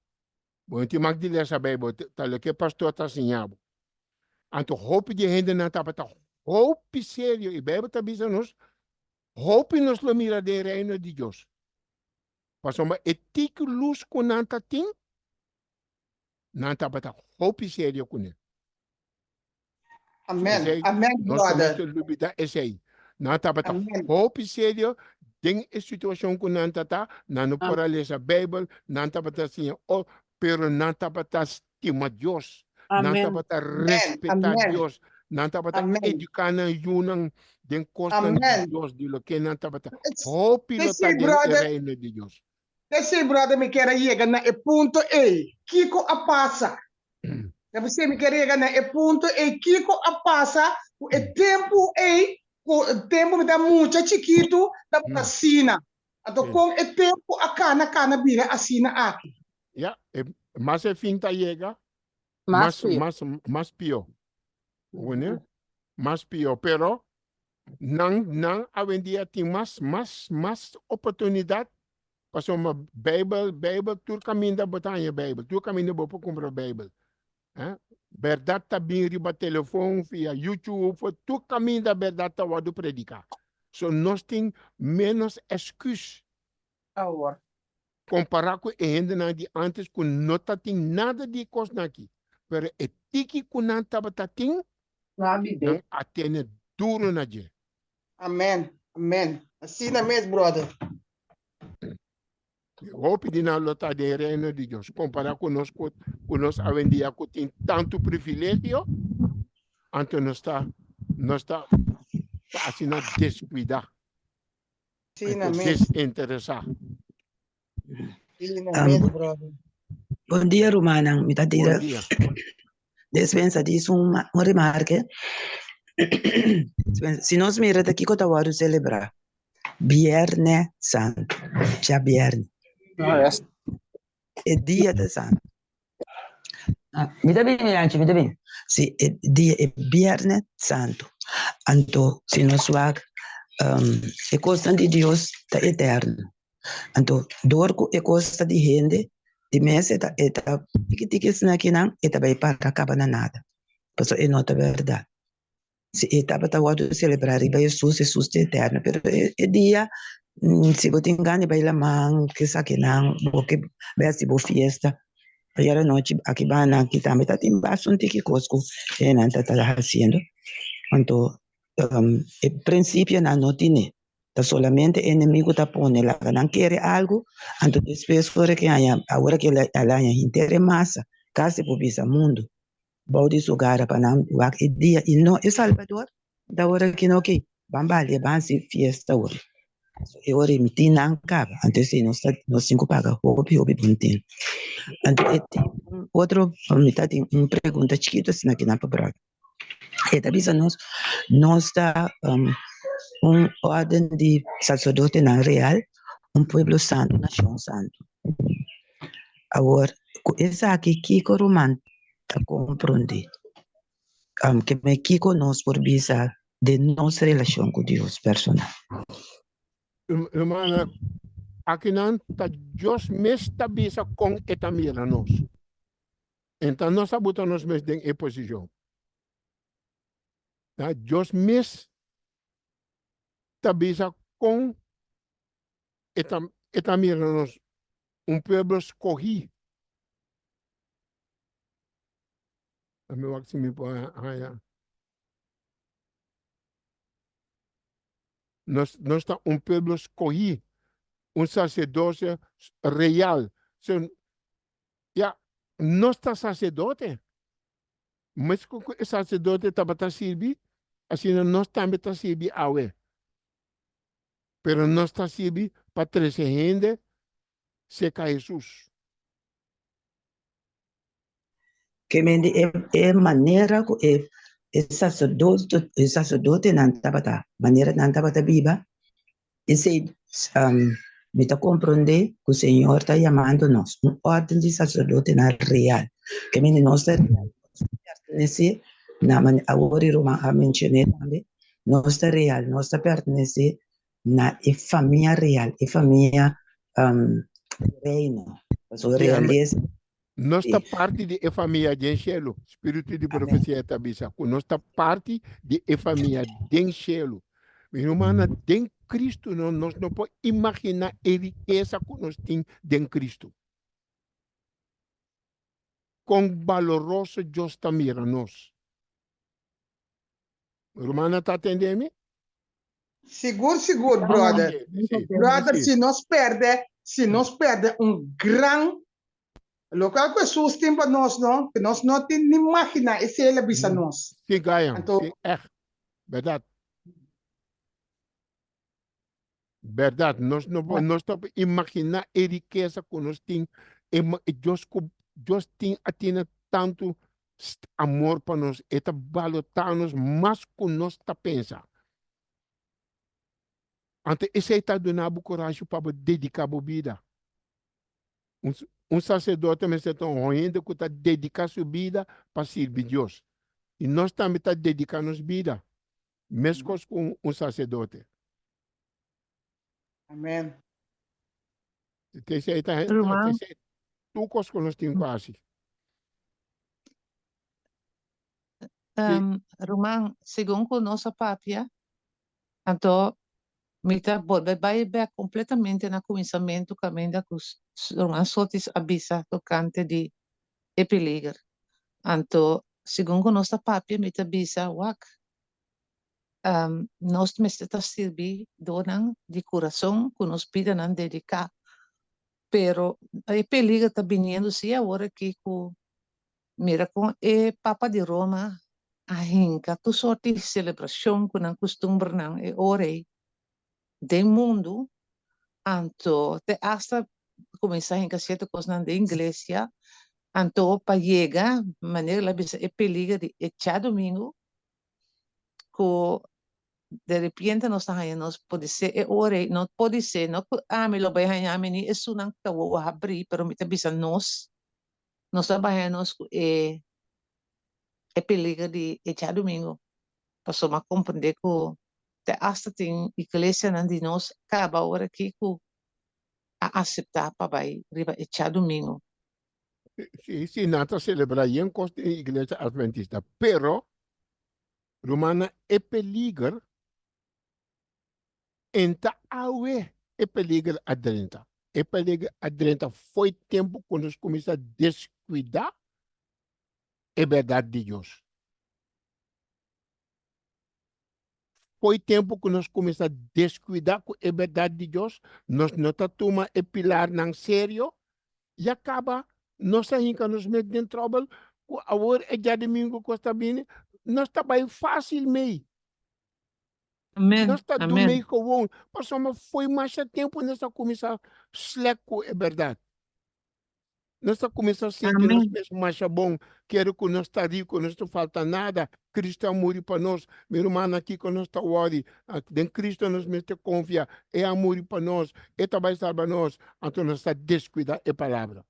Bom, tem mais de ler a Bíblia, tal que pastor está ensinando. Então, hope de gente não está para hope sério. E Bíblia está dizendo hope nos lo mira de reino de Deus. Passou uma ética luz com não está tem. Não está para hope sério com ele. Amém. Amém, brother. Não está para hope sério. Tem a situação que não está, não pode ler a Bíblia, não está para assim, pero não está para estimar Deus, não está para respeitar Deus, não está para educar na junang den costa de Deus, de lo que não está para hope lo está dentro do reino de Deus. Esse brother me quer chegar na ponto E, Kiko a passa. Você me quer chegar na ponto E, Kiko a passa, o tempo E o tempo me dá muito chiquito da vacina. Então, com o tempo a cana vira assina aqui. Mas é fim da chega, mais pior. Mais pior, pero não avendia tem mais oportunidade para uma Bíblia, tu caminho da botanha Bíblia, tu caminho para comprar Bíblia. Verdade está bem riba telefone, via YouTube, tu caminho da verdade está o predicar. So nós temos menos excuse. Comparar com a gente de antes, que não tem nada de coisa aqui. Mas é tiki que não estava tendo, não atende duro na gente. Amém. Amém. Assim é mesmo, brother. Eu pedi na lota de reino de Deus. Comparar conosco, a vendia que tem tanto privilégio, então nós está assim a descuidar, desinteressar. Bom dia, Romana. Me está dizendo. Dispensa disso uma remarca. Se nós miramos aqui, que eu vou celebrar Viernes Santo, já Viernes. É dia de Santo. Me dá bem, me dá bem. Se é dia é Viernes Santo. Então, se nós vamos, é coisa de Deus está eterno. Então, dorco é coisa de gente, de mês é que aqui não, é vai para acabar nada. Porque é não é verdade. Se estava a celebrar e Jesus é eterno, mas é dia se você engana vai lá man que sabe não, porque vai se boa festa. Aí a noite aqui vai na que também está tem bastante que cosco é não está fazendo. Então, o princípio não tem. Tá solamente inimigo tá pondo lá, não quer algo, então depois fora que agora que ela inteira massa, caso por visa mundo. Bauti sugara para não o dia e não é Salvador da hora que não que bambali bansi fiesta hoje e hora me tem não acaba antes se nós cinco paga hobby buntin antes outro me tá tem pergunta chiquita assim aqui na pabrada e da bisa nós está ordem de sacerdote na real pueblo santo nação santo agora essa aqui que romano a compreender que me Kiko nos por visa de nossa relação com Deus personal. Irmã, aqui não está Deus mesmo bisa com etamira nós. Então nós sabotamos nós mesmo em posição. Tá? Deus mesmo está bisa com etamira nós. Povo escolhido. A meu aqui me põe nós está povo escolhido, sacerdócio real. Nós está sacerdote, mas o sacerdote estava a servir, assim nós também está a servir a ué. Pero nós está a servir para trazer gente, seca Jesus. Que é maneira sacerdote não estava maneira não estava viva. E se me está compreender que o Senhor está chamando nós, uma ordem de sacerdote na real, que me nós pertence na agora eu mencionei também, nós está real, nós está pertence na família real, família reino, a realeza. Nós está parte de família de enchelo, espírito de profecia está bisa, nós está parte de família de enchelo. Minha irmã, de Cristo, nós não podemos imaginar a riqueza que nós temos de Cristo. Com valoroso Deus está mirando nós. Irmã, está atendendo? Seguro, brother. Brother, se nós perde grande local que Jesus tem para nós, não, que nós não temos nem imaginar esse ele bisa nós. Sim, Gaia. Sim, verdade. Verdade, nós não podemos imaginar a riqueza que nós temos. Deus tem tanto amor para nós, e está valorando mais que nós está pensando. Então, esse está dando coragem para dedicar a vida. Sacerdote me está olhando que está dedicando sua vida para servir Deus. E nós também estamos dedicando nossa vida, mesmo com sacerdote. Amém. Tu coisas que nós temos quase. Román, segundo nossa papia, então, mita vai completamente no começamento caminho da Román sotis avisa tocante de epiliger. Então, segundo nossa papia, mita avisa wak nós mesmo servir donan de coração que nos pidam dedicar. Pero a epiliger está vindo se agora que mira com Papa de Roma a hinca tu sorte de celebração que não costumbre não é ore do mundo anto te hasta começar a hinca certa coisa na igreja anto para chegar maneira lá bisa epiliger de echar domingo que de repente nós nós pode ser ore não pode ser não me lo vai ganhar me ni isso não tá o abrir pero me bisa nós trabalhamos peliga de echar domingo passou a compreender que te hasta tem igreja não de nós acaba hora aqui que a aceitar para vai riba echar domingo. Sim, nada celebrar em costa igreja adventista, pero Romana é peligra enta awe é peligra adrenta. É peligra adrenta foi tempo quando nós começamos a descuidar a verdade de Deus. Foi tempo que nós começamos a descuidar com a verdade de Deus, nós não tomamos o pilar não sério e acaba nós ainda nos metemos em trouble, agora é dia domingo que está bem, nós está bem facilmente. Amém. Nós está do meio comum, mas foi mais tempo nós começar a slack com a verdade. Nós começamos a sentir nós mesmos mais bom, quero que nós está rico, não está falta nada, Cristo morreu para nós, meu irmão aqui que nós está worry, em Cristo nós mesmos confia, é amor para nós, é também salva nós, então nós está descuidar a palavra.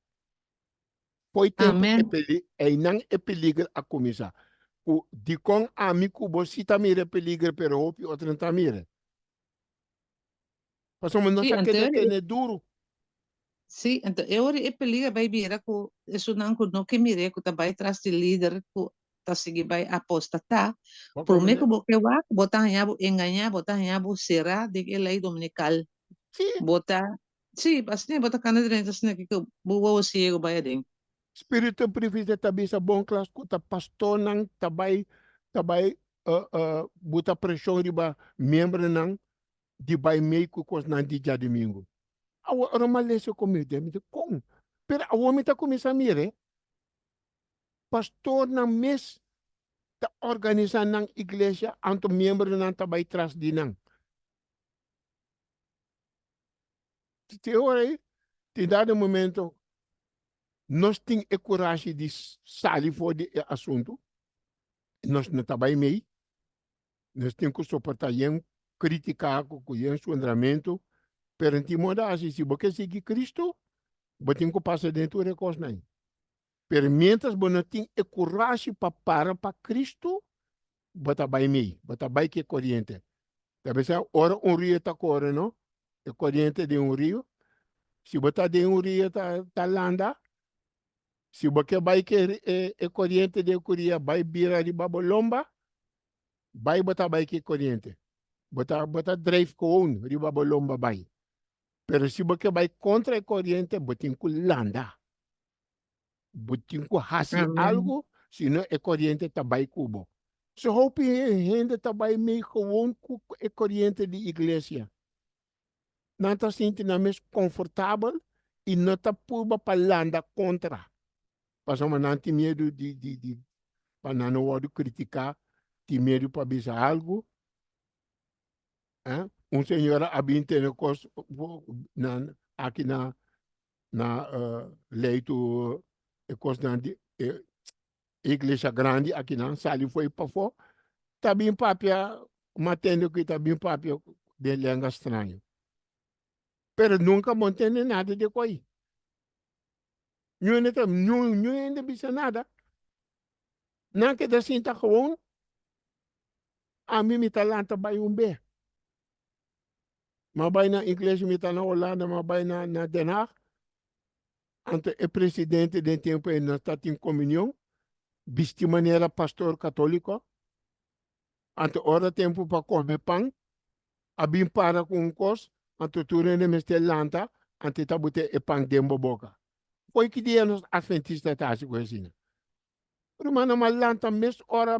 Foi tempo e não é peligro a começar. De com amigo você também é peligro, pero outra também. Pasamos no Sí, saque de entonces, tener duro. sí, entonces, eu e peliga vai vira ku isso não ku no que mire ku também traz de líder ku tá seguir vai apostatar. Por me que porque va botar hanya engañar, botar hanya será de que lei dominical. Sí. Botar, sí, assim botar cana dentro assim que boa ciego vai dentro. Espírito privise tabi sa bom classe ku ta pastor nang tabay buta pressão riba membro nang di bay mei ku kos nan di dia domingo. Awa normal lese comigo de com. Pero awa mi ta começa mire. Pastor nang mes ta organiza nang iglesia anto membro nang tabay tras di nang. Te ora te dado momento nós tem a coragem de sair fora de assunto. Nós não trabalhamos meio. Nós temos que suportar e criticar com o ensinamento. Perante moda assim, se você seguir Cristo, você tem que passar dentro do recurso. Pero mientras você não tem a coragem para Cristo, você trabalha meio. Você trabalha que corrente. Talvez ora rio está correndo, não? A corrente de rio. Se você está de rio, está landa. Se você vai que a corrente de Coreia vai virar de Babolomba, vai botar vai que corrente. Botar drive com de Babolomba vai. Pero se você vai contra a corrente, você tem que landa. Você tem que fazer algo, senão a corrente está vai cubo. So hope gente está vai meio com a corrente de igreja. Não está sentindo mais confortável e não está puba para landa contra. Passamos não tem medo de para não o criticar, tem medo para dizer algo. Senhor abintene kos aqui na leito kos na igreja grande aqui na sali foi para fora. Tá bem papia matendo que tá bem papia de língua estranha. Pero nunca montene nada de coi. Não ainda bisa nada. Não que da sinta gewoon. A mim me talanta vai bem. Mabay na igreja me tá na Holanda, mabay na Den Haag. Ante o presidente de tempo em nós em comunhão, visti maneira pastor católico. Ante hora tempo para comer pão, abim para com um cos, ante tudo ne mestre lanta, ante tabute e pão dembo boca. Foi que dia nos adventistas tá assim coisa. Rumana mal lanta mes hora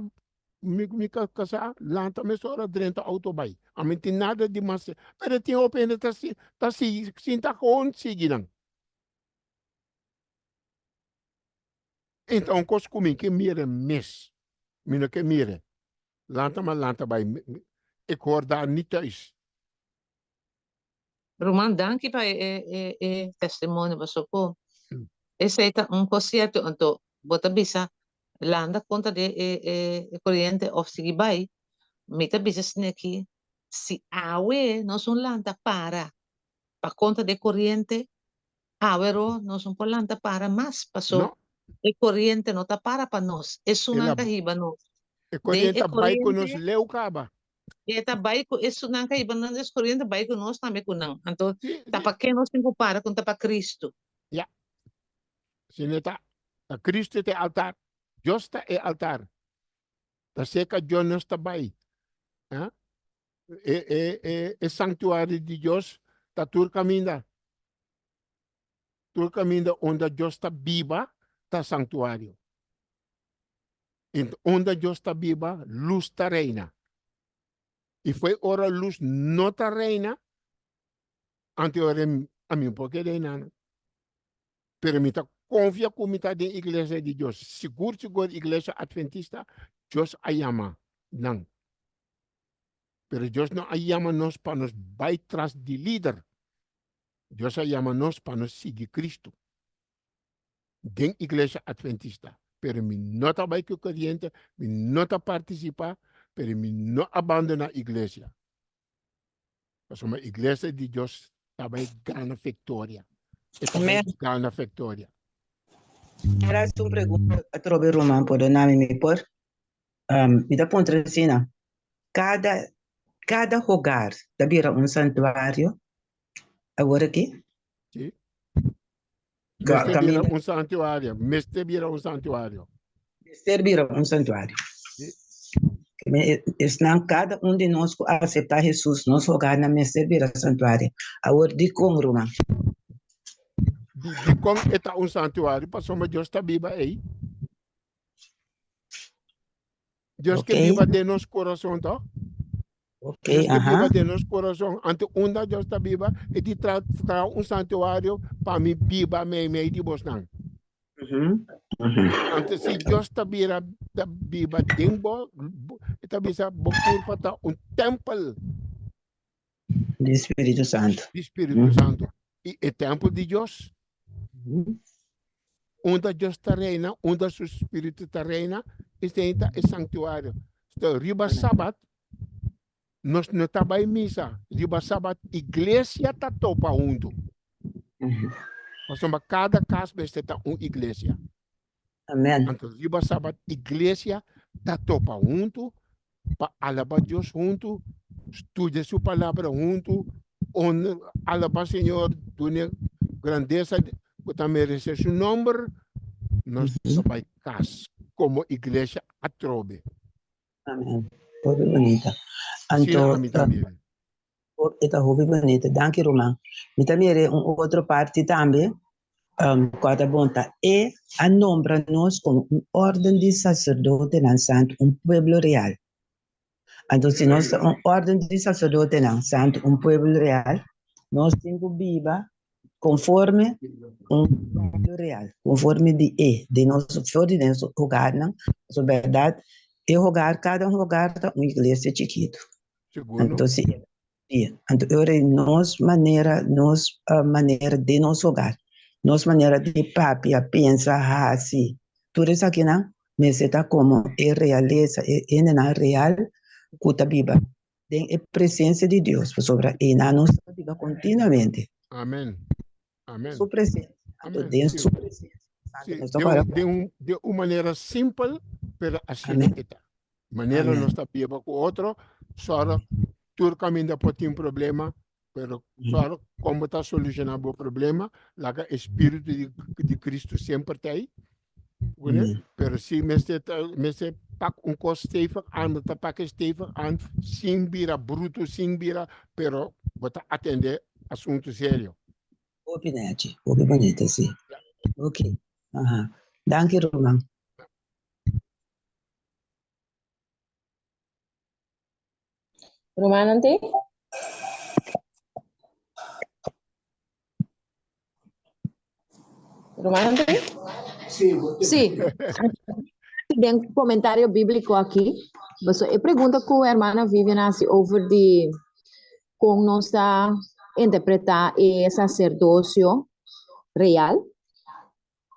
me casa lanta mes hora dentro auto bai. A mim tem nada de mais. Pero tem open tá sinta com seguindo. Então, cos comigo que mira mes. Mina que mira. Lanta mas lanta bai. Ik hoor daar niet thuis. Roman, danke para testemunho basoko. Esse é concerto onde bota bisa landa conta de corrente of sigibai. Mita bisa sneki si awe no son landa para conta de corrente. Awero no son por landa para más pasó. No. E corrente não tá para nós. Isso não caíba nós. E corrente vai com nós leu caba. E tá baiko isso não caíba não é corrente vai com nós também com não. Então tá para que nós temos para com tá para Cristo. Ja. Se não tá a Cristo é altar. Justa é altar. Tá seca John não está bai. É santuário de Deus tá tur caminda. Tur caminda onde Deus está viva. Tá santuário. Onde Deus está viva, luz está reina. E foi hora luz não está reina, ante hora a mim porque reina. Pero me tá confia com me tá de igreja de Deus. Seguro igreja adventista, Deus a chama. Não. Pero Deus não a chama nós para nos vai trás de líder. Deus a chama nós para nos seguir Cristo. Den igreja adventista. Pero me não está vai que corriente, me não está participar, pero me não abandona a igreja. Porque uma igreja de Deus está vai ganhar vitória. Ganhar vitória. Era uma pergunta a trobe Roman, pode me por. Me dá ponto assim, cada hogar, da vira santuário, Agora aqui? Sim. Caminho. Mester vira um santuário. Mester vira um santuário. Mester vira um santuário. Sim. Senão cada um de nós aceitar Jesus, nós jogar na Mester vira santuário. Agora de como, Roma? De como está um santuário, passou uma Deus está viva aí. Deus que viva de nosso coração, tá? Deus que viva de nosso coração. Ante onde Deus está viva, e de tra um santuário para mim viva, me de Bosnan. Ante se Deus está viva dentro, está viva para um templo do Espírito Santo. Do Espírito Santo. E o templo de Deus. Onde Deus está reina, onde o Espírito está reina, este é santuário. Então, riba sábado, nós não estamos em missa. Riba sábado, igreja está topa junto. Mas cada casa está uma igreja. Amém. Então, riba sábado, igreja está topa junto, para alabar Deus junto, estuda sua palavra junto, alabar Senhor, dona grandeza, que também merece seu nome, nós estamos casa como igreja a trobe. Amém. Muito bonita. Então, esta hobby bonita. Danke, Roman. Me também outra parte também, quando bonta, é a nombra nós como ordem de sacerdote na santo, pueblo real. Então, se nós ordem de sacerdote na santo, pueblo real, nós temos viva conforme pueblo real, conforme de nosso lugar, na verdade, cada lugar da uma igreja chiquita. Então, nossa maneira de nosso lugar, nossa maneira de papia, pensar assim, tudo isso aqui, não? Mas está como é realeza, é na real, que Bíblia tem a presença de Deus sobre e na nossa vida continuamente. Amém. Amém. Sua presença. Dentro sua presença. De uma maneira simples, mas assim é. Maneira não está viva com outro, só todo caminho pode ter problema, mas só como está solucionando o problema, lá o Espírito de Cristo sempre está aí. Mas se você paga costo stevig aan, você paga stevig aan, sem vira bruto, sem vira, pero você atender assunto sério. Opinete, bonita, sim. Ok. Danke, Roman. Roman, nanti? Roman, nanti? Sí. Tem um comentário bíblico aqui. Eu pergunto com a irmã Viviana over de como nós está interpretar o sacerdócio real.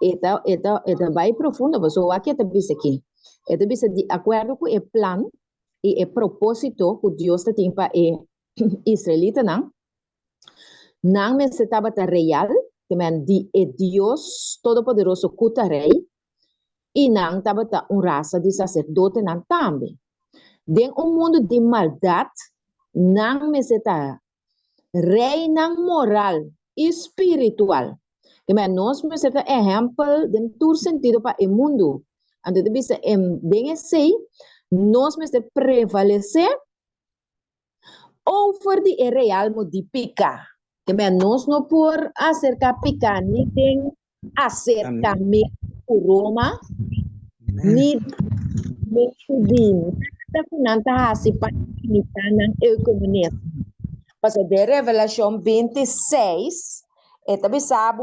Eta vai profundo, mas o aqui está bisa aqui. Eta bisa de acordo com o plano e o propósito que Deus tem para o israelita, não me se estava real, que men de Deus todo-poderoso cuta rei, e não estava raça de sacerdote não também. Dentro mundo de maldade, não me se está rei não moral e espiritual. Que men nós me se está exemplo de todo sentido para o mundo. Então, bisa bem assim, nós me se prevalecer over de real modificar. Que men nós não por acercar picar nem tem acercamento com Roma, ni nada com nada assim para imitar na economia. Mas de Revelação 26, também sabe,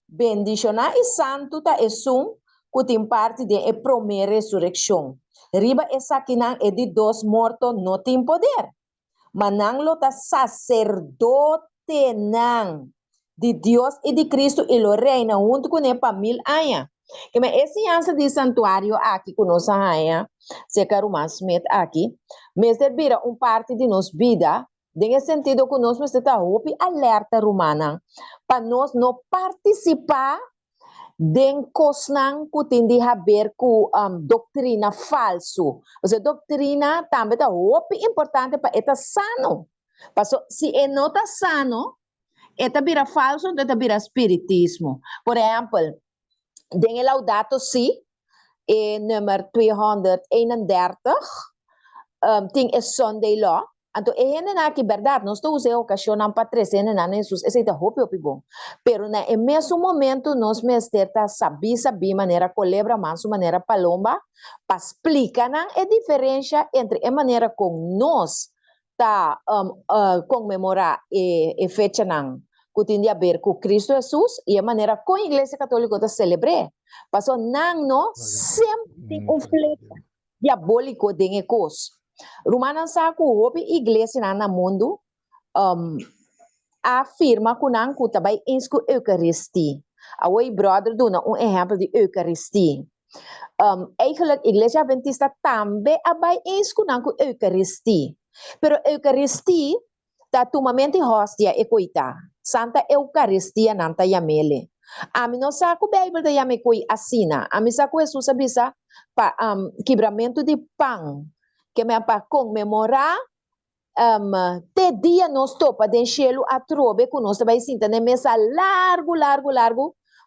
bendicionar e santo tá esum que tem parte de a primeira ressurreição. Riba essa aqui não é de dos mortos, não tem poder. Mas não lo tá sacerdote não de Deus e de Cristo e lo reina junto com ele para 1000 anos. Que mas esse ança de santuário aqui com nossa rainha, se quer uma Smith aqui, mas vira parte de nossa vida, nesse sentido que nós está alerta romana, para nós não participar de coisas que tem a ver com doutrina falso. Porque doutrina também é importante para estar sano. Se não está sano, esta vira falso, esta vira espiritismo. Por exemplo, tem Laudato Si, número 231, tem é Sunday Law. Então, é verdade, nós estamos usando a ocasião para trazer Jesus, esse é o bom. Pero, no mesmo momento, nós mestres sabem maneira colebra, mas maneira palomba, para explicar a diferença entre a maneira como nós está comemorar a fecha que tem a ver com Cristo Jesus e a maneira como a Igreja Católica está celebra. Passou não sempre tem um fleco diabólico dentro coisa. Romana sa ko hopi iglesia na mundo afirma que não que também insco Eucaristia. Away brother dona exemplo de Eucaristia. Eigenlijk iglesia adventista também abai insco não que Eucaristia. Pero Eucaristia tá tomamente hostia e coita. Santa Eucaristia nanta yamele. Ami no sa ko Bible da yame koi asina. Ami sa ko Jesus abisa pa quebramento de pão. Que me para comemorar te dia nós topa den cielo a trobe que nós vai sentar na mesa largo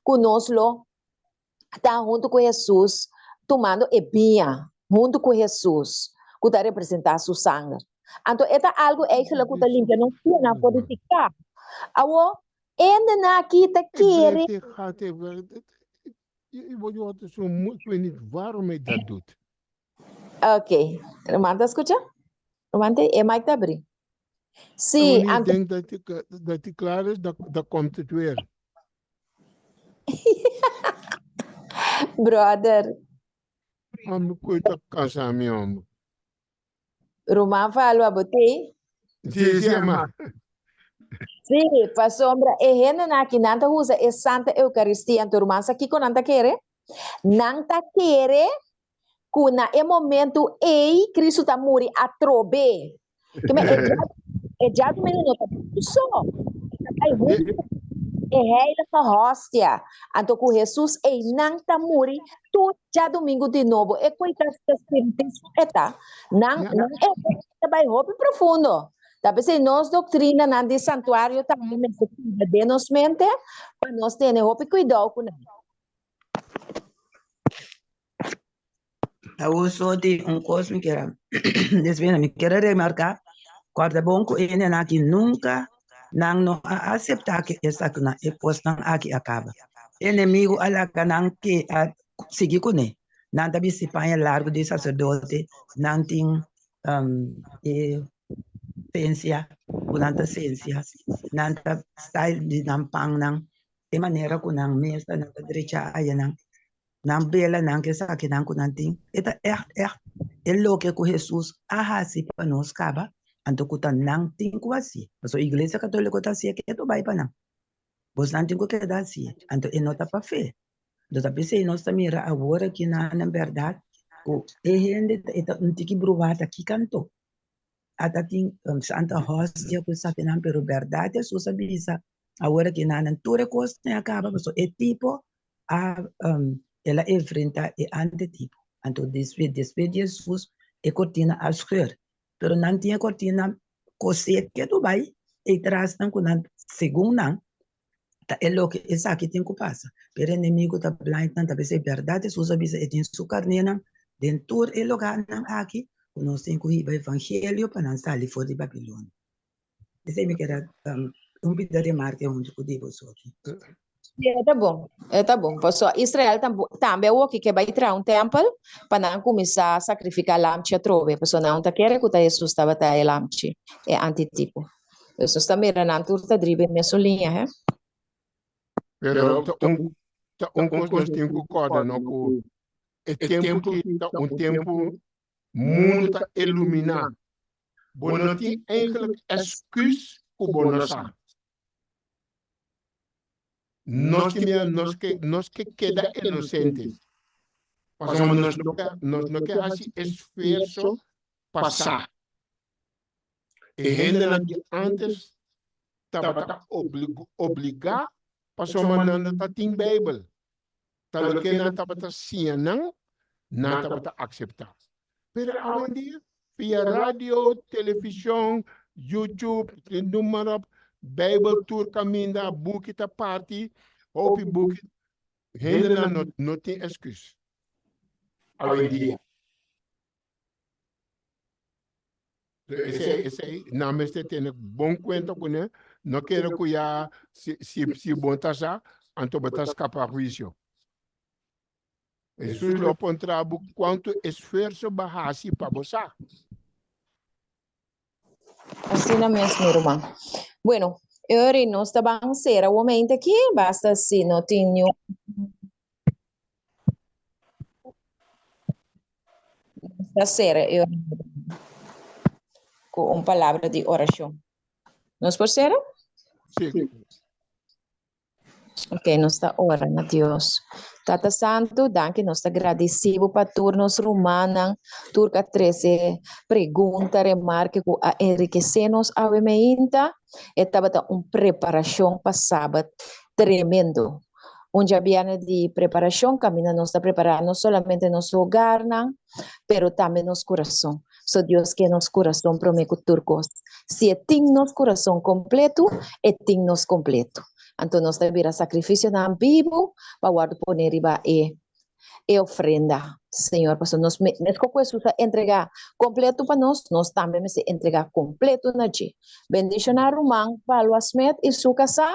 que nós lo tá junto com Jesus tomando e bia junto com Jesus que tá representar seu sangue. Então é algo eigenlijk que tá limpia não pode codificar. Awo ainda na kita querer. Je wordt zo moeilijk, ik weet niet waarom hij dat doet. Ok. Romanta, escucha? Romanta, é mais tá abrir. Sim, Ik denk dat hij klaar is, dan komt het weer. Brother. Om coisa casa mi om. Roman falo a botei? Sim, ama. Sim, pa sombra e hena na que nanta usa é Santa Eucaristia, então Roman aqui com nanta quere? Nanta quere kuna é momento ei Cristo tá muri a trobe. Que é já do menino tá só. É heilige hóstia. Então com Jesus ei não tá muri tu já domingo de novo. É coisa da espiritismo eta. Não é vai roupa profundo. Talvez nós doutrina na de santuário também de nos mente para nós ter roupa cuidado com Eu sou de coisa que era, me quero remarcar, guarda bom que ele aqui nunca não aceitar que essa é posta aqui acaba. Inimigo ala canang que seguir com ele, não tá se panha largo de sacerdote, não tem ciência, não ciência, não tá style de nampang nang, de maneira que não mesmo não tá direita aí não bela não que essa aqui não tem eta é louco que Jesus ahasi para nós caba anto que não tem quase a igreja católica tá assim que tu vai para não você não tem que dar assim anto é nota para fé do tá pensei nós mira agora que na verdade o gente eta não tem que provar aqui canto até tem santa hostia que sabe não pero verdade é só sabe isso agora que na toda coisa acaba é tipo a ela enfrenta o antetipo. Então, depois de Jesus, a cortina a escura. Pero não tinha cortina coseta que tu vai e traz não com segundo não. É o que essa aqui tem que passar. Pero o inimigo está blind, não está pensando verdade. Jesus avisa e tem sua carne não. Dentro do lugar não aqui, nós temos que ir para o evangelho para não sair fora de Babilônia. Isso aí me quer pedaço de marca onde eu devo sorrir. Tá bom. Pessoal, Israel também é o que vai entrar templo para não começar a sacrificar lamche a trove. Pessoal, não tá querendo que Jesus estava tá lamche. É antitipo. Jesus também era na turta drive nessa linha, Pero coisa tem que concordar, não com é tempo que tá tempo mundo tá iluminar. Bom, não tem eigenlijk excuus para bonusar. Nós que queda inocentes. Passamos nós não quer assim esforço passar. E gente que antes estava obrigar passamos não tá tem Bíblia. Tal que não estava assim não estava aceitar. Pero hoje dia via rádio, televisão, YouTube, número Bijbel tour caminda, boek ta party, hopi boek, hinderen no tem excuus. Alweer dia. Esse nome este tem bom cuento com ele, não quero que já se bom tasa, anto batas capa juízo. Isso lo pontrabo quanto esforço bahasi para você. Assim na mesma, irmã. Bueno, eu não estava a ser o momento aqui, basta se não tenho a ser eu com uma palavra de oração. Nós por ser? Sim. Ok, nós está orando a Deus. Tata Santo, danke, nós está agradecido para turnos romana, turca 13, pergunta, remarque, que a enriquecer-nos a vemeinta, estava uma preparação para sábado tremendo. Onde havia de preparação, caminha nós está preparando não somente nosso hogar, pero também nosso coração. So Deus que nos coração promete turcos. Se tem nosso coração completo, tem nos completo. Então nós devemos sacrifício na vivo para guardar poner riba e ofrenda. Senhor, pastor, nós mesmo com isso entregar completo para nós também me entregar completo na ti. Bendicionar o man para o asmet e sua casa.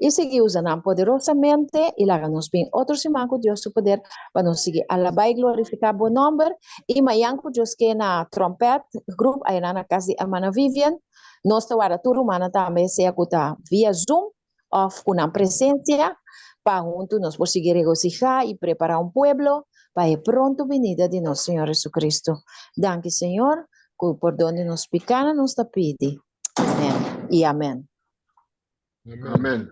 E seguir usando poderosamente e lá-nos bem outros irmãos com Deus o poder para nos seguir alabar e glorificar bom nome e amanhã com Deus que na trompete grupo aí na casa de Amana Vivian nós estamos tudo humana também se acuta via Zoom ou com a presença para juntos nós conseguir regocijar e preparar pueblo para a pronto venida de nosso Senhor Jesucristo. Danke Senhor por donde nos picana nos está pedi. Amém e amém. Amém.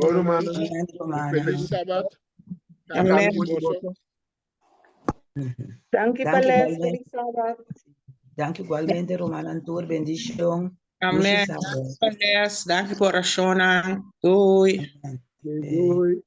Bom, Romana. Feliz sábado. Amém. Danke Palestra, feliz sábado. Danke igualmente, Romana Antur, bendición. Amém. Danke por a Shona. Oi. Amém.